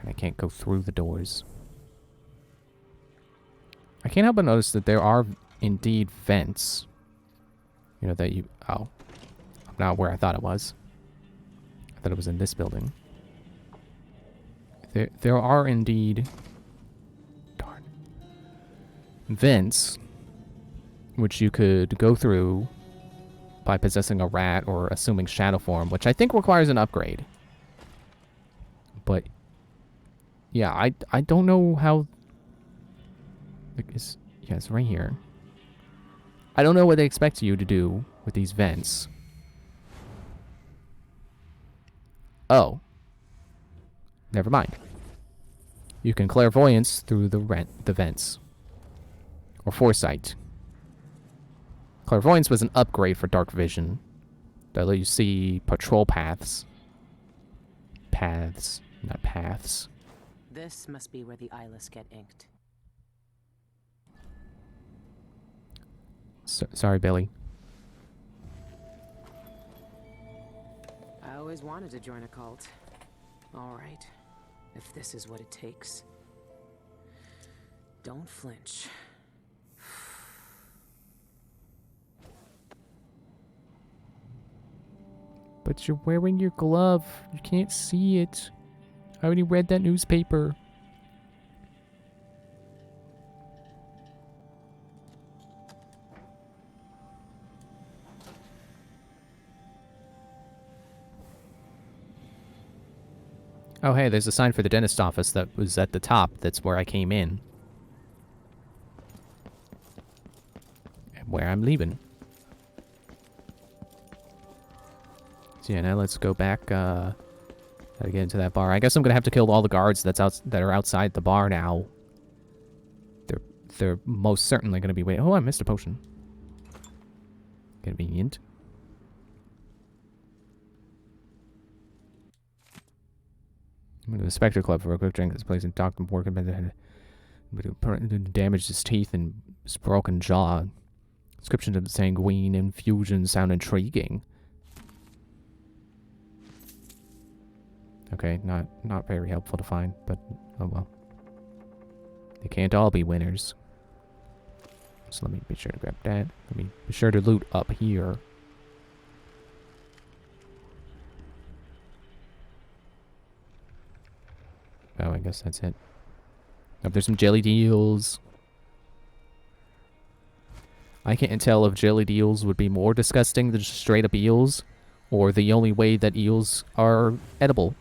I can't go through the doors. I can't help but notice that there are indeed vents. You know, that you... Oh. Not where I thought it was. I thought it was in this building. There are indeed... Darn. Vents. Which you could go through by possessing a rat or assuming shadow form, which I think requires an upgrade. But Yeah, I don't know how... Like, yeah, it's right here. I don't know what they expect you to do with these vents. Oh. Never mind. You can clairvoyance through the vents. Or foresight. Clairvoyance was an upgrade for dark vision. That let you see patrol paths. Paths, not paths. This must be where the eyeless get inked. Sorry, Billie. I always wanted to join a cult. All right, if this is what it takes. Don't flinch. But you're wearing your glove. You can't see it. I already read that newspaper. Oh, hey, there's a sign for the dentist office that was at the top. That's where I came in. And where I'm leaving. So yeah, now let's go back, gotta get into that bar. I guess I'm gonna have to kill all the guards that are outside the bar now. They're most certainly gonna be waiting. Oh, I missed a potion. Convenient. I'm going to the Spectre Club for a quick drink. This place in Doctor Morgan damaged his teeth and his broken jaw. Description of the sanguine infusion sound intriguing. Okay, not very helpful to find, but oh well. They can't all be winners. So let me be sure to grab that. Let me be sure to loot up here. Oh, I guess that's it. Oh, there's some jelly deals. I can't tell if jelly deals would be more disgusting than just straight up eels, or the only way that eels are edible.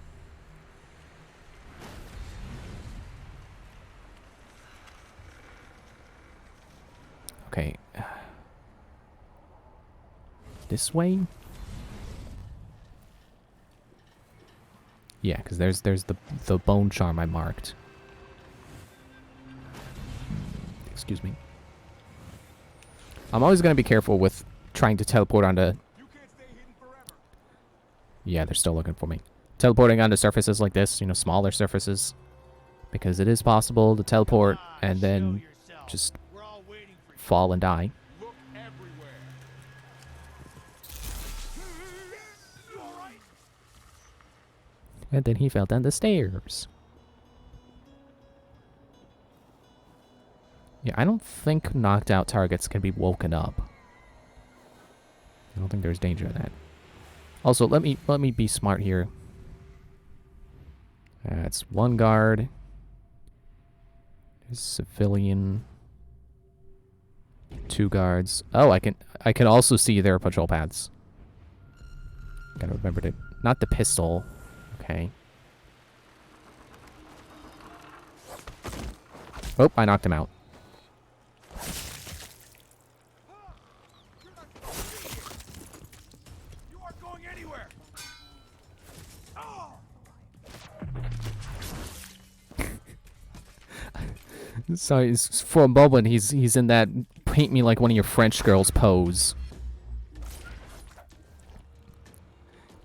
Okay. This way? Yeah, because there's the bone charm I marked. Excuse me. I'm always going to be careful with trying to teleport onto... Yeah, they're still looking for me. Teleporting onto surfaces like this, you know, smaller surfaces. Because it is possible to teleport and then just fall and die. And then he fell down the stairs. Yeah, I don't think knocked out targets can be woken up. I don't think there's danger in that. Also, let me be smart here. That's one guard. There's civilian. 2 guards. Oh, I can also see their patrol paths. Gotta remember to not the pistol. Okay. Oh, I knocked him out. You aren't going anywhere. So for a moment, he's in that paint me like one of your French girls pose.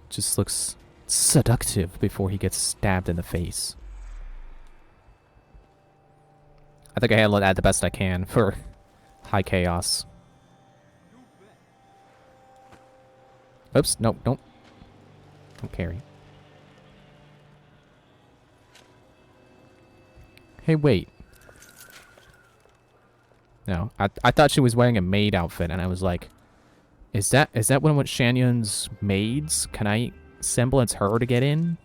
Just looks seductive before he gets stabbed in the face. I think I handled that the best I can for high chaos. Oops, nope, don't carry. Hey, wait. No, I thought she was wearing a maid outfit, and I was like, is that one of Shanyun's maids? Can I semblance her to get in?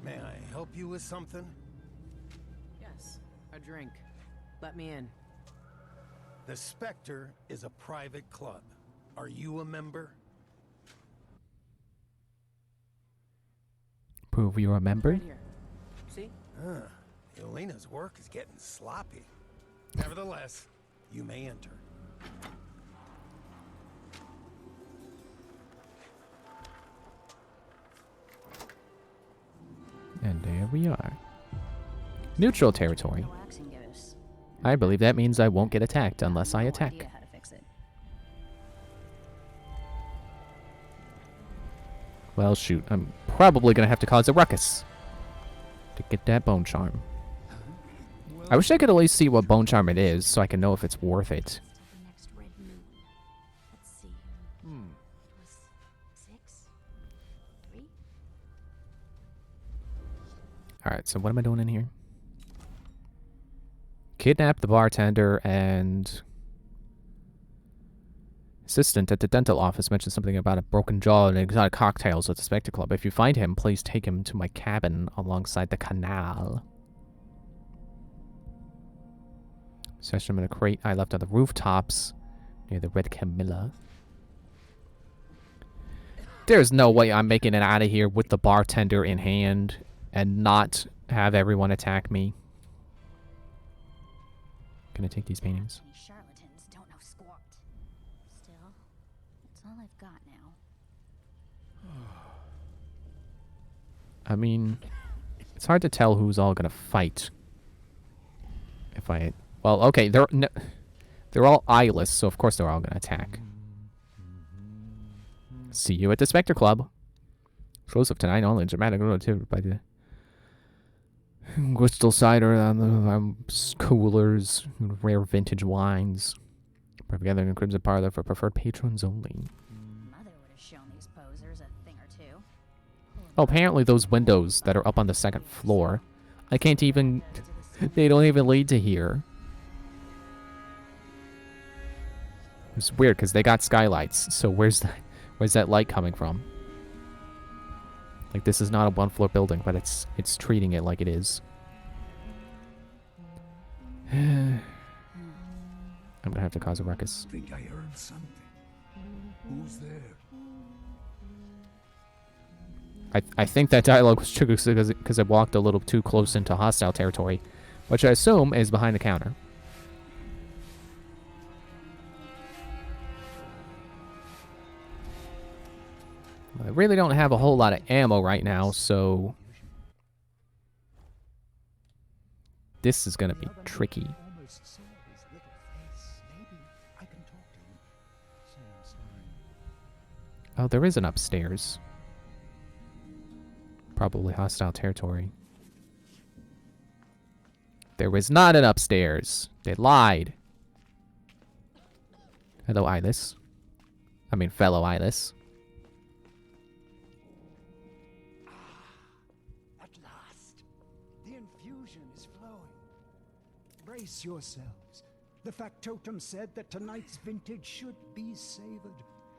May I help you with something? Yes, a drink. Let me in. The Spectre is a private club. Are you a member? Prove you're a member? Right here. See? Elena's work is getting sloppy. Nevertheless, you may enter. And there we are. Neutral territory. No action goes. I believe that means I won't get attacked unless I No attack. idea how to fix it. Well, shoot. I'm probably gonna have to cause a ruckus to get that bone charm. I wish I could at least see what bone charm it is so I can know if it's worth it. The next red moon. Let's see. It was 6, 3. Alright, so what am I doing in here? Kidnap the bartender and... Assistant at the dental office mentioned something about a broken jaw and exotic cocktails at the Spectre Club. If you find him, please take him to my cabin alongside the canal. Session in a crate I left on the rooftops near the Red Camilla. There's no way I'm making it out of here with the bartender in hand and not have everyone attack me. Gonna take these paintings. Any charlatans don't know squat. Still, that's all I've got now. I mean, it's hard to tell who's all gonna fight. If I... Well, okay, they're all eyeless, so of course they're all gonna attack. See you at the Spectre Club. Shows of tonight only. Dramatic relative by the crystal cider on the coolers, rare vintage wines. Private gathering in Crimson Parlor for preferred patrons only. Mother would have shown these posers a thing or two. Oh, apparently those windows that are up on the second floor, I can't even... They don't even lead to here. It's weird because they got skylights. So where's that light coming from? Like, this is not a one-floor building, but it's treating it like it is. I'm gonna have to cause a ruckus. Think I heard something. Who's there? I think that dialogue was triggered because I walked a little too close into hostile territory, which I assume is behind the counter. I really don't have a whole lot of ammo right now, so this is gonna be tricky. Oh, there is an upstairs. Probably hostile territory. There was not an upstairs. They lied. Hello, Eyeless. I mean, fellow Eyeless. At last, the infusion is flowing. Brace yourselves. The factotum said that tonight's vintage should be savored.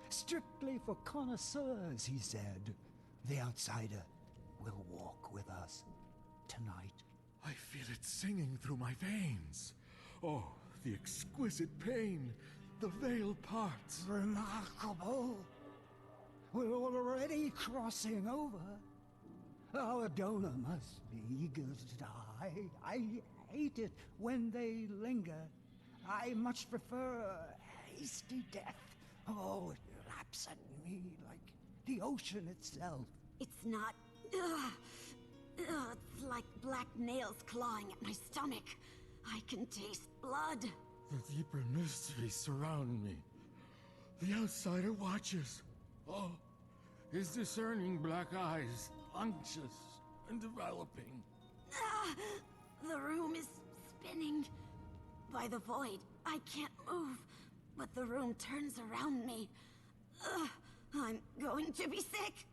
Strictly for connoisseurs, he said. The outsider will walk with us tonight. I feel it singing through my veins. Oh, the exquisite pain. The veil parts. Remarkable. We're already crossing over. Our donor must be eager to die. I hate it when they linger. I much prefer a hasty death. Oh, it laps at me like the ocean itself. It's not. It's like black nails clawing at my stomach. I can taste blood. The deeper mysteries surround me. The outsider watches. Oh, his discerning black eyes, unctuous and developing. The room is spinning. By the void, I can't move, but the room turns around me. I'm going to be sick.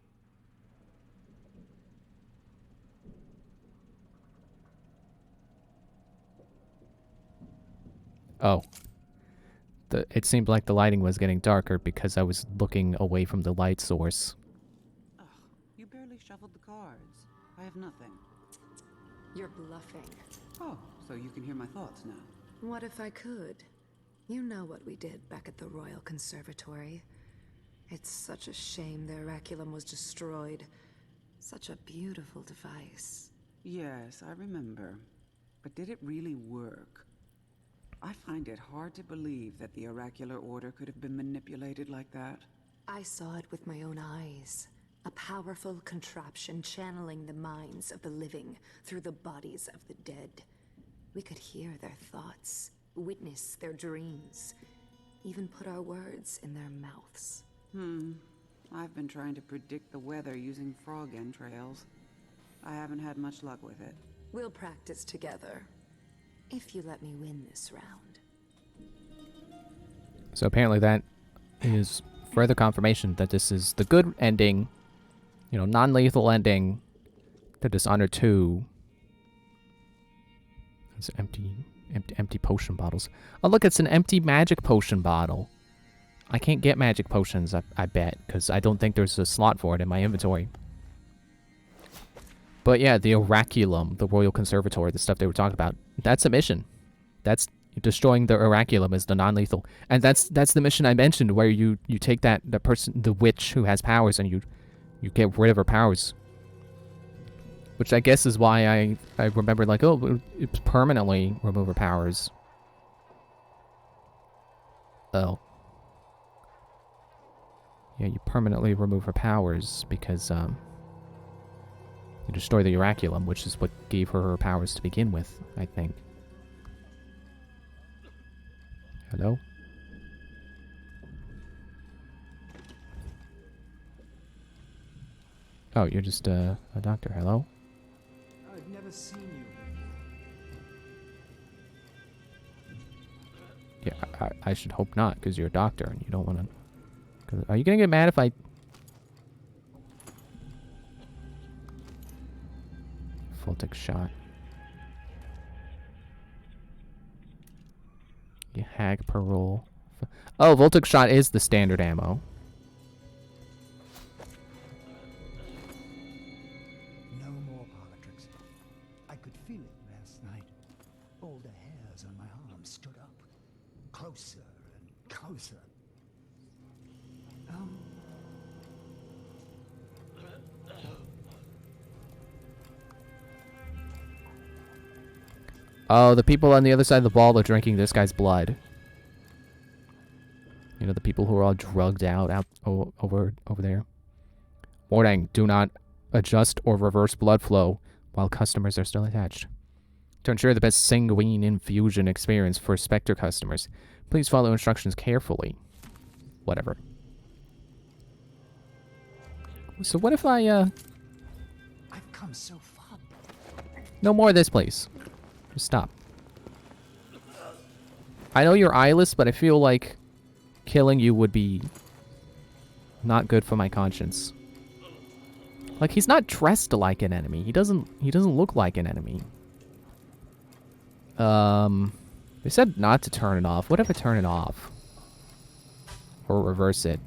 Oh. It seemed like the lighting was getting darker because I was looking away from the light source. Ugh, you barely shuffled the cards. I have nothing. You're bluffing. Oh, so you can hear my thoughts now. What if I could? You know what we did back at the Royal Conservatory. It's such a shame the oraculum was destroyed. Such a beautiful device. Yes, I remember. But did it really work? I find it hard to believe that the oracular order could have been manipulated like that. I saw it with my own eyes. A powerful contraption channeling the minds of the living through the bodies of the dead. We could hear their thoughts, witness their dreams, even put our words in their mouths. I've been trying to predict the weather using frog entrails. I haven't had much luck with it. We'll practice together, if you let me win this round. So apparently that is further confirmation that this is the good ending, you know, non-lethal ending to Dishonored 2. It's empty potion bottles. Oh, look, it's an empty magic potion bottle. I can't get magic potions, I bet, because I don't think there's a slot for it in my inventory. But yeah, the Oraculum, the Royal Conservatory, the stuff they were talking about, that's a mission. That's destroying the Oraculum is the non-lethal. And that's the mission I mentioned, where you take the person, the witch who has powers, and you get rid of her powers. Which I guess is why I remember, like, oh, it's permanently remove her powers. Oh. Yeah, you permanently remove her powers because, you destroy the Oraculum, which is what gave her powers to begin with, I think. Hello? Oh, you're just a doctor. Hello? I've never seen you before. Yeah, I should hope not, because you're a doctor and you don't want to... Are you gonna get mad if I... Voltic shot. You hag parole. Oh, Voltic shot is the standard ammo. No more parlor tricks. I could feel it last night. All the hairs on my arms stood up. Closer and closer. Oh, the people on the other side of the wall are drinking this guy's blood. You know, the people who are all drugged out over there. Warning, do not adjust or reverse blood flow while customers are still attached. To ensure the best sanguine infusion experience for Spectre customers, please follow instructions carefully. Whatever. So what if I've come so far. No more of this place. Just stop. I know you're eyeless, but I feel like killing you would be not good for my conscience. Like, he's not dressed like an enemy. He doesn't look like an enemy. They said not to turn it off. What if I turn it off? Or reverse it?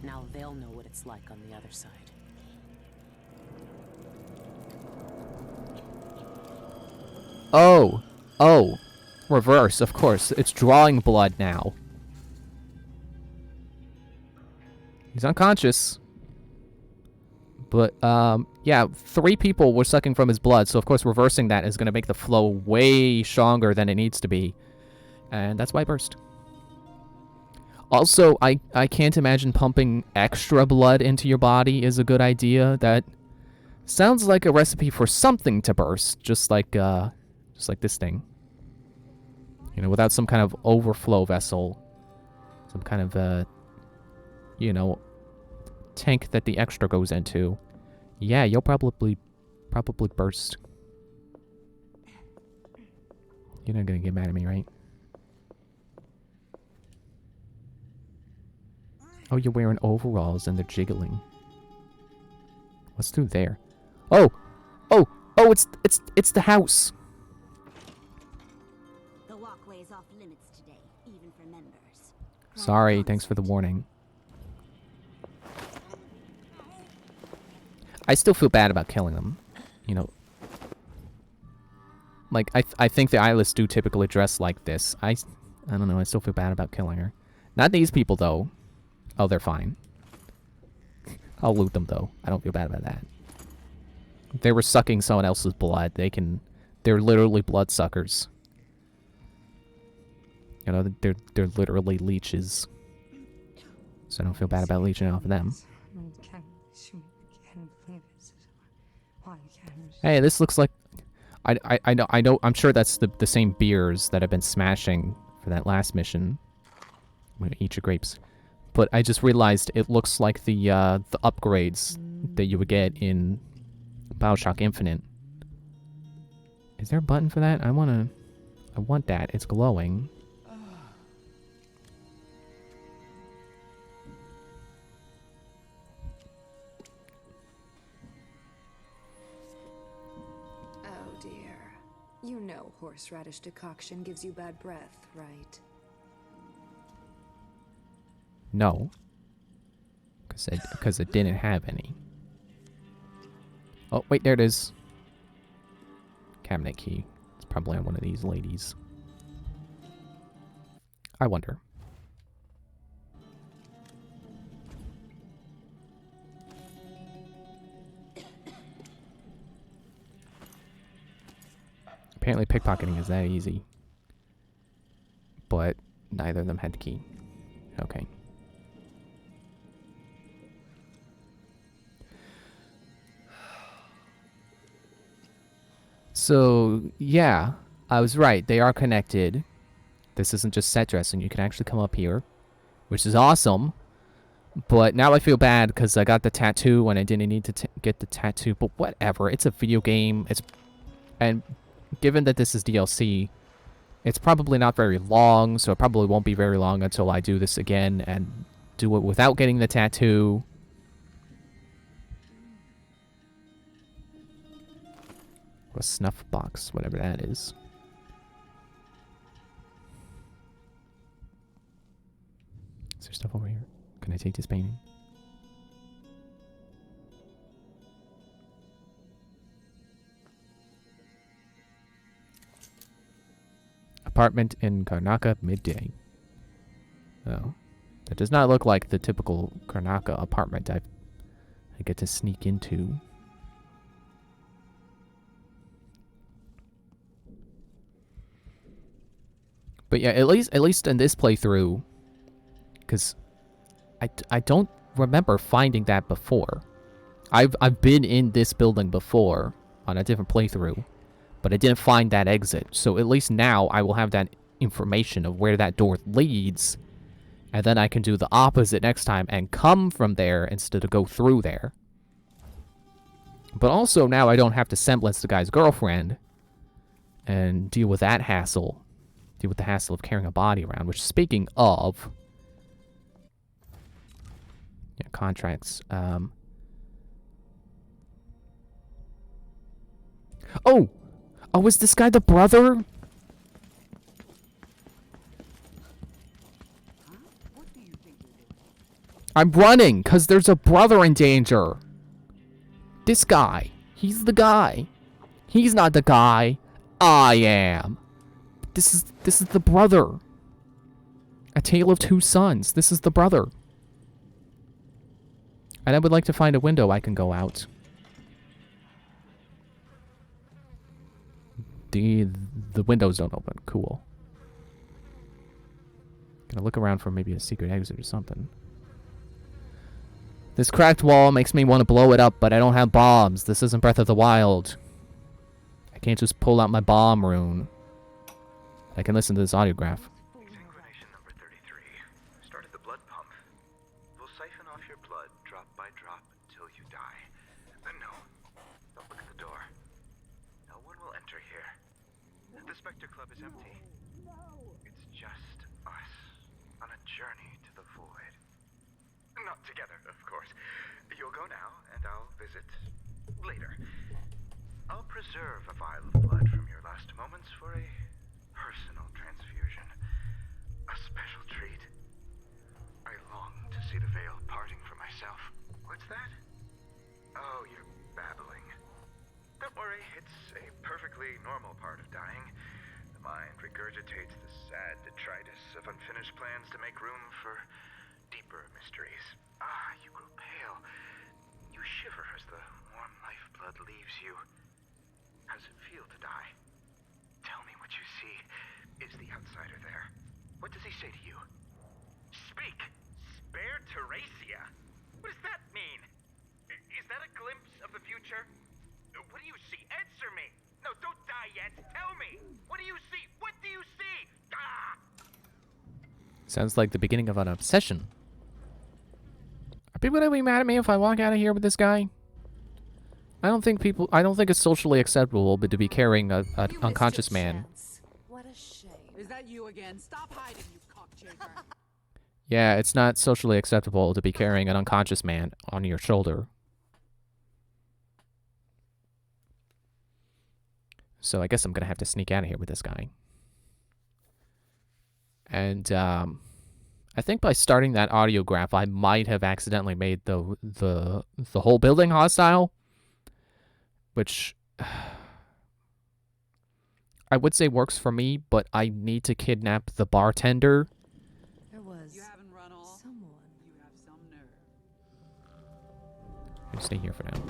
Now they'll know what it's like on the other side. Oh. Oh. Reverse, of course. It's drawing blood now. He's unconscious. But, yeah, 3 people were sucking from his blood, so of course reversing that is going to make the flow way stronger than it needs to be. And that's why I burst. Also, I can't imagine pumping extra blood into your body is a good idea. That sounds like a recipe for something to burst, just like this thing. You know, without some kind of overflow vessel. Some kind of, you know, tank that the extra goes into. Yeah, you'll probably burst. You're not gonna get mad at me, right? Oh, you're wearing overalls and they're jiggling. What's through there? Oh! Oh! Oh, it's the house! The walkway is off limits today, even for members. Sorry, thanks for the warning. I still feel bad about killing them. You know. Like, I think the eyeless do typically dress like this. I don't know. I still feel bad about killing her. Not these people, though. Oh, they're fine. I'll loot them, though. I don't feel bad about that. If they were sucking someone else's blood, they're literally bloodsuckers. You know, they're literally leeches. So I don't feel bad about leeching off of them. Hey, this looks like... I know, I'm sure that's the same beers that I've been smashing for that last mission. I'm gonna eat your grapes. But I just realized it looks like the upgrades that you would get in BioShock Infinite. Is there a button for that? I want that. It's glowing. Oh dear. You know horseradish decoction gives you bad breath, right? No. Because it didn't have any. Oh, wait, there it is. Cabinet key. It's probably on one of these ladies. I wonder. Apparently pickpocketing is that easy. But neither of them had the key. Okay. So, yeah, I was right. They are connected. This isn't just set dressing. You can actually come up here, which is awesome. But now I feel bad because I got the tattoo when I didn't need to get the tattoo. But whatever. It's a video game. And given that this is DLC, it's probably not very long. So it probably won't be very long until I do this again and do it without getting the tattoo. A snuff box, whatever that is. Is there stuff over here? Can I take this painting? Apartment in Karnaca midday. Oh. That does not look like the typical Karnaca apartment I get to sneak into. But yeah, at least in this playthrough, because I don't remember finding that before. I've been in this building before on a different playthrough, but I didn't find that exit. So at least now I will have that information of where that door leads, and then I can do the opposite next time and come from there instead of go through there. But also now I don't have to semblance the guy's girlfriend and deal with that hassle. Deal with the hassle of carrying a body around, which, speaking of... Yeah, contracts. Oh! Oh, is this guy the brother? I'm running, because there's a brother in danger. This guy. He's the guy. He's not the guy. I am. This is the brother. A Tale of Two Sons. This is the brother. And I would like to find a window I can go out. The windows don't open. Cool. Gonna look around for maybe a secret exit or something. This cracked wall makes me want to blow it up, but I don't have bombs. This isn't Breath of the Wild. I can't just pull out my bomb rune. I can listen to this audiograph. Inclination number 33. Started the blood pump. We'll siphon off your blood drop by drop until you die. No. Don't look at the door. No one will enter here. The Spectre Club is empty. It's just us on a journey to the void. Not together, of course. You'll go now, and I'll visit later. I'll preserve a vial of blood from your last moments for a personal transfusion. A special treat. I long to see the veil parting for myself. What's that? Oh, you're babbling. Don't worry, it's a perfectly normal part of dying. The mind regurgitates the sad detritus of unfinished plans to make room for deeper mysteries. Ah, you grow pale. You shiver as the warm lifeblood leaves you. How does it feel to die? Tell me what you see. Is the outsider there? What does he say to you? Speak! Spare Teresia? What does that mean? Is that a glimpse of the future? What do you see? Answer me! No, don't die yet! Tell me! What do you see? What do you see? Ah! Sounds like the beginning of an obsession. Are people gonna be mad at me if I walk out of here with this guy? I don't think it's socially acceptable but to be carrying an unconscious man. What a shame. Is that you again? Stop hiding, you cockchafer. Yeah, it's not socially acceptable to be carrying an unconscious man on your shoulder. So I guess I'm gonna have to sneak out of here with this guy. And I think by starting that audiograph, I might have accidentally made the whole building hostile, which I would say works for me, but I need to kidnap the bartender. There was someone. You have some nerve. I'll stay here for now.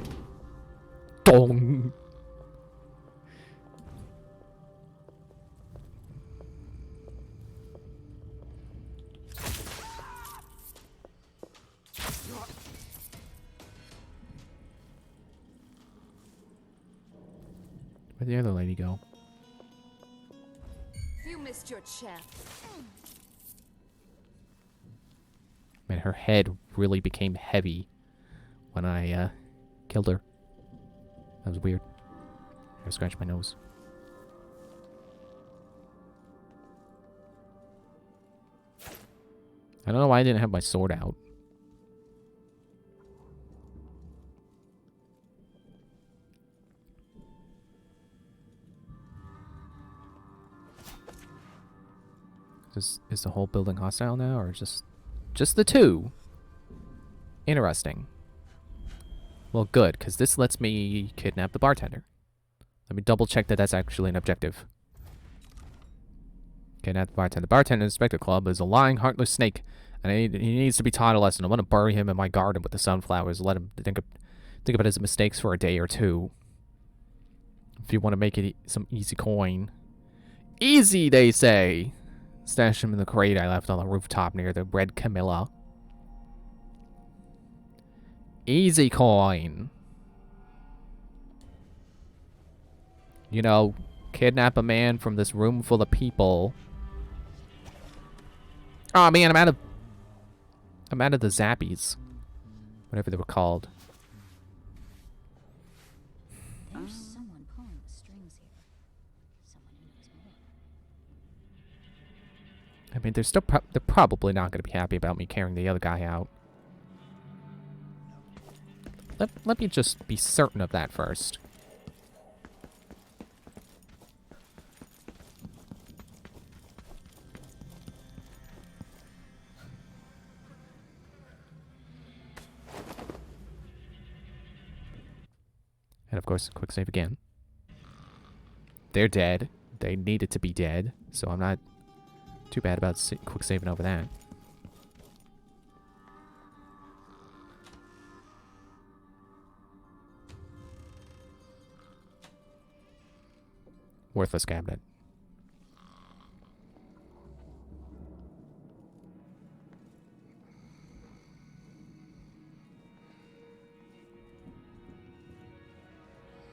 Dong. Where'd the other lady go? You missed your chance. Man, her head really became heavy when I killed her. That was weird. I scratched my nose. I don't know why I didn't have my sword out. Is the whole building hostile now, or just the two? Interesting. Well, good, because this lets me kidnap the bartender. Let me double check that that's actually an objective. Kidnap the bartender. The bartender in the Spectre Club is a lying, heartless snake, and he needs to be taught a lesson. I'm going to bury him in my garden with the sunflowers. Let him think about his mistakes for a day or two. If you want to make it some easy coin. Easy, they say! Stash him in the crate I left on the rooftop near the Red Camilla. Easy coin. You know, kidnap a man from this room full of people. Oh man, I'm out of the zappies. Whatever they were called. There's someone pulling the strings here. Someone who knows more. I mean, they're probably not going to be happy about me carrying the other guy out. Let me just be certain of that first. And of course, quick save again. They're dead. They needed to be dead, so I'm not too bad about quick saving over that. Worthless cabinet.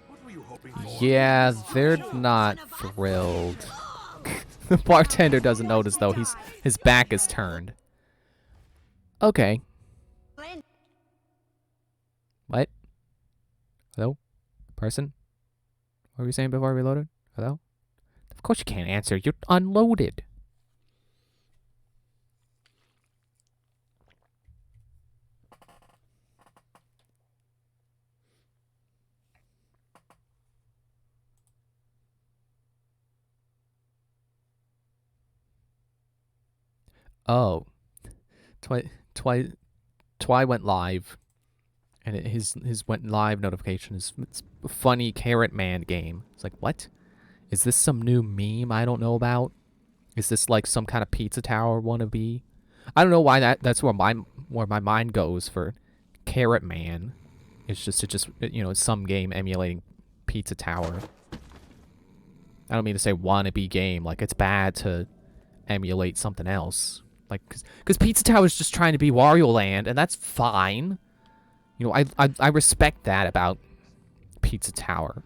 What were you hoping for? Yeah, they're not thrilled. The bartender doesn't notice though. His back is turned. Okay. What? Hello? Person? What were you saying before I reloaded? Hello? Of course you can't answer. You're unloaded. Oh. Twy went live. And his went live notification is it's a funny Carrot Man game. It's like, what? Is this some new meme I don't know about? Is this like some kind of pizza tower wannabe? I don't know why that's where my mind goes for Carrot Man. It's just you know, some game emulating Pizza Tower. I don't mean to say wannabe game, like it's bad to emulate something else. Like, cause Pizza Tower is just trying to be Wario Land, and that's fine. You know, I respect that about Pizza Tower.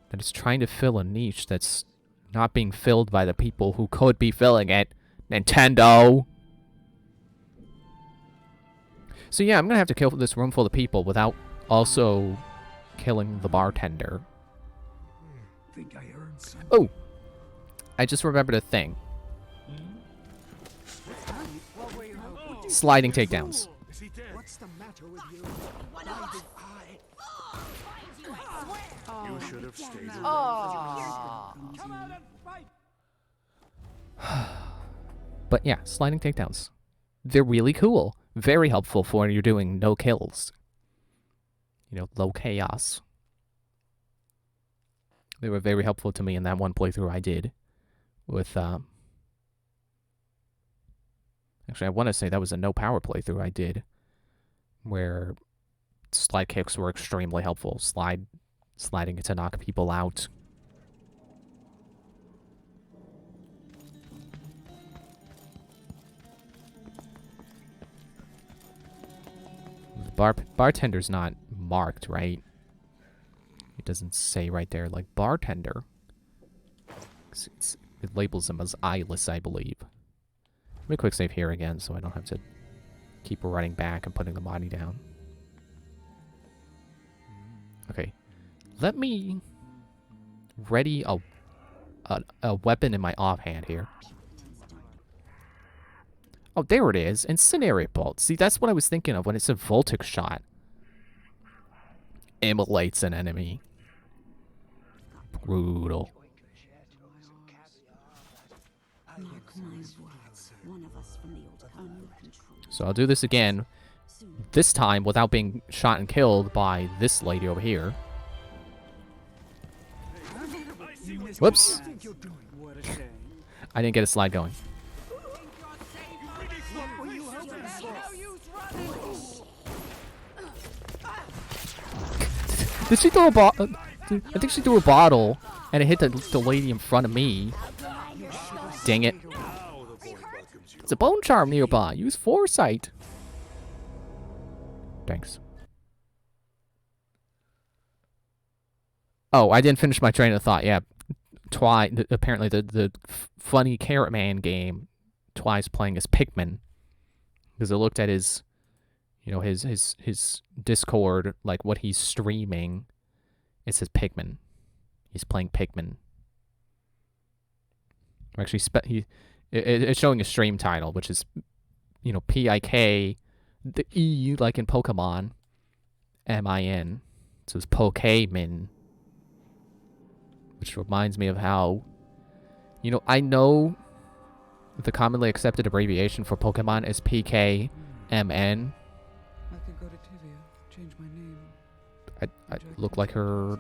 That it's trying to fill a niche that's not being filled by the people who could be filling it. Nintendo! So yeah, I'm gonna have to kill this room full of people without also killing the bartender. Think I heard something. Oh! I just remembered a thing. Sliding takedowns. What's the matter with you? You should have stayed away. Come out and fight! But yeah, sliding takedowns. They're really cool. Very helpful for when you're doing no kills. You know, low chaos. They were very helpful to me in that one playthrough I did. With, actually, I want to say that was a no power playthrough I did. Where slide kicks were extremely helpful. Sliding to knock people out. The bartender's not marked, right? It doesn't say right there, like, bartender. It labels him as eyeless, I believe. Let me quick save here again so I don't have to keep running back and putting the body down. Okay. Let me ready a weapon in my offhand here. Oh, there it is. Incendiary bolt. See, that's what I was thinking of when it said Voltic shot. Immolates an enemy. Brutal. So I'll do this again. This time without being shot and killed by this lady over here. Whoops. I didn't get a slide going. Did she throw a bottle? I think she threw a bottle, and it hit the lady in front of me. Dang it. It's a bone charm nearby. Use foresight. Thanks. Oh, I didn't finish my train of thought. Yeah. Apparently the funny Carrot Man game, Twice playing as Pikmin. Because I looked at his, you know, his Discord, like what he's streaming. It says Pikmin. He's playing Pikmin. Actually, it's showing a stream title, which is, you know, P-I-K, the E, like in Pokemon, M-I-N. So it's Pokemin. Which reminds me of how, you know, I know the commonly accepted abbreviation for Pokemon is PKMN. I could go to Tivia, change my name. I looked like her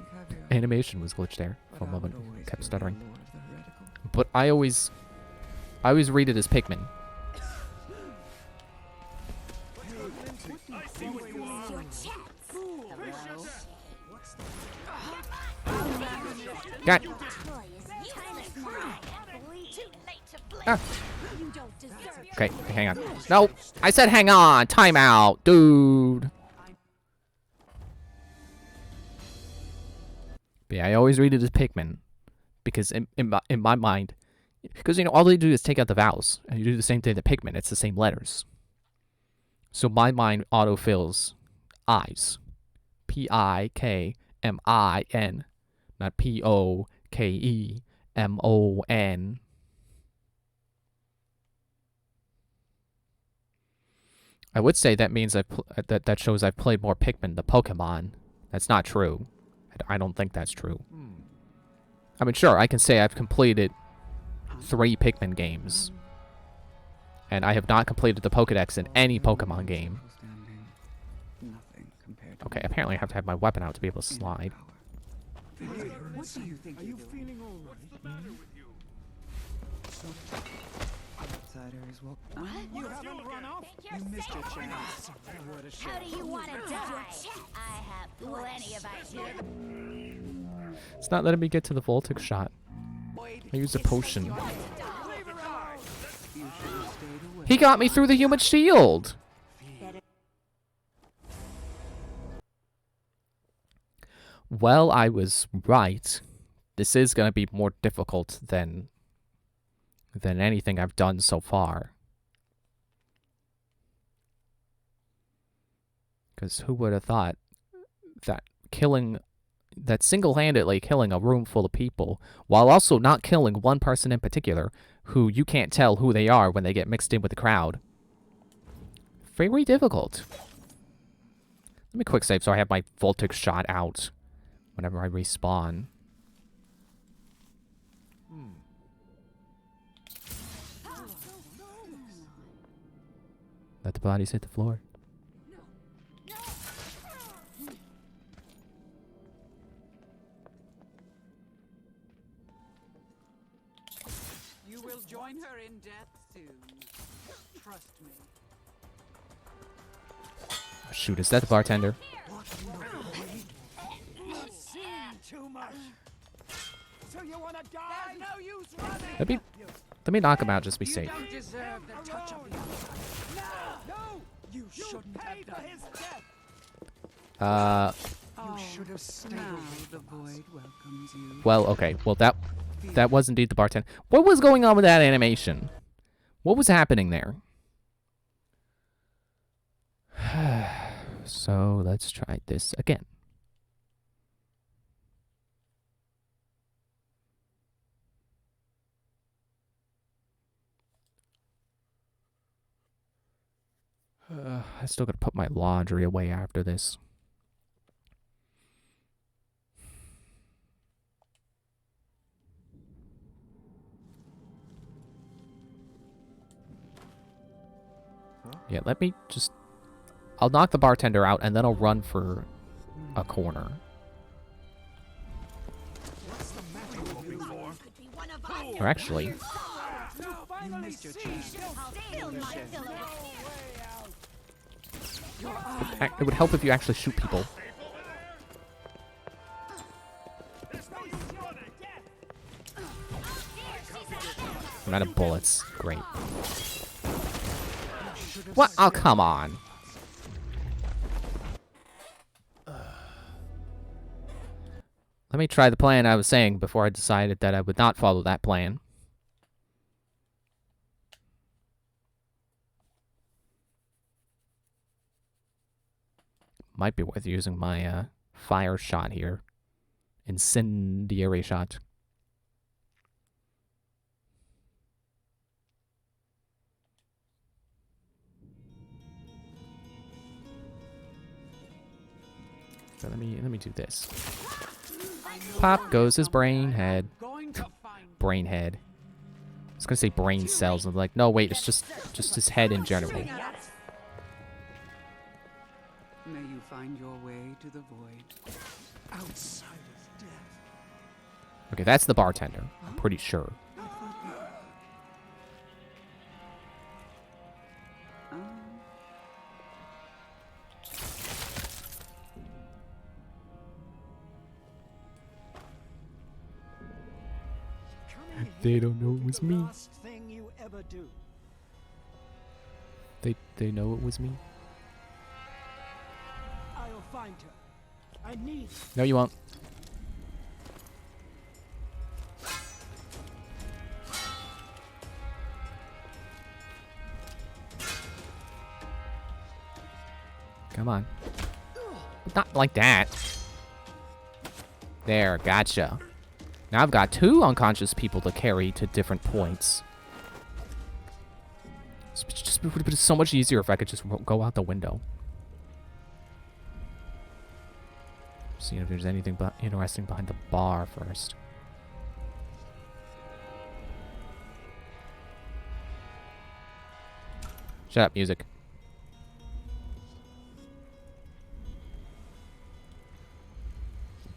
animation was glitched there for a moment. Kept stuttering. But I always read it as Pikmin. God. Ah. Okay, hang on. No, I said hang on. Time out, dude. But yeah, I always read it as Pikmin. Because in my mind, because, you know, all they do is take out the vowels. And you do the same thing to Pikmin. It's the same letters. So my mind autofills eyes. P-I-K-M-I-N. Not P-O-K-E-M-O-N. I would say that means that shows I've played more Pikmin than Pokemon. That's not true. I don't think that's true. I mean, sure, I can say I've completed 3 Pikmin games. And I have not completed the Pokedex in any Pokemon game. Okay, apparently I have to have my weapon out to be able to slide. What do you think Are you feeling all right? What's the matter with you? Outsiders, well, You haven't run off? you missed your chance. How do you want to die? I have plenty of ideas. It's not letting me get to the voltage shot. I used a potion. He got me through the human shield! Well, I was right. This is gonna be more difficult than anything I've done so far. Because who would have thought that single-handedly killing a room full of people, while also not killing one person in particular, who you can't tell who they are when they get mixed in with the crowd. Very difficult. Let me quick save so I have my voltage shot out whenever I respawn. Let the bodies hit the floor. You will join her in death soon. Trust me. Oh, shoot, is that the bartender? You've seen too much. So you want to die? There's no use running. Let me knock him out just to be safe. You don't deserve the touch of the No! You shouldn't have done his death. You should have stayed. Now the void welcomes you. Well, okay. Well, that was indeed the bartender. What was going on with that animation? What was happening there? So, let's try this again. I still gotta put my laundry away after this. Yeah, let me just... I'll knock the bartender out, and then I'll run for a corner. Or actually... It would help if you actually shoot people. I'm out of bullets. Great. What? Oh, come on. Let me try the plan I was saying before I decided that I would not follow that plan. Might be worth using my fire shot here. Incendiary shot. So let me do this. Pop goes his brain head. Brain head. I was gonna say brain cells. I'm like, no, wait, it's just his head in general. May you find your way to the void. Outside of death. Okay, that's the bartender. I'm pretty sure. They don't know it was me. Last thing you ever do. They know it was me. I'll find her. I need her. No, you won't. Come on. Not like that. There, gotcha. Now I've got 2 unconscious people to carry to different points. It would have been so much easier if I could just go out the window. See if there's anything interesting behind the bar first. Shut up, music.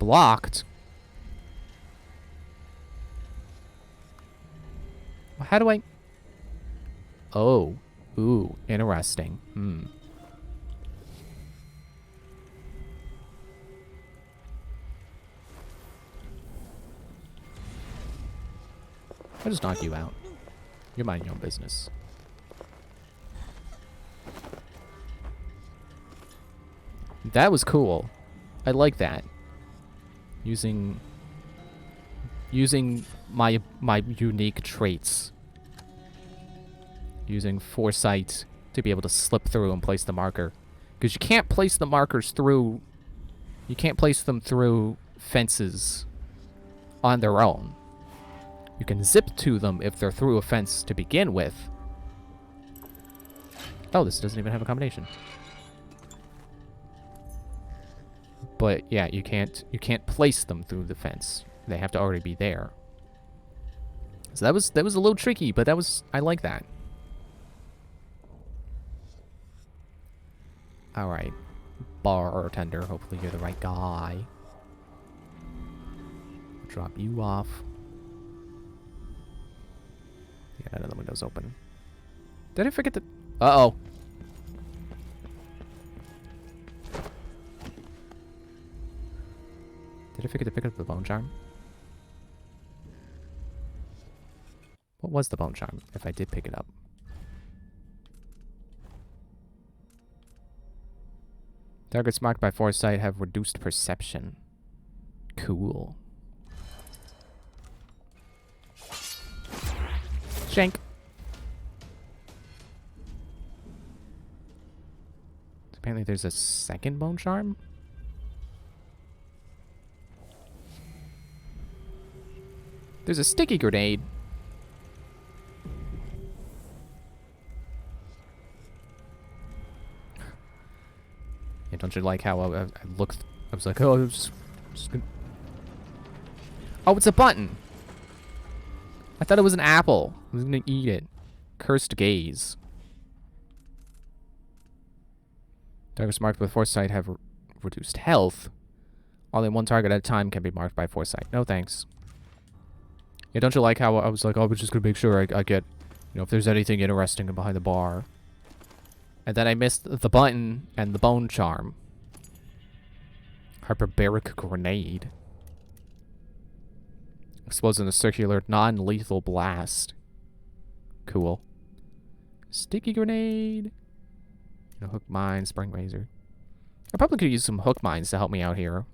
Blocked? How do I... Oh. Ooh, interesting. I'll just knock you out. You're minding your own business. That was cool. I like that. Using my unique traits. Using foresight to be able to slip through and place the marker. Because you can't place the markers through... You can't place them through fences on their own. You can zip to them if they're through a fence to begin with. Oh, this doesn't even have a combination. But yeah, you can't place them through the fence. They have to already be there. So that was a little tricky, but I like that. All right, bartender. Hopefully you're the right guy. Drop you off. Yeah, none of the windows open. Did I forget the... Uh-oh. Did I forget to pick up the bone charm? What was the bone charm, if I did pick it up? Targets marked by foresight have reduced perception. Cool. Shank. Apparently there's a second bone charm. There's a sticky grenade. Yeah, don't you like how I looked? I was like, oh, just gonna... Oh, it's a button. I thought it was an apple. I was gonna eat it. Cursed gaze. Targets marked with foresight have reduced health. Only one target at a time can be marked by foresight. No thanks. Yeah, don't you like how I was like, oh, I was just gonna make sure I get, you know, if there's anything interesting behind the bar. And then I missed the button and the bone charm. Hyperbaric grenade. Explodes in a circular, non-lethal blast. Cool. Sticky grenade. You know, hook mine, spring razor. I probably could use some hook mines to help me out here.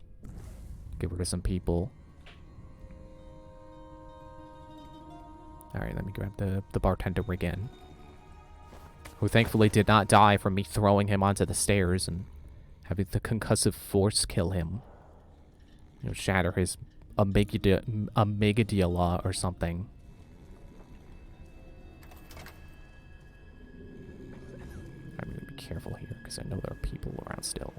Get rid of some people. Alright, let me grab the bartender again. Who thankfully did not die from me throwing him onto the stairs and having the concussive force kill him. You know, shatter his amygdala or something. I'm gonna be careful here because I know there are people around still.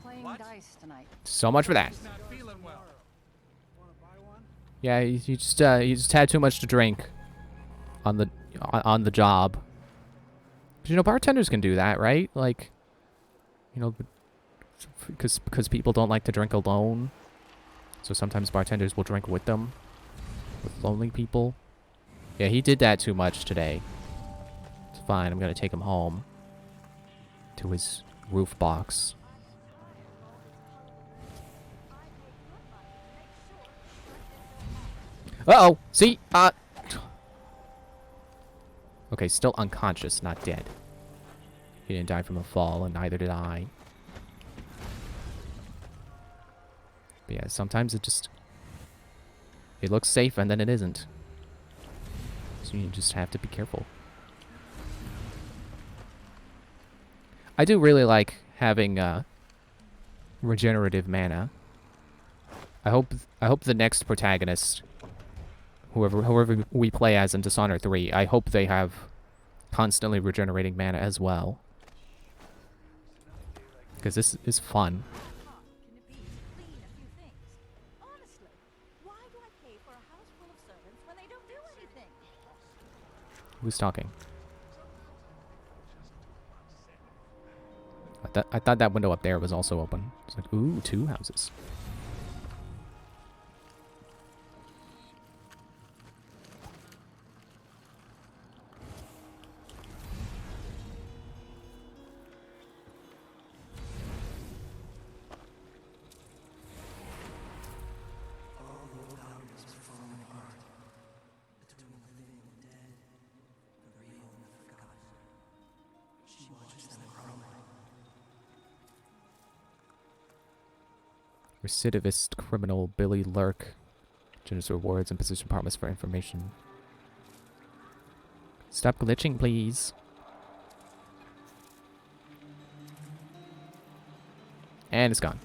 Playing dice tonight. So much for that. Yeah, you just had too much to drink on the job. 'Cause, you know, bartenders can do that, right? Like, you know, because people don't like to drink alone. So sometimes bartenders will drink with them, with lonely people. Yeah, he did that too much today. It's fine. I'm gonna take him home to his roof box. Uh-oh! See? Okay, still unconscious, not dead. He didn't die from a fall, and neither did I. But yeah, sometimes it looks safe, and then it isn't. So you just have to be careful. I do really like having regenerative mana. I hope the next protagonist, whoever we play as in Dishonored 3, I hope they have constantly regenerating mana as well. Because this is fun. Who's talking? I thought that window up there was also open. It's like, ooh, 2 houses. Recidivist criminal Billie Lurk. Generous rewards and position promise for information. Stop glitching, please. And it's gone.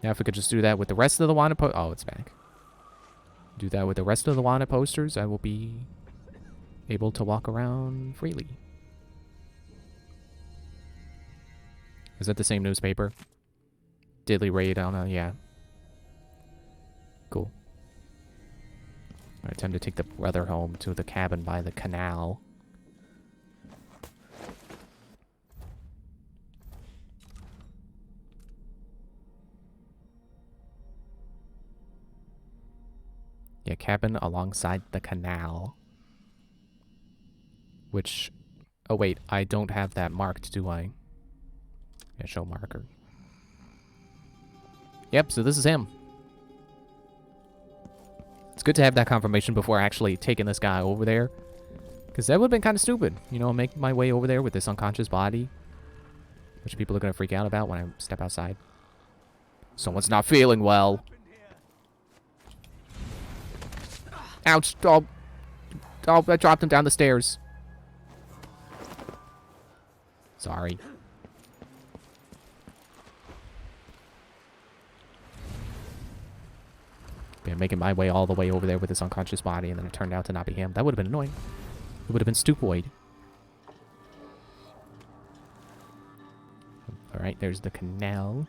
Now if we could just do that with the rest of the wanted oh, it's back. Do that with the rest of the wanted posters, I will be able to walk around freely. Is that the same newspaper? Diddly raid on a, yeah. Cool. Alright, time to take the brother home to the cabin by the canal. Yeah, cabin alongside the canal. Which... Oh wait, I don't have that marked, do I? Yeah, show marker. Yep, so this is him. It's good to have that confirmation before actually taking this guy over there. Because that would have been kind of stupid. You know, make my way over there with this unconscious body. Which people are going to freak out about when I step outside. Someone's not feeling well. Ouch! Oh, oh, I dropped him down the stairs. Sorry. Yeah, making my way all the way over there with this unconscious body, and then it turned out to not be him. That would have been annoying. It would have been stupoid. Alright, there's the canal.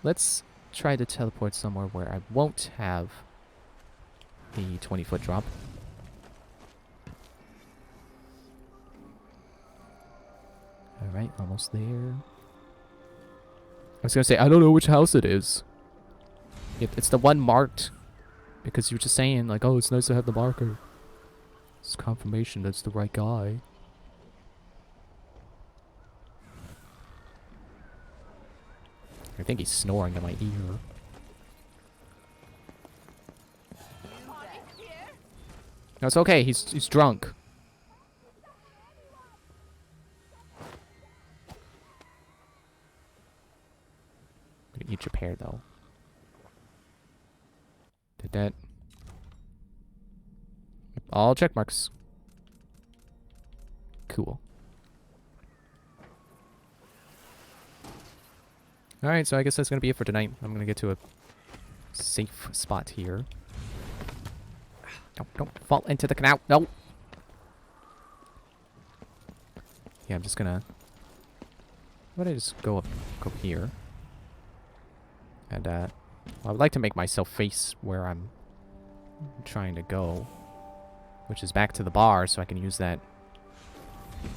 Let's try to teleport somewhere where I won't have the 20-foot drop. Alright, almost there. I was gonna say, I don't know which house it is. It's the one marked. Because you were just saying, like, oh, it's nice to have the marker. It's confirmation that's the right guy. I think he's snoring in my ear. No, it's okay. He's drunk. Gonna eat your pear though. Did that? All check marks. Cool. Alright, so I guess that's gonna be it for tonight. I'm gonna get to a safe spot here. No, don't fall into the canal. No! Yeah, I'm just gonna... How about I just go here? And, I would like to make myself face where I'm trying to go. Which is back to the bar, so I can use that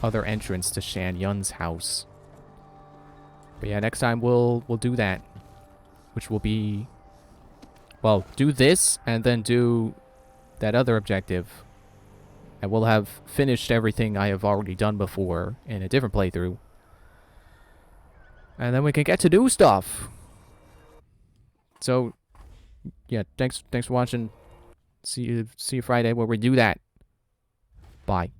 other entrance to Shan Yun's house. But yeah, next time we'll do that. Which will be... Well, do this, and then do that other objective. And we'll have finished everything I have already done before in a different playthrough. And then we can get to do stuff. So, yeah, thanks for watching. See you Friday where we do that. Bye.